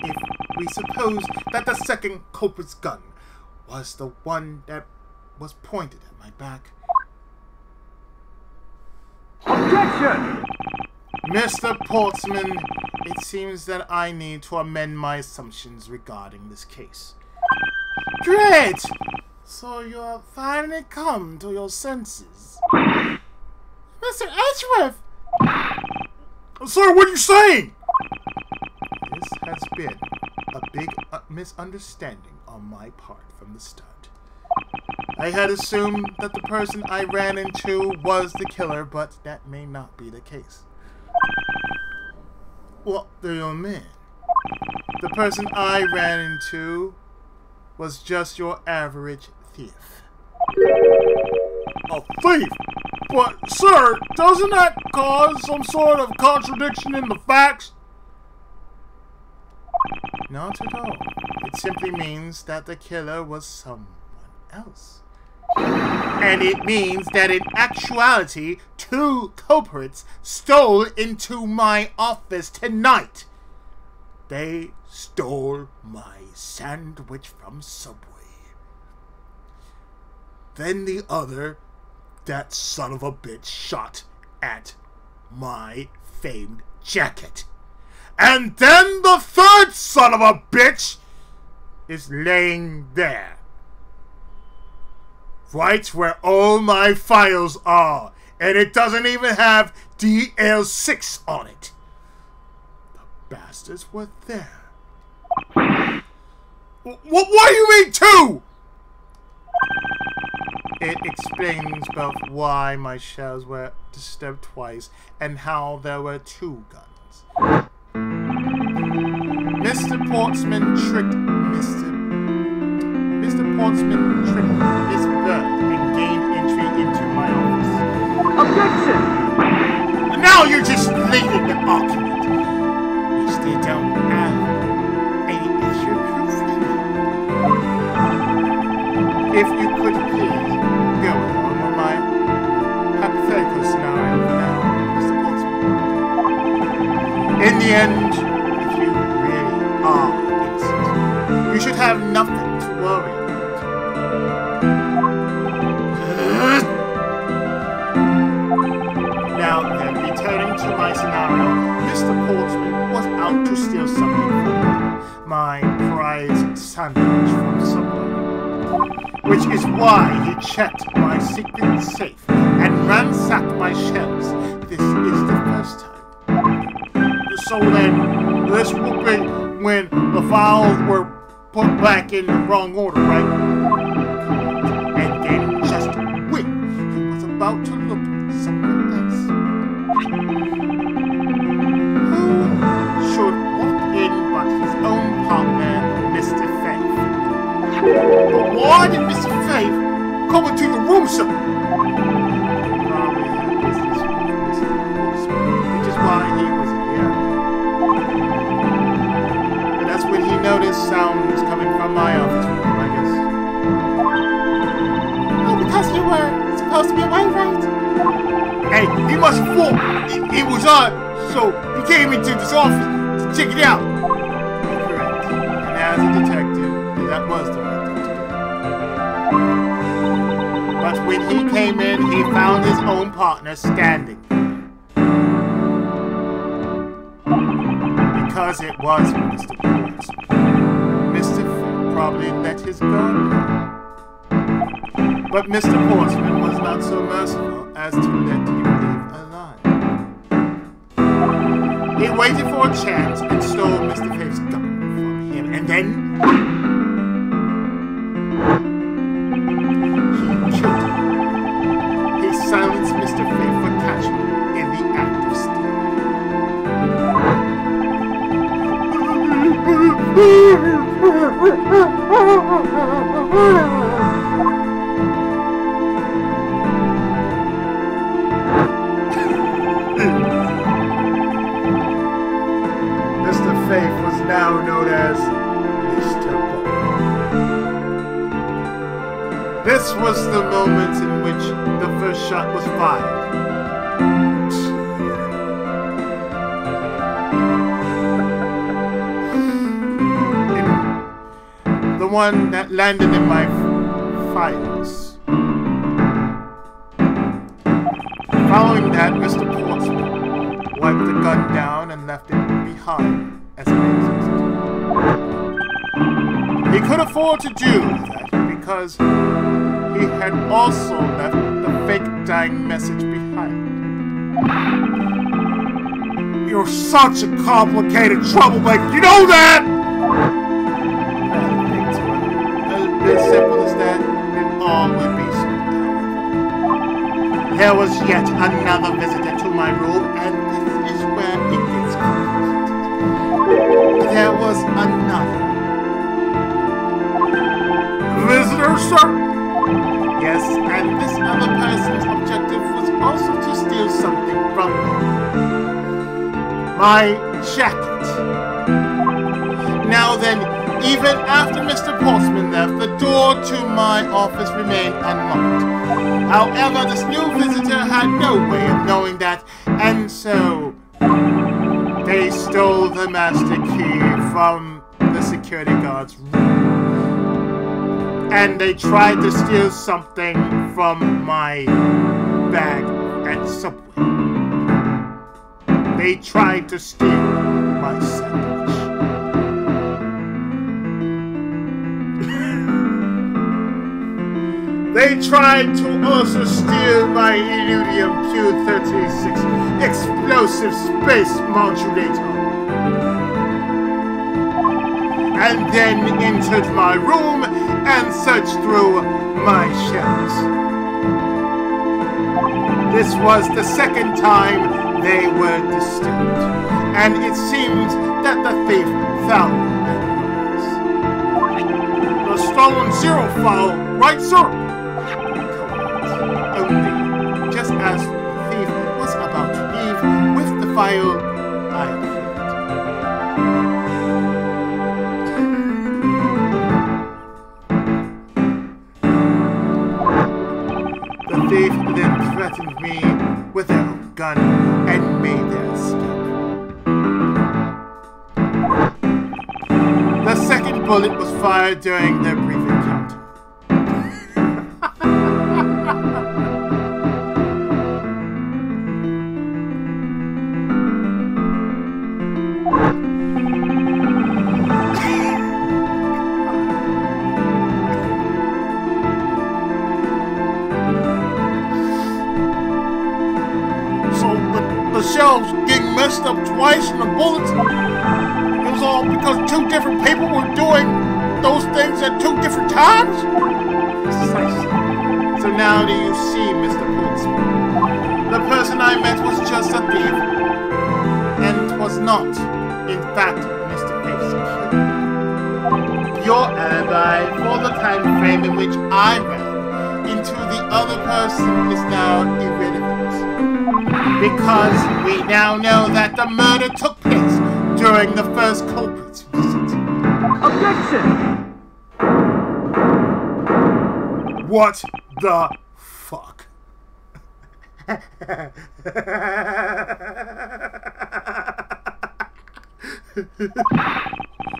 Speaker 2: If we suppose that the second culprit's gun was the one that was pointed at my back.
Speaker 3: Objection!
Speaker 2: Mr. Portsman, it seems that I need to amend my assumptions regarding this case. Great! So you have finally come to your senses. Mr. Edgeworth! Sir, what are you saying? This has been a big misunderstanding on my part from the start. I had assumed that the person I ran into was the killer, but that may not be the case. What do you mean? The person I ran into was just your average thief. A thief? But, sir, doesn't that cause some sort of contradiction in the facts? Not at all. It simply means that the killer was someone else. And it means that in actuality, 2 culprits stole into my office tonight. They stole my sandwich from Subway. Then the other, that son of a bitch, shot at my famed jacket. And then the third son of a bitch is laying there. Right where all my files are. And it doesn't even have DL6 on it. The bastards were there. What do you mean, two? It explains both why my shells were disturbed twice and how there were two guns. Mr. Portsman tricked this bird and gained entry into my office.
Speaker 3: Objection!
Speaker 2: And now you're just leading the argument. You still don't have any issue proof. If you could please go along with my hypothetical scenario now, Mr. Portsman. In the end, if you really are innocent, you should have nothing to worry about. Now then, returning to my scenario, Mr. Portsman was out to steal something from me. My prize sandwich from Subway. Which is why he checked my secret safe and ransacked my shelves. This is the first time. So then, this would be when the files were put back in the wrong order, right? And then just when he was about to look somewhere else. Who should walk in but his own partner, Mr. Faith? But why did Mr. Faith come into your room, sir? Probably had business with Mr. Portsman, which is why he was here. But that's when he noticed sounds coming from my office with him, I guess.
Speaker 4: Oh, because you were supposed to be away, right?
Speaker 2: Hey, he must have thought it was on, so he came into this office to check it out.
Speaker 1: Correct. And as a detective, that was the right thing to do.
Speaker 2: But when he came in, he found his own partner standing there. Because it was Mr. Portsman. Mr. Faith probably let his guard down. But Mr. Portsman was not so merciful as to let him leave alive. He waited for a chance and stole Mr. Faith's gun from him, and then he killed him. He silenced Mr. Faith for catching him in the act of stealing. Mr. Faith was now known as Mr. Ball. This was the moment in which the first shot was fired. The one that landed in my files. Following that, Mr. Portsman wiped the gun down and left it behind as an exit. He could afford to do that because he had also left the fake dying message behind. You're such a complicated troublemaker, you know that! As simple as that, it all would be solved, however. There was yet another visitor to my room, and this is where it gets confusing. There was another visitor, sir? Yes, and this other person's objective was also to steal something from me. My jacket. Now then, even after Mr. Portsman left, the door to my office remained unlocked. However, this new visitor had no way of knowing that, and so they stole the master key from the security guard's room. And they tried to steal something from my bag at Subway. they tried to steal my sandwich. They tried to also steal my Illudium Q-36 explosive space modulator. And then entered my room and searched through my shelves. This was the second time they were disturbed, and it seemed that the thief found them. The stolen zero file, right, sir? Only just as the thief was about to leave with the file, I appeared. The thief then threatened me with a gun and made their escape. The second bullet was fired during their brief encounter. The shelves getting messed up twice and the bullets, it was all because two different people were doing those things at two different times? Precisely. So now do you see, Mr. Policeman? The person I met was just a thief, and was not, in fact, Mr. Face Killer. Your alibi for the time frame in which I ran into the other person is now irrelevant. Because we now know that the murder took place during the first culprit's visit.
Speaker 3: Objection!
Speaker 1: What the fuck?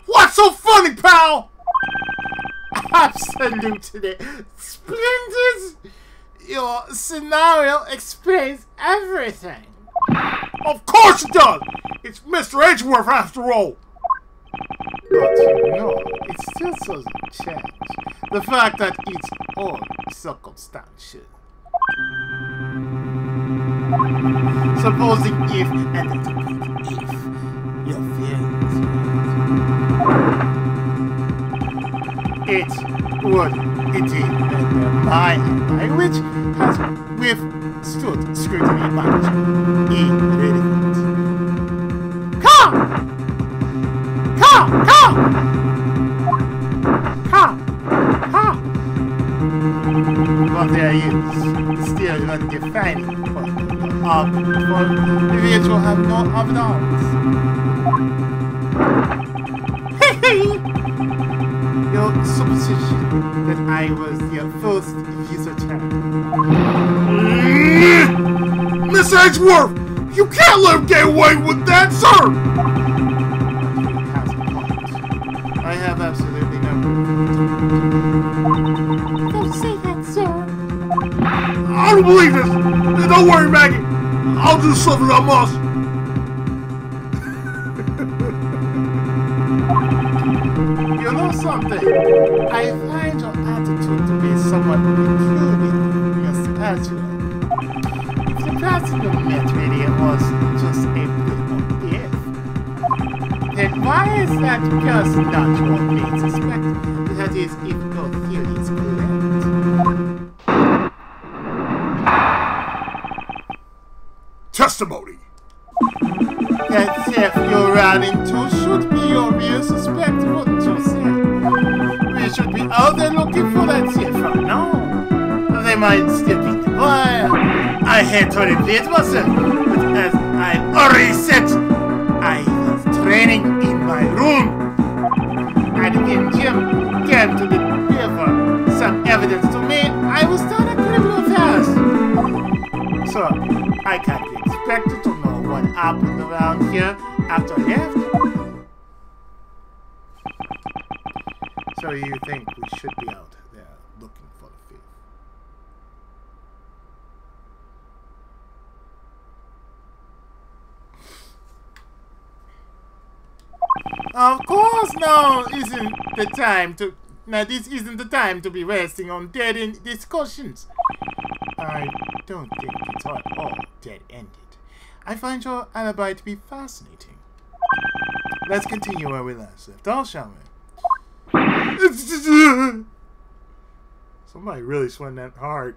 Speaker 2: What's so funny, pal? Absolutely splendid! Your scenario explains everything.
Speaker 1: Of course it does! It's Mr. Edgeworth after all!
Speaker 2: But you know, it still doesn't change the fact that it's all circumstantial. Supposing if, and that's a big if, your feelings it would indeed render my alibi, which has withstood scrutiny much irrelevant. Come! But there is still a defining point of the argument for which you have no evidence. Your supposition that I was your first visitor.
Speaker 1: Miss Edgeworth! You can't let him get away with that, sir!
Speaker 2: Has a point. I have absolutely no proof.
Speaker 4: Don't say that, sir.
Speaker 1: I don't believe this! Don't worry, Maggie! I'll do something I must!
Speaker 2: You know something? I find your attitude to be somewhat peculiar, Mr. Edgeworth. If the person you met really was just a little if, then why is that person not your main suspect? That is, if your theory is correct.
Speaker 1: Testimony!
Speaker 2: That thief you're running to should be your real suspect, wouldn't you say? We should be out there looking for that thief from now. They might still be the boy. I hate to repeat myself, but as I already said, I was training in my room. And when Jim came to the river some evidence to me, I was done a criminal fast. So, I can't be expected to know what happened around here after I left. So you think we should be out there looking for the thief? Of course, now isn't the time to. Now, this isn't the time to be resting on dead-end discussions. I don't think it's at all dead-ended. I find your alibi to be fascinating. Let's continue where we last left off, shall we?
Speaker 1: Somebody really swung that hard.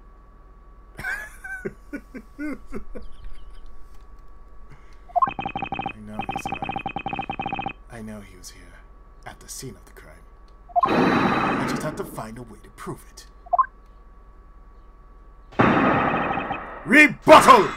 Speaker 2: I know he was here at the scene of the crime. I just have to find a way to prove it.
Speaker 1: Rebuttal!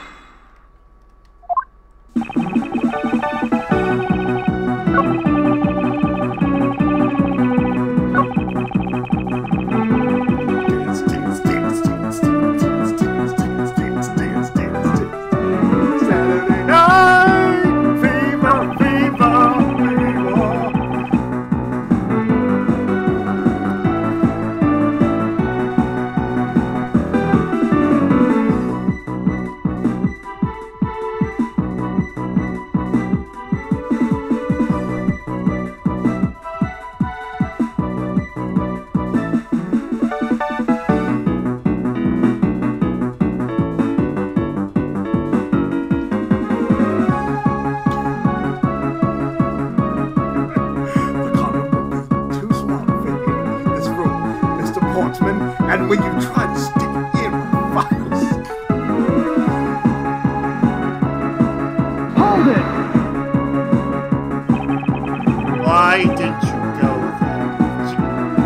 Speaker 1: And when you try to stick it in my files.
Speaker 3: Hold it!
Speaker 2: Why didn't you go there,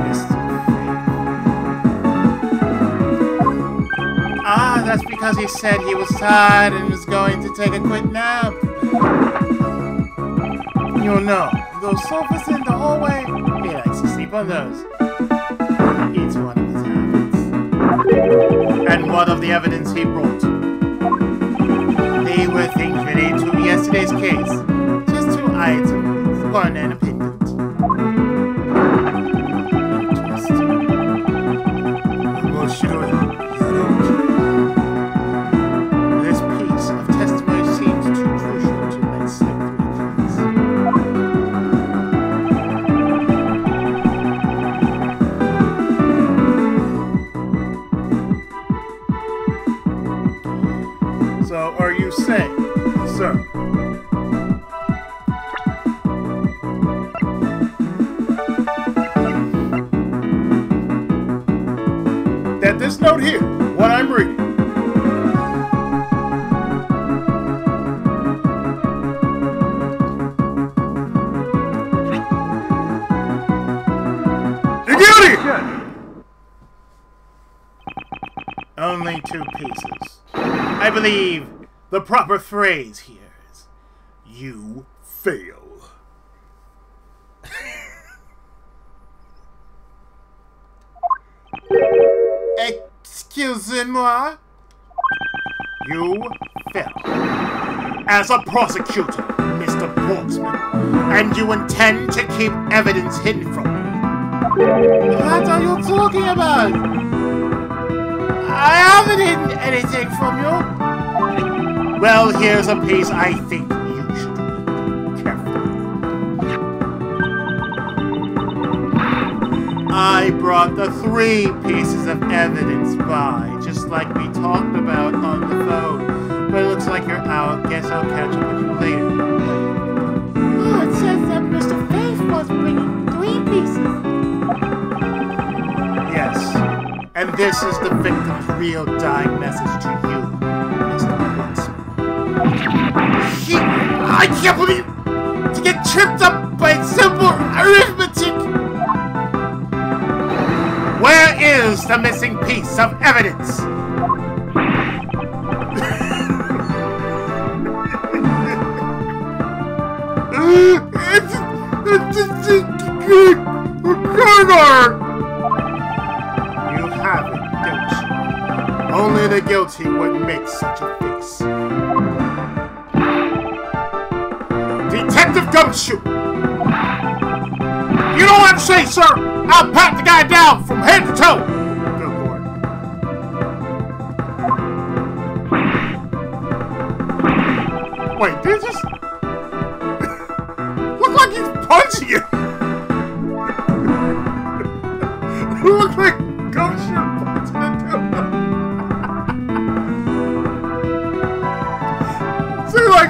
Speaker 2: Mr. Fake? Ah, that's because he said he was tired and was going to take a quick nap. You know, those sofas in the hallway, he likes to sleep on those. It's one of his habits. And what of the evidence he brought? They were things related to yesterday's case. Just 2 items, one and a pendant. Interesting.
Speaker 1: Well, sure, you don't.
Speaker 2: This piece of testimony seems too crucial to let slip through the cracks.
Speaker 1: So, are you saying, sir, that this note here, what I'm reading, you're guilty!
Speaker 2: Only 2 pieces. I believe the proper phrase here is, you
Speaker 1: Fail.
Speaker 2: Excusez-moi? You fail. As a prosecutor, Mr. Portsman, and you intend to keep evidence hidden from me. What are you talking about? I haven't hidden anything from you. Well, here's a piece I think you should read carefully. I brought the 3 pieces of evidence by, just like we talked about on the phone. But it looks like you're out. Guess I'll catch up with you later.
Speaker 5: Oh, it says that Mr. Faith was bringing 3 pieces.
Speaker 2: Yes. And this is the victim's real dying message to you, Mr. Watson. I can't believe to get tripped up by simple arithmetic. Where is the missing piece of evidence? You have it, don't you? Only the guilty would make such a face. Detective Gumshoe! You know what I'm saying, sir? I'll pat the guy down from head to toe! Good lord. Wait, did it just... look like he's punching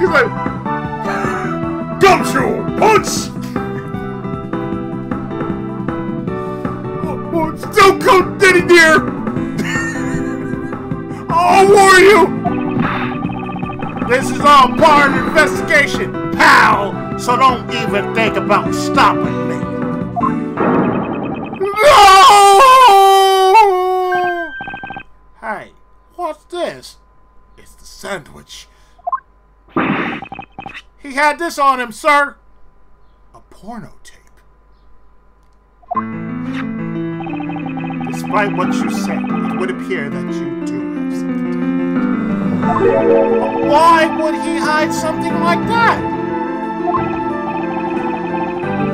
Speaker 1: back. He's like, gumshoe punch. Don't come, Daddy dear. I'll warn you.
Speaker 2: This is all part of the investigation, pal. So don't even think about stopping me.
Speaker 1: No!
Speaker 2: Hey, what's this?
Speaker 1: It's the sandwich.
Speaker 2: He had this on him, sir.
Speaker 1: A porno tape.
Speaker 2: Despite what you said, it would appear that you do have something. But why would he hide something like that?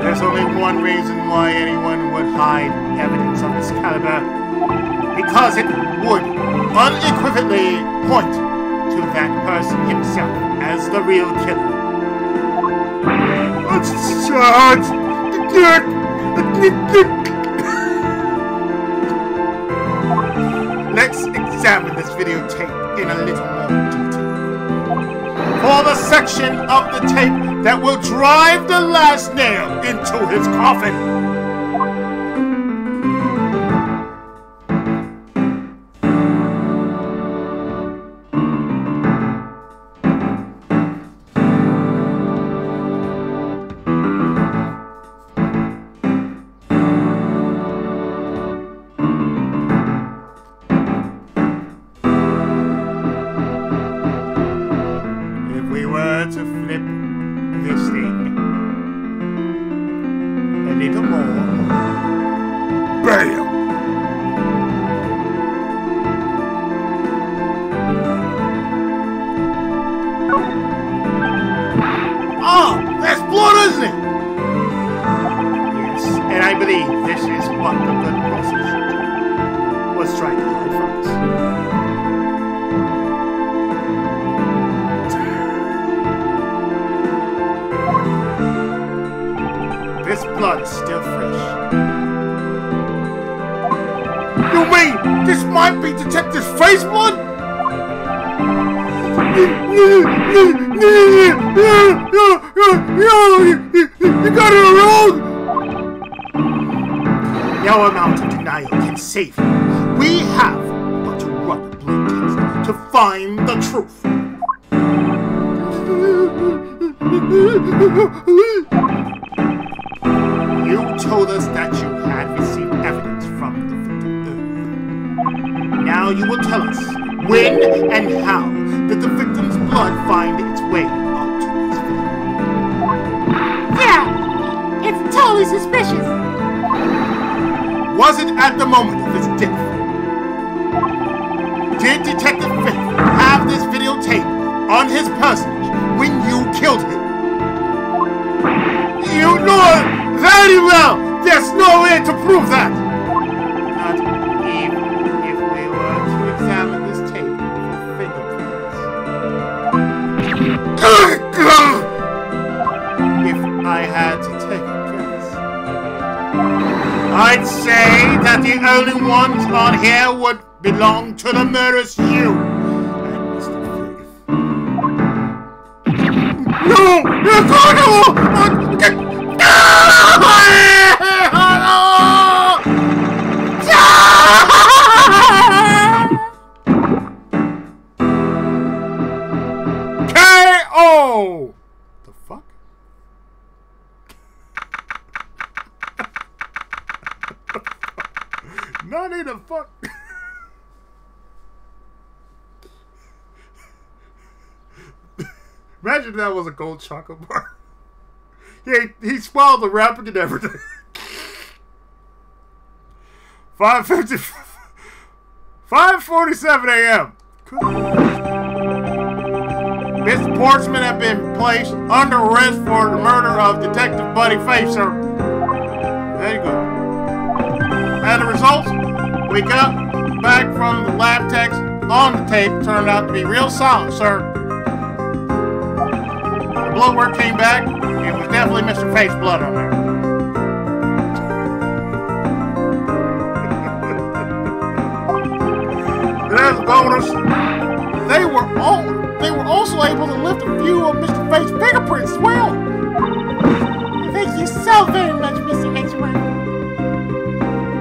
Speaker 2: There's only one reason why anyone would hide evidence of this caliber. Because it would unequivocally point to that person himself as the real killer. Let's examine this videotape in a little more detail. For the section of the tape that will drive the last nail into his coffin. To flip this thing a little more.
Speaker 1: Bam!
Speaker 2: Oh, that's blood, isn't it? Yes, and I believe this is what the good prosecutor was trying to hide from us. This blood's still fresh. You mean this might be Detective Face blood?
Speaker 1: You got it wrong!
Speaker 2: No amount of denial can save you. We have but to run a blood test to find the truth. You told us that you had received evidence from the victim earlier. Now you will tell us when and how did the victim's blood find its way onto this video?
Speaker 5: Yeah, it's totally suspicious.
Speaker 2: Was it at the moment of his death? Did Detective Faith have this videotape on his personage when you killed him? You know it very well! There's no way to prove that! Not even if we were to examine this tape for fingerprints. If I had to take a guess, I'd say that the only ones on here would belong to the murderous you and Mr. Faith. No!
Speaker 1: K.O. The fuck? Not in the fuck. Imagine that was a gold chocolate bar. He swallowed the wrapping and everything. 5:47 a.m.
Speaker 2: Miss Portsman have been placed under arrest for the murder of Detective Buddy Faith, sir. There you go. And the results we got back from the lab techs on the tape turned out to be real solid, sir. The blood work came back. It was definitely Mr. Faith's blood on there. There's a bonus. They were also able to lift a a few of Mr. Fate's fingerprints as well.
Speaker 5: Thank you so very much, Mr. Edgeworth.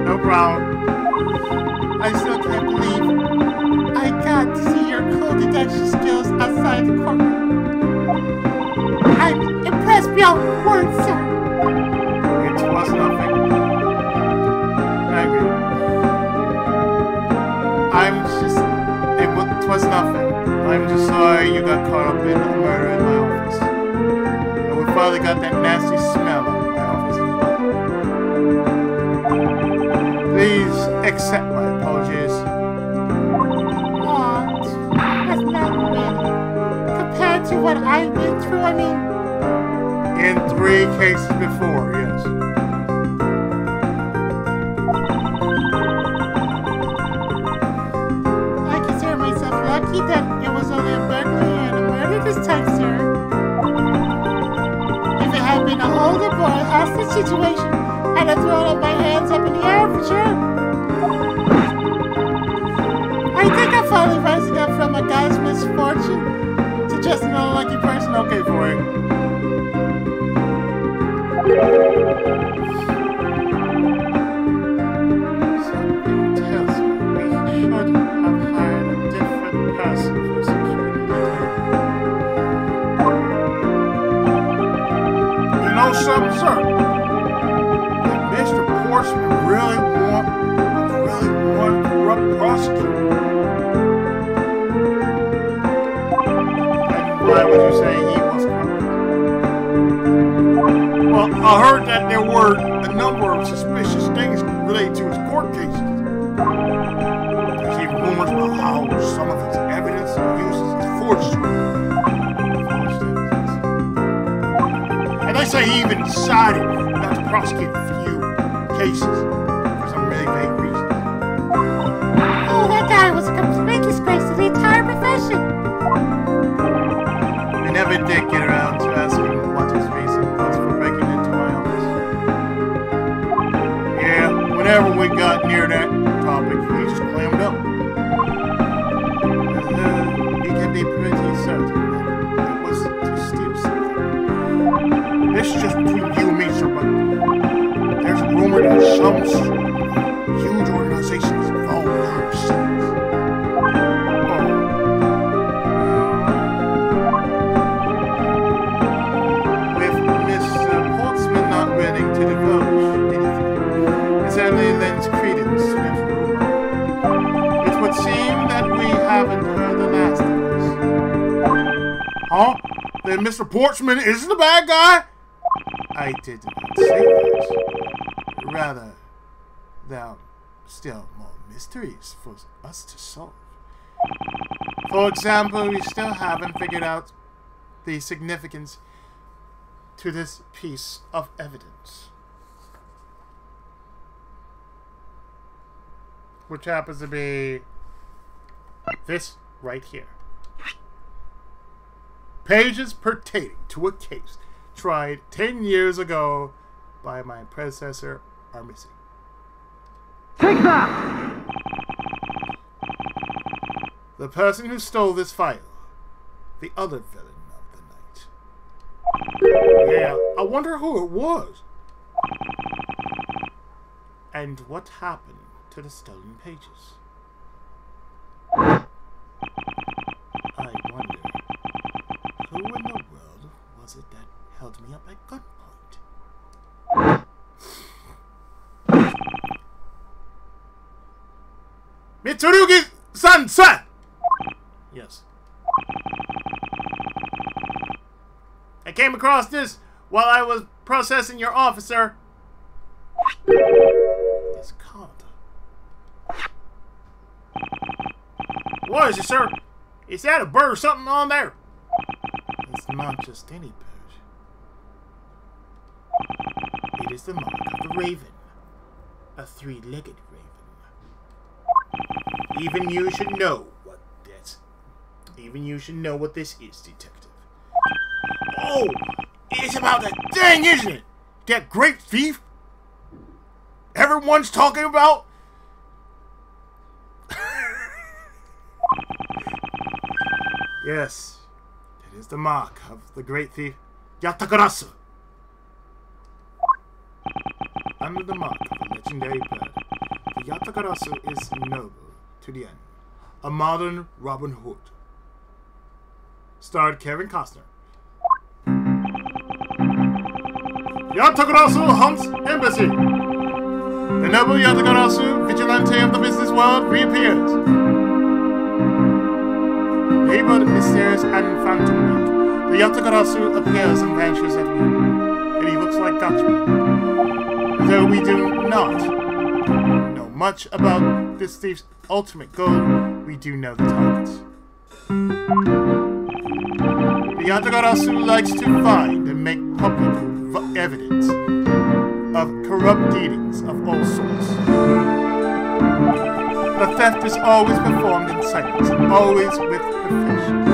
Speaker 2: No problem. I still can't believe I got to see your cool detection skills outside the courtroom.
Speaker 5: I'm impressed beyond words, sir.
Speaker 2: It was nothing. I agree. It was nothing. I'm just sorry you got caught up in the murder in my office. And we finally got that nasty smell out of my office. Please accept my apologies.
Speaker 5: What? That's not really. Compared to what I've been through, I mean...
Speaker 2: In 3 cases before, yes.
Speaker 5: I consider myself lucky that it was only a burglary and a murder this time, sir. If it had been a hold-up or a hostage situation, I'd have thrown up my hands up in the air for sure. I think I'm finally rising up from a guy's misfortune to just an unlucky person.
Speaker 2: Okay for it. Something tells me we should have hired a different person for security. You know something, sir? That Mr. Portsman really want a corrupt prosecutor. And why would you say he was corrupt? Well, I heard that there were a number of suspicious things related to his court cases. There's even rumors about how some of his evidence uses is forged. And they say he even decided not to prosecute a few cases for some really vague reasons.
Speaker 5: Oh, that guy was a complete disgrace to the entire profession.
Speaker 2: I never did get around to asking what his reason was for breaking into my office. Yeah, whenever we got near that topic, he just clammed up. He can be pretty certain that it was to steal something. This is just between you and me, sir, but there's a rumor that some huge organizations involved behind the scenes. To divulge anything, it certainly lends credence to that rumor. It would seem that we haven't heard the last of this. Huh? Then Mr. Portsman isn't a bad guy? I did not say that. Rather, there are still more mysteries for us to solve. For example, we still haven't figured out the significance to this piece of evidence, which happens to be this right here. Pages pertaining to a case tried 10 years ago by my predecessor are missing.
Speaker 3: Take that!
Speaker 2: The person who stole this file, the other villain of the night. Yeah, I wonder who it was. And what happened to the stolen pages? I wonder, who in the world was it that held me up at gunpoint? Mitsurugi-san, sir! Yes. I came across this while I was processing your officer. This card. What is it, sir? Is that a bird or something on there? It's not just any bird. It is the mark of the raven. A 3-legged raven. Even you should know what this. Even you should know what this is, detective. Oh, it's about that thing, isn't it? That great thief everyone's talking about. Yes, that
Speaker 1: It is the mark of the great thief Yatakarasu. Under the mark of the legendary bird, the Yatakarasu is noble to the end. A modern Robin Hood. Starred Kevin Costner. Yatakarasu hunts embassy. The noble Yatakarasu, vigilante of the business world, reappears. Labeled mysterious and phantom-like, the Yatakarasu appears and vanishes at will, and he looks like Dutchman. Though we do not know much about this thief's ultimate goal, we do know the targets. The Yatakarasu likes to find and make public evidence of corrupt dealings of all sorts. The theft is always performed in silence, always with perfection.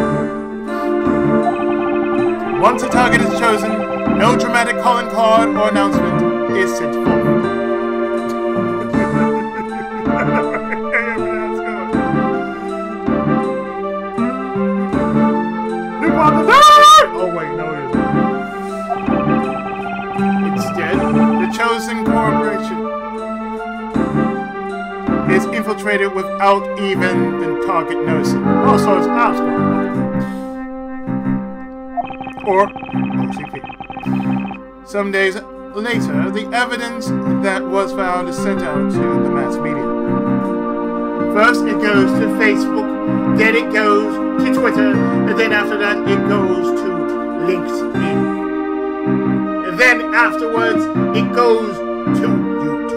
Speaker 1: Once a target is chosen, no dramatic calling card or announcement is sent forth. Oh wait, no it isn't. Instead, the chosen corporation is infiltrated without even the target noticing. Also, it's Oscar. Or OCP. Some days later, the evidence that was found is sent out to the mass media. First, it goes to Facebook, then it goes to Twitter, and then after that, it goes to LinkedIn. And then afterwards, it goes to YouTube.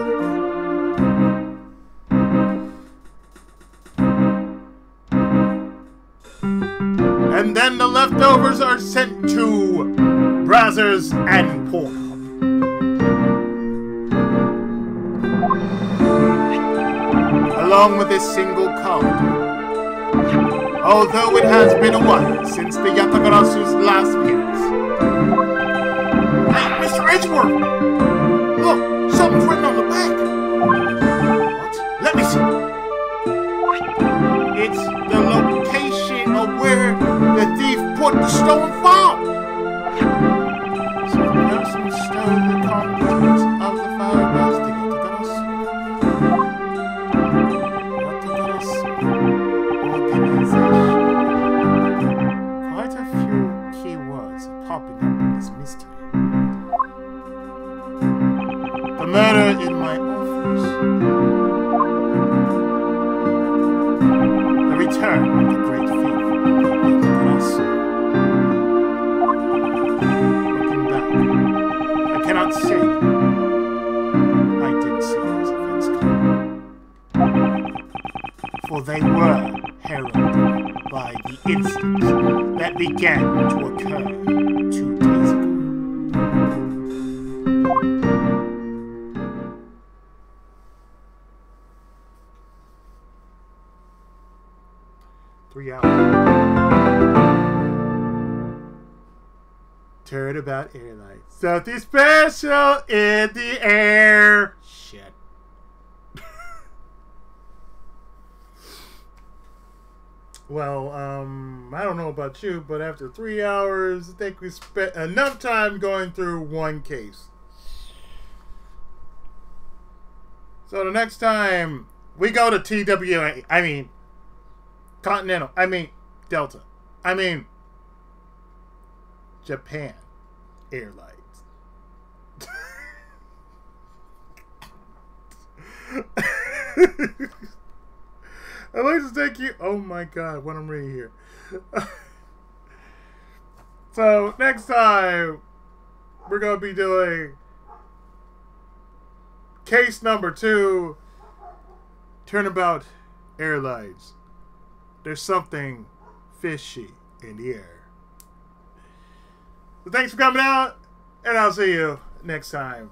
Speaker 1: And then the leftovers are sent to browsers and Pornhub. Along with this single card. Although it has been a while since the Yatakarasu's last appearance. Hey, Mr. Edgeworth! Look, something's written on the back. What? Let me see. It's the location of where the thief put the stolen file. So the person who stole the contents of the file was the Yatakarasu. Quite a few keywords are popping up in this mystery. The murder in my office. The return of the great thief, Yatakarasu. Looking back, I cannot say I didn't see these events coming. For they were heralded by the incidents that began to occur 2 days ago. Three hours. Turnabout Airlines. Something special in the air. Shit. Well, I don't know about you, but after 3 hours, I think we spent enough time going through one case. So the next time we go to TWA, I mean, Continental, I mean, Delta, I mean, Japan Airlines. I'd like to take you. Oh my god, what I'm reading here. So, next time, we're going to be doing case number 2 Turnabout Airlines. There's something fishy in the air. So, thanks for coming out, and I'll see you next time.